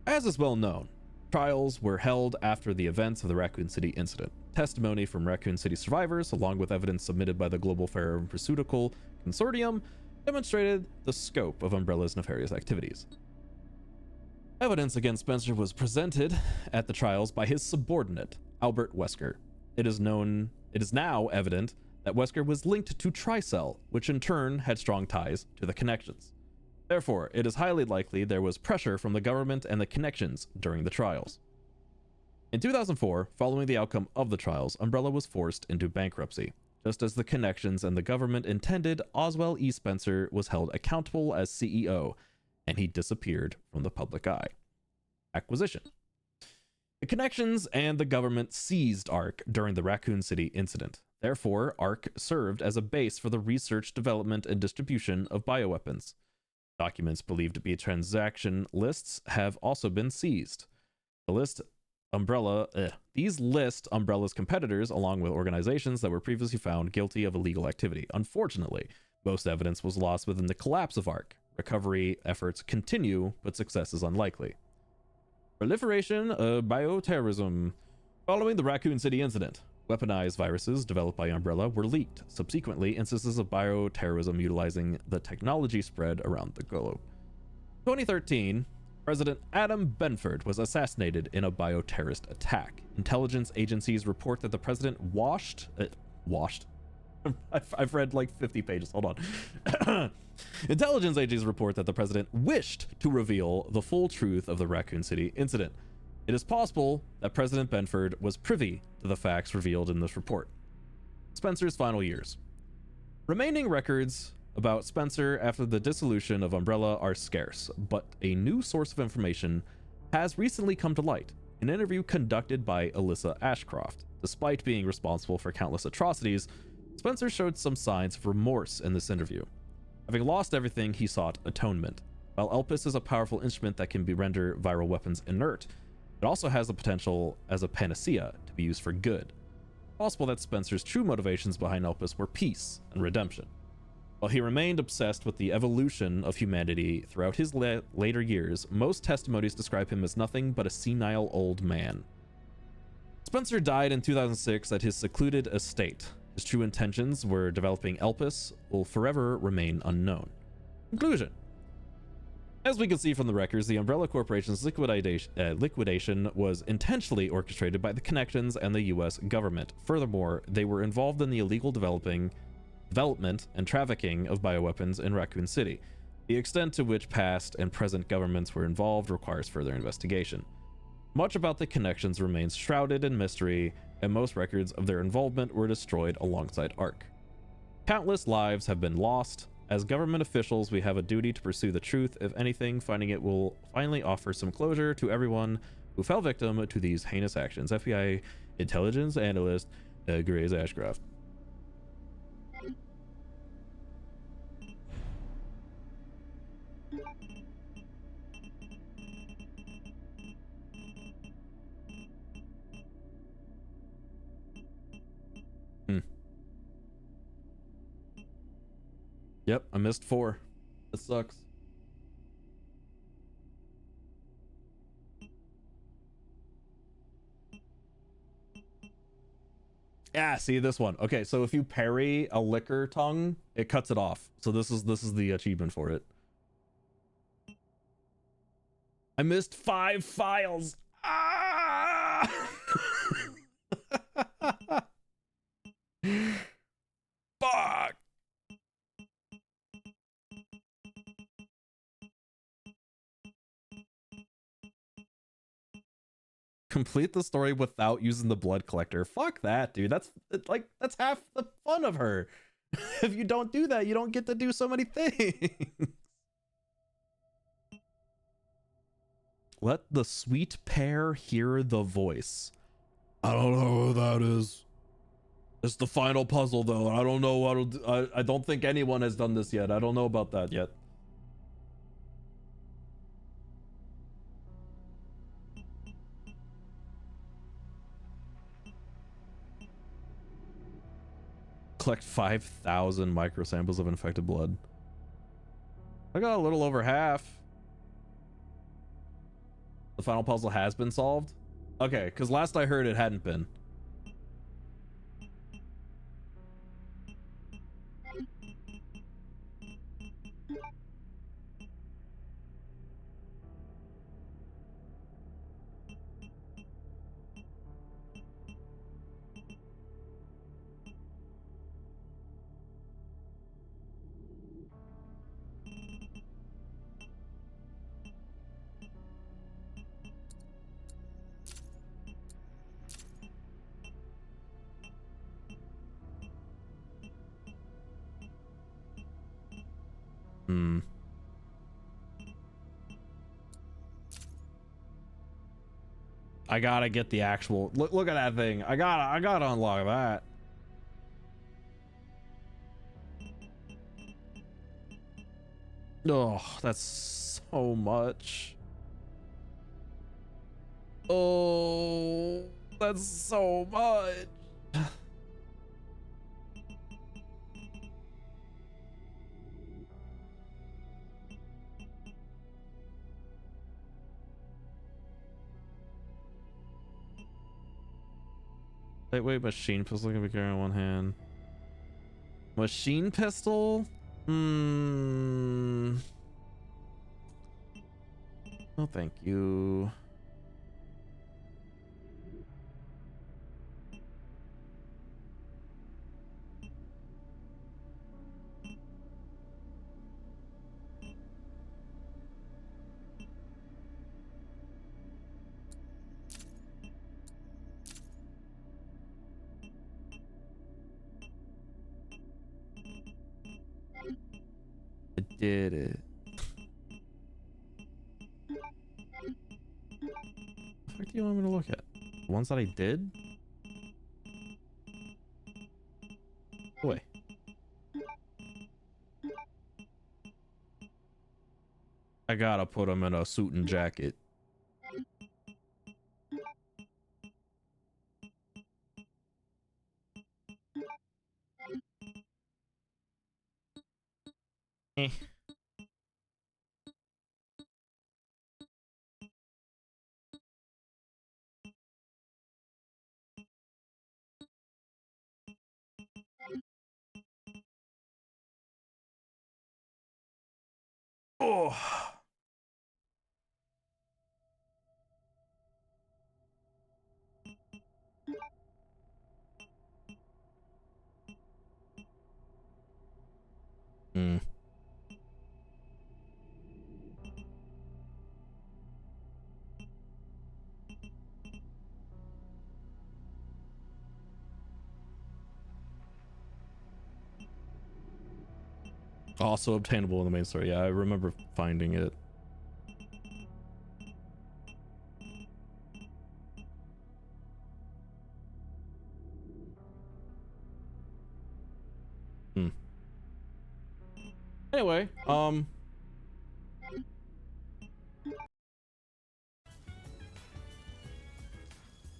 As is well known, trials were held after the events of the Raccoon City incident. Testimony from Raccoon City survivors, along with evidence submitted by the Global Pharmaceutical Consortium, demonstrated the scope of Umbrella's nefarious activities. Evidence against Spencer was presented at the trials by his subordinate, Albert Wesker. It is now evident that Wesker was linked to Tricell, which in turn had strong ties to the Connections. Therefore, it is highly likely there was pressure from the government and the Connections during the trials. In 2004, following the outcome of the trials, Umbrella was forced into bankruptcy. Just as the Connections and the government intended, Oswell E. Spencer was held accountable as CEO, and he disappeared from the public eye. Acquisition. The Connections and the government seized ARC during the Raccoon City incident. Therefore, ARC served as a base for the research, development, and distribution of bioweapons. Documents believed to be transaction lists have also been seized. These list Umbrella's competitors along with organizations that were previously found guilty of illegal activity. Unfortunately, most evidence was lost within the collapse of ARC. Recovery efforts continue, but success is unlikely. Proliferation of bioterrorism. Following the Raccoon City incident, weaponized viruses developed by Umbrella were leaked. Subsequently, instances of bioterrorism utilizing the technology spread around the globe. 2013, President Adam Benford was assassinated in a bioterrorist attack. Intelligence agencies report that the president I've read like 50 pages. Hold on. Intelligence agencies report that the president wished to reveal the full truth of the Raccoon City incident. It is possible that President Benford was privy to the facts revealed in this report. Spencer's final years. Remaining records about Spencer after the dissolution of Umbrella are scarce, but a new source of information has recently come to light. An interview conducted by Alyssa Ashcroft. Despite being responsible for countless atrocities, Spencer showed some signs of remorse in this interview. Having lost everything, he sought atonement. While Elpis is a powerful instrument that can render viral weapons inert, it also has the potential as a panacea to be used for good. It's possible that Spencer's true motivations behind Elpis were peace and redemption. While he remained obsessed with the evolution of humanity throughout his later years, most testimonies describe him as nothing but a senile old man. Spencer died in 2006 at his secluded estate. His true intentions were developing Elpis will forever remain unknown. Conclusion. As we can see from the records, the Umbrella Corporation's liquidation was intentionally orchestrated by the Connections and the US government. Furthermore, they were involved in the illegal development and trafficking of bioweapons in Raccoon City. The extent to which past and present governments were involved requires further investigation. Much about the Connections remains shrouded in mystery, and most records of their involvement were destroyed alongside ARC. Countless lives have been lost. As government officials, we have a duty to pursue the truth. If anything, finding it will finally offer some closure to everyone who fell victim to these heinous actions. FBI intelligence analyst Grace Ashcroft. Yep, I missed 4. That sucks. Yeah, see this one. Okay, so if you parry a liquor tongue, it cuts it off. So this is the achievement for it. I missed 5 files. Ah! Fuck. Complete the story without using the blood collector. Fuck that, dude. That's half the fun of her. If you don't do that, you don't get to do so many things. Let the sweet pair hear the voice. I don't know who that is. It's the final puzzle though. I don't know what I don't think anyone has done this yet. I don't know about that yet. Collect 5,000 microsamples of infected blood. I got a little over half. The final puzzle has been solved? Okay, because last I heard it hadn't been. I gotta get the actual look at that thing. I gotta unlock that. Oh, that's so much. Oh, that's so much. Lightweight machine pistol can be carried in one hand. Machine pistol? No, thank you. I did it. What the fuck do you want me to look at? The ones that I did? Boy. I gotta put him in a suit and jacket. Eh. Oh. Also obtainable in the main story. Yeah, I remember finding it. Anyway,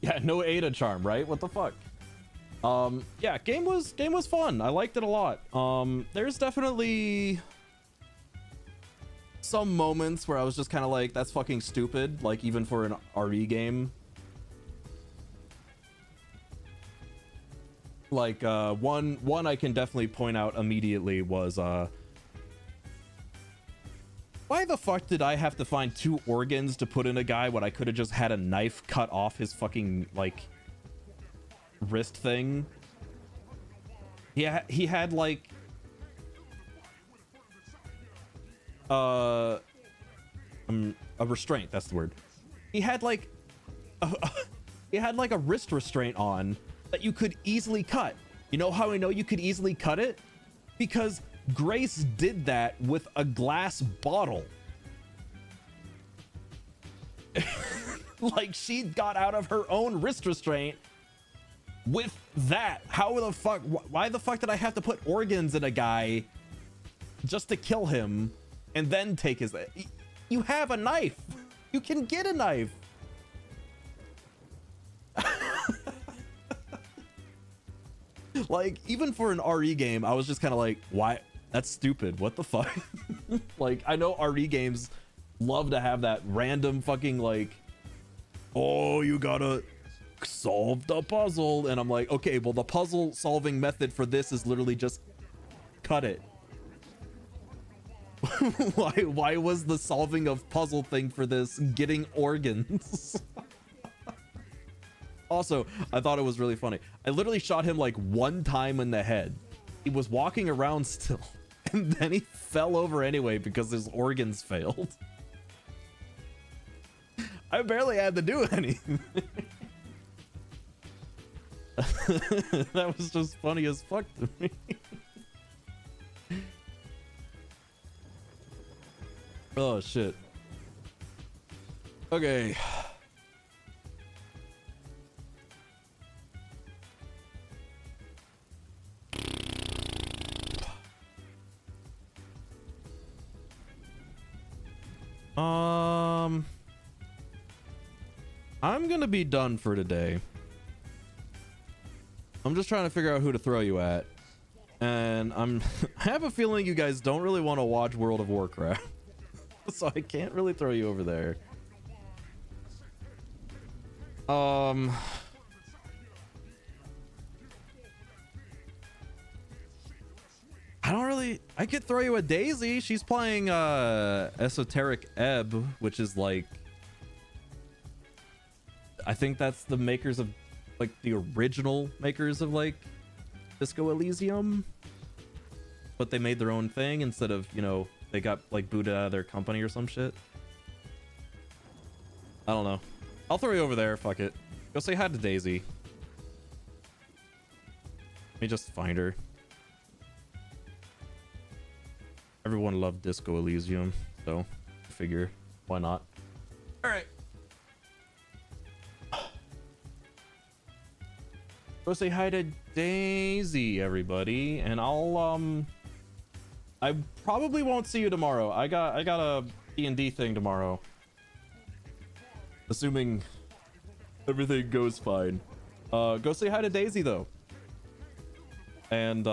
yeah, no Ada charm, right? What the fuck? Yeah, game was fun. I liked it a lot. There's definitely some moments where I was just kind of like, that's fucking stupid, like even for an RE game. Like one I can definitely point out immediately was why the fuck did I have to find 2 organs to put in a guy when I could have just had a knife cut off his fucking like wrist thing? Yeah, he had like a restraint, that's the word. He had like he had like a wrist restraint on that you could easily cut. You know how I know you could easily cut it? because Grace did that with a glass bottle. Like, she got out of her own wrist restraint with that. How the fuck? Why the fuck did I have to put organs in a guy just to kill him and then take his... You have a knife. You can get a knife. Like, even for an RE game, I was just kind of like, why? That's stupid. What the fuck? Like, I know RE games love to have that random fucking, like, oh, you gotta solve the puzzle. And I'm like, okay, well, the puzzle solving method for this is literally just cut it. Why was the solving of puzzle thing for this getting organs? Also, I thought it was really funny. I literally shot him like one time in the head. He was walking around still, and then he fell over anyway because his organs failed. I barely had to do anything. That was just funny as fuck to me. Oh shit. Okay. I'm gonna be done for today. I'm just trying to figure out who to throw you at. And I have a feeling you guys don't really want to watch World of Warcraft. So I can't really throw you over there. I could throw you a Daisy. She's playing Esoteric Ebb, which is like, I think that's the makers of, like, the original makers of, like, Disco Elysium, but they made their own thing instead of, you know, they got like booted out of their company or some shit. I don't know. I'll throw you over there. Fuck it. Go say hi to Daisy. Let me just find her. Everyone loved Disco Elysium, so I figure why not. All right. Go say hi to Daisy, everybody, and I'll I probably won't see you tomorrow. I got a D&D thing tomorrow. Assuming everything goes fine. Go say hi to Daisy though. And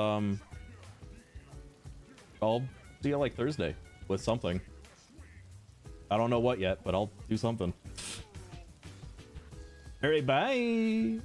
I'll see you like Thursday with something. I don't know what yet, but I'll do something. All right, bye.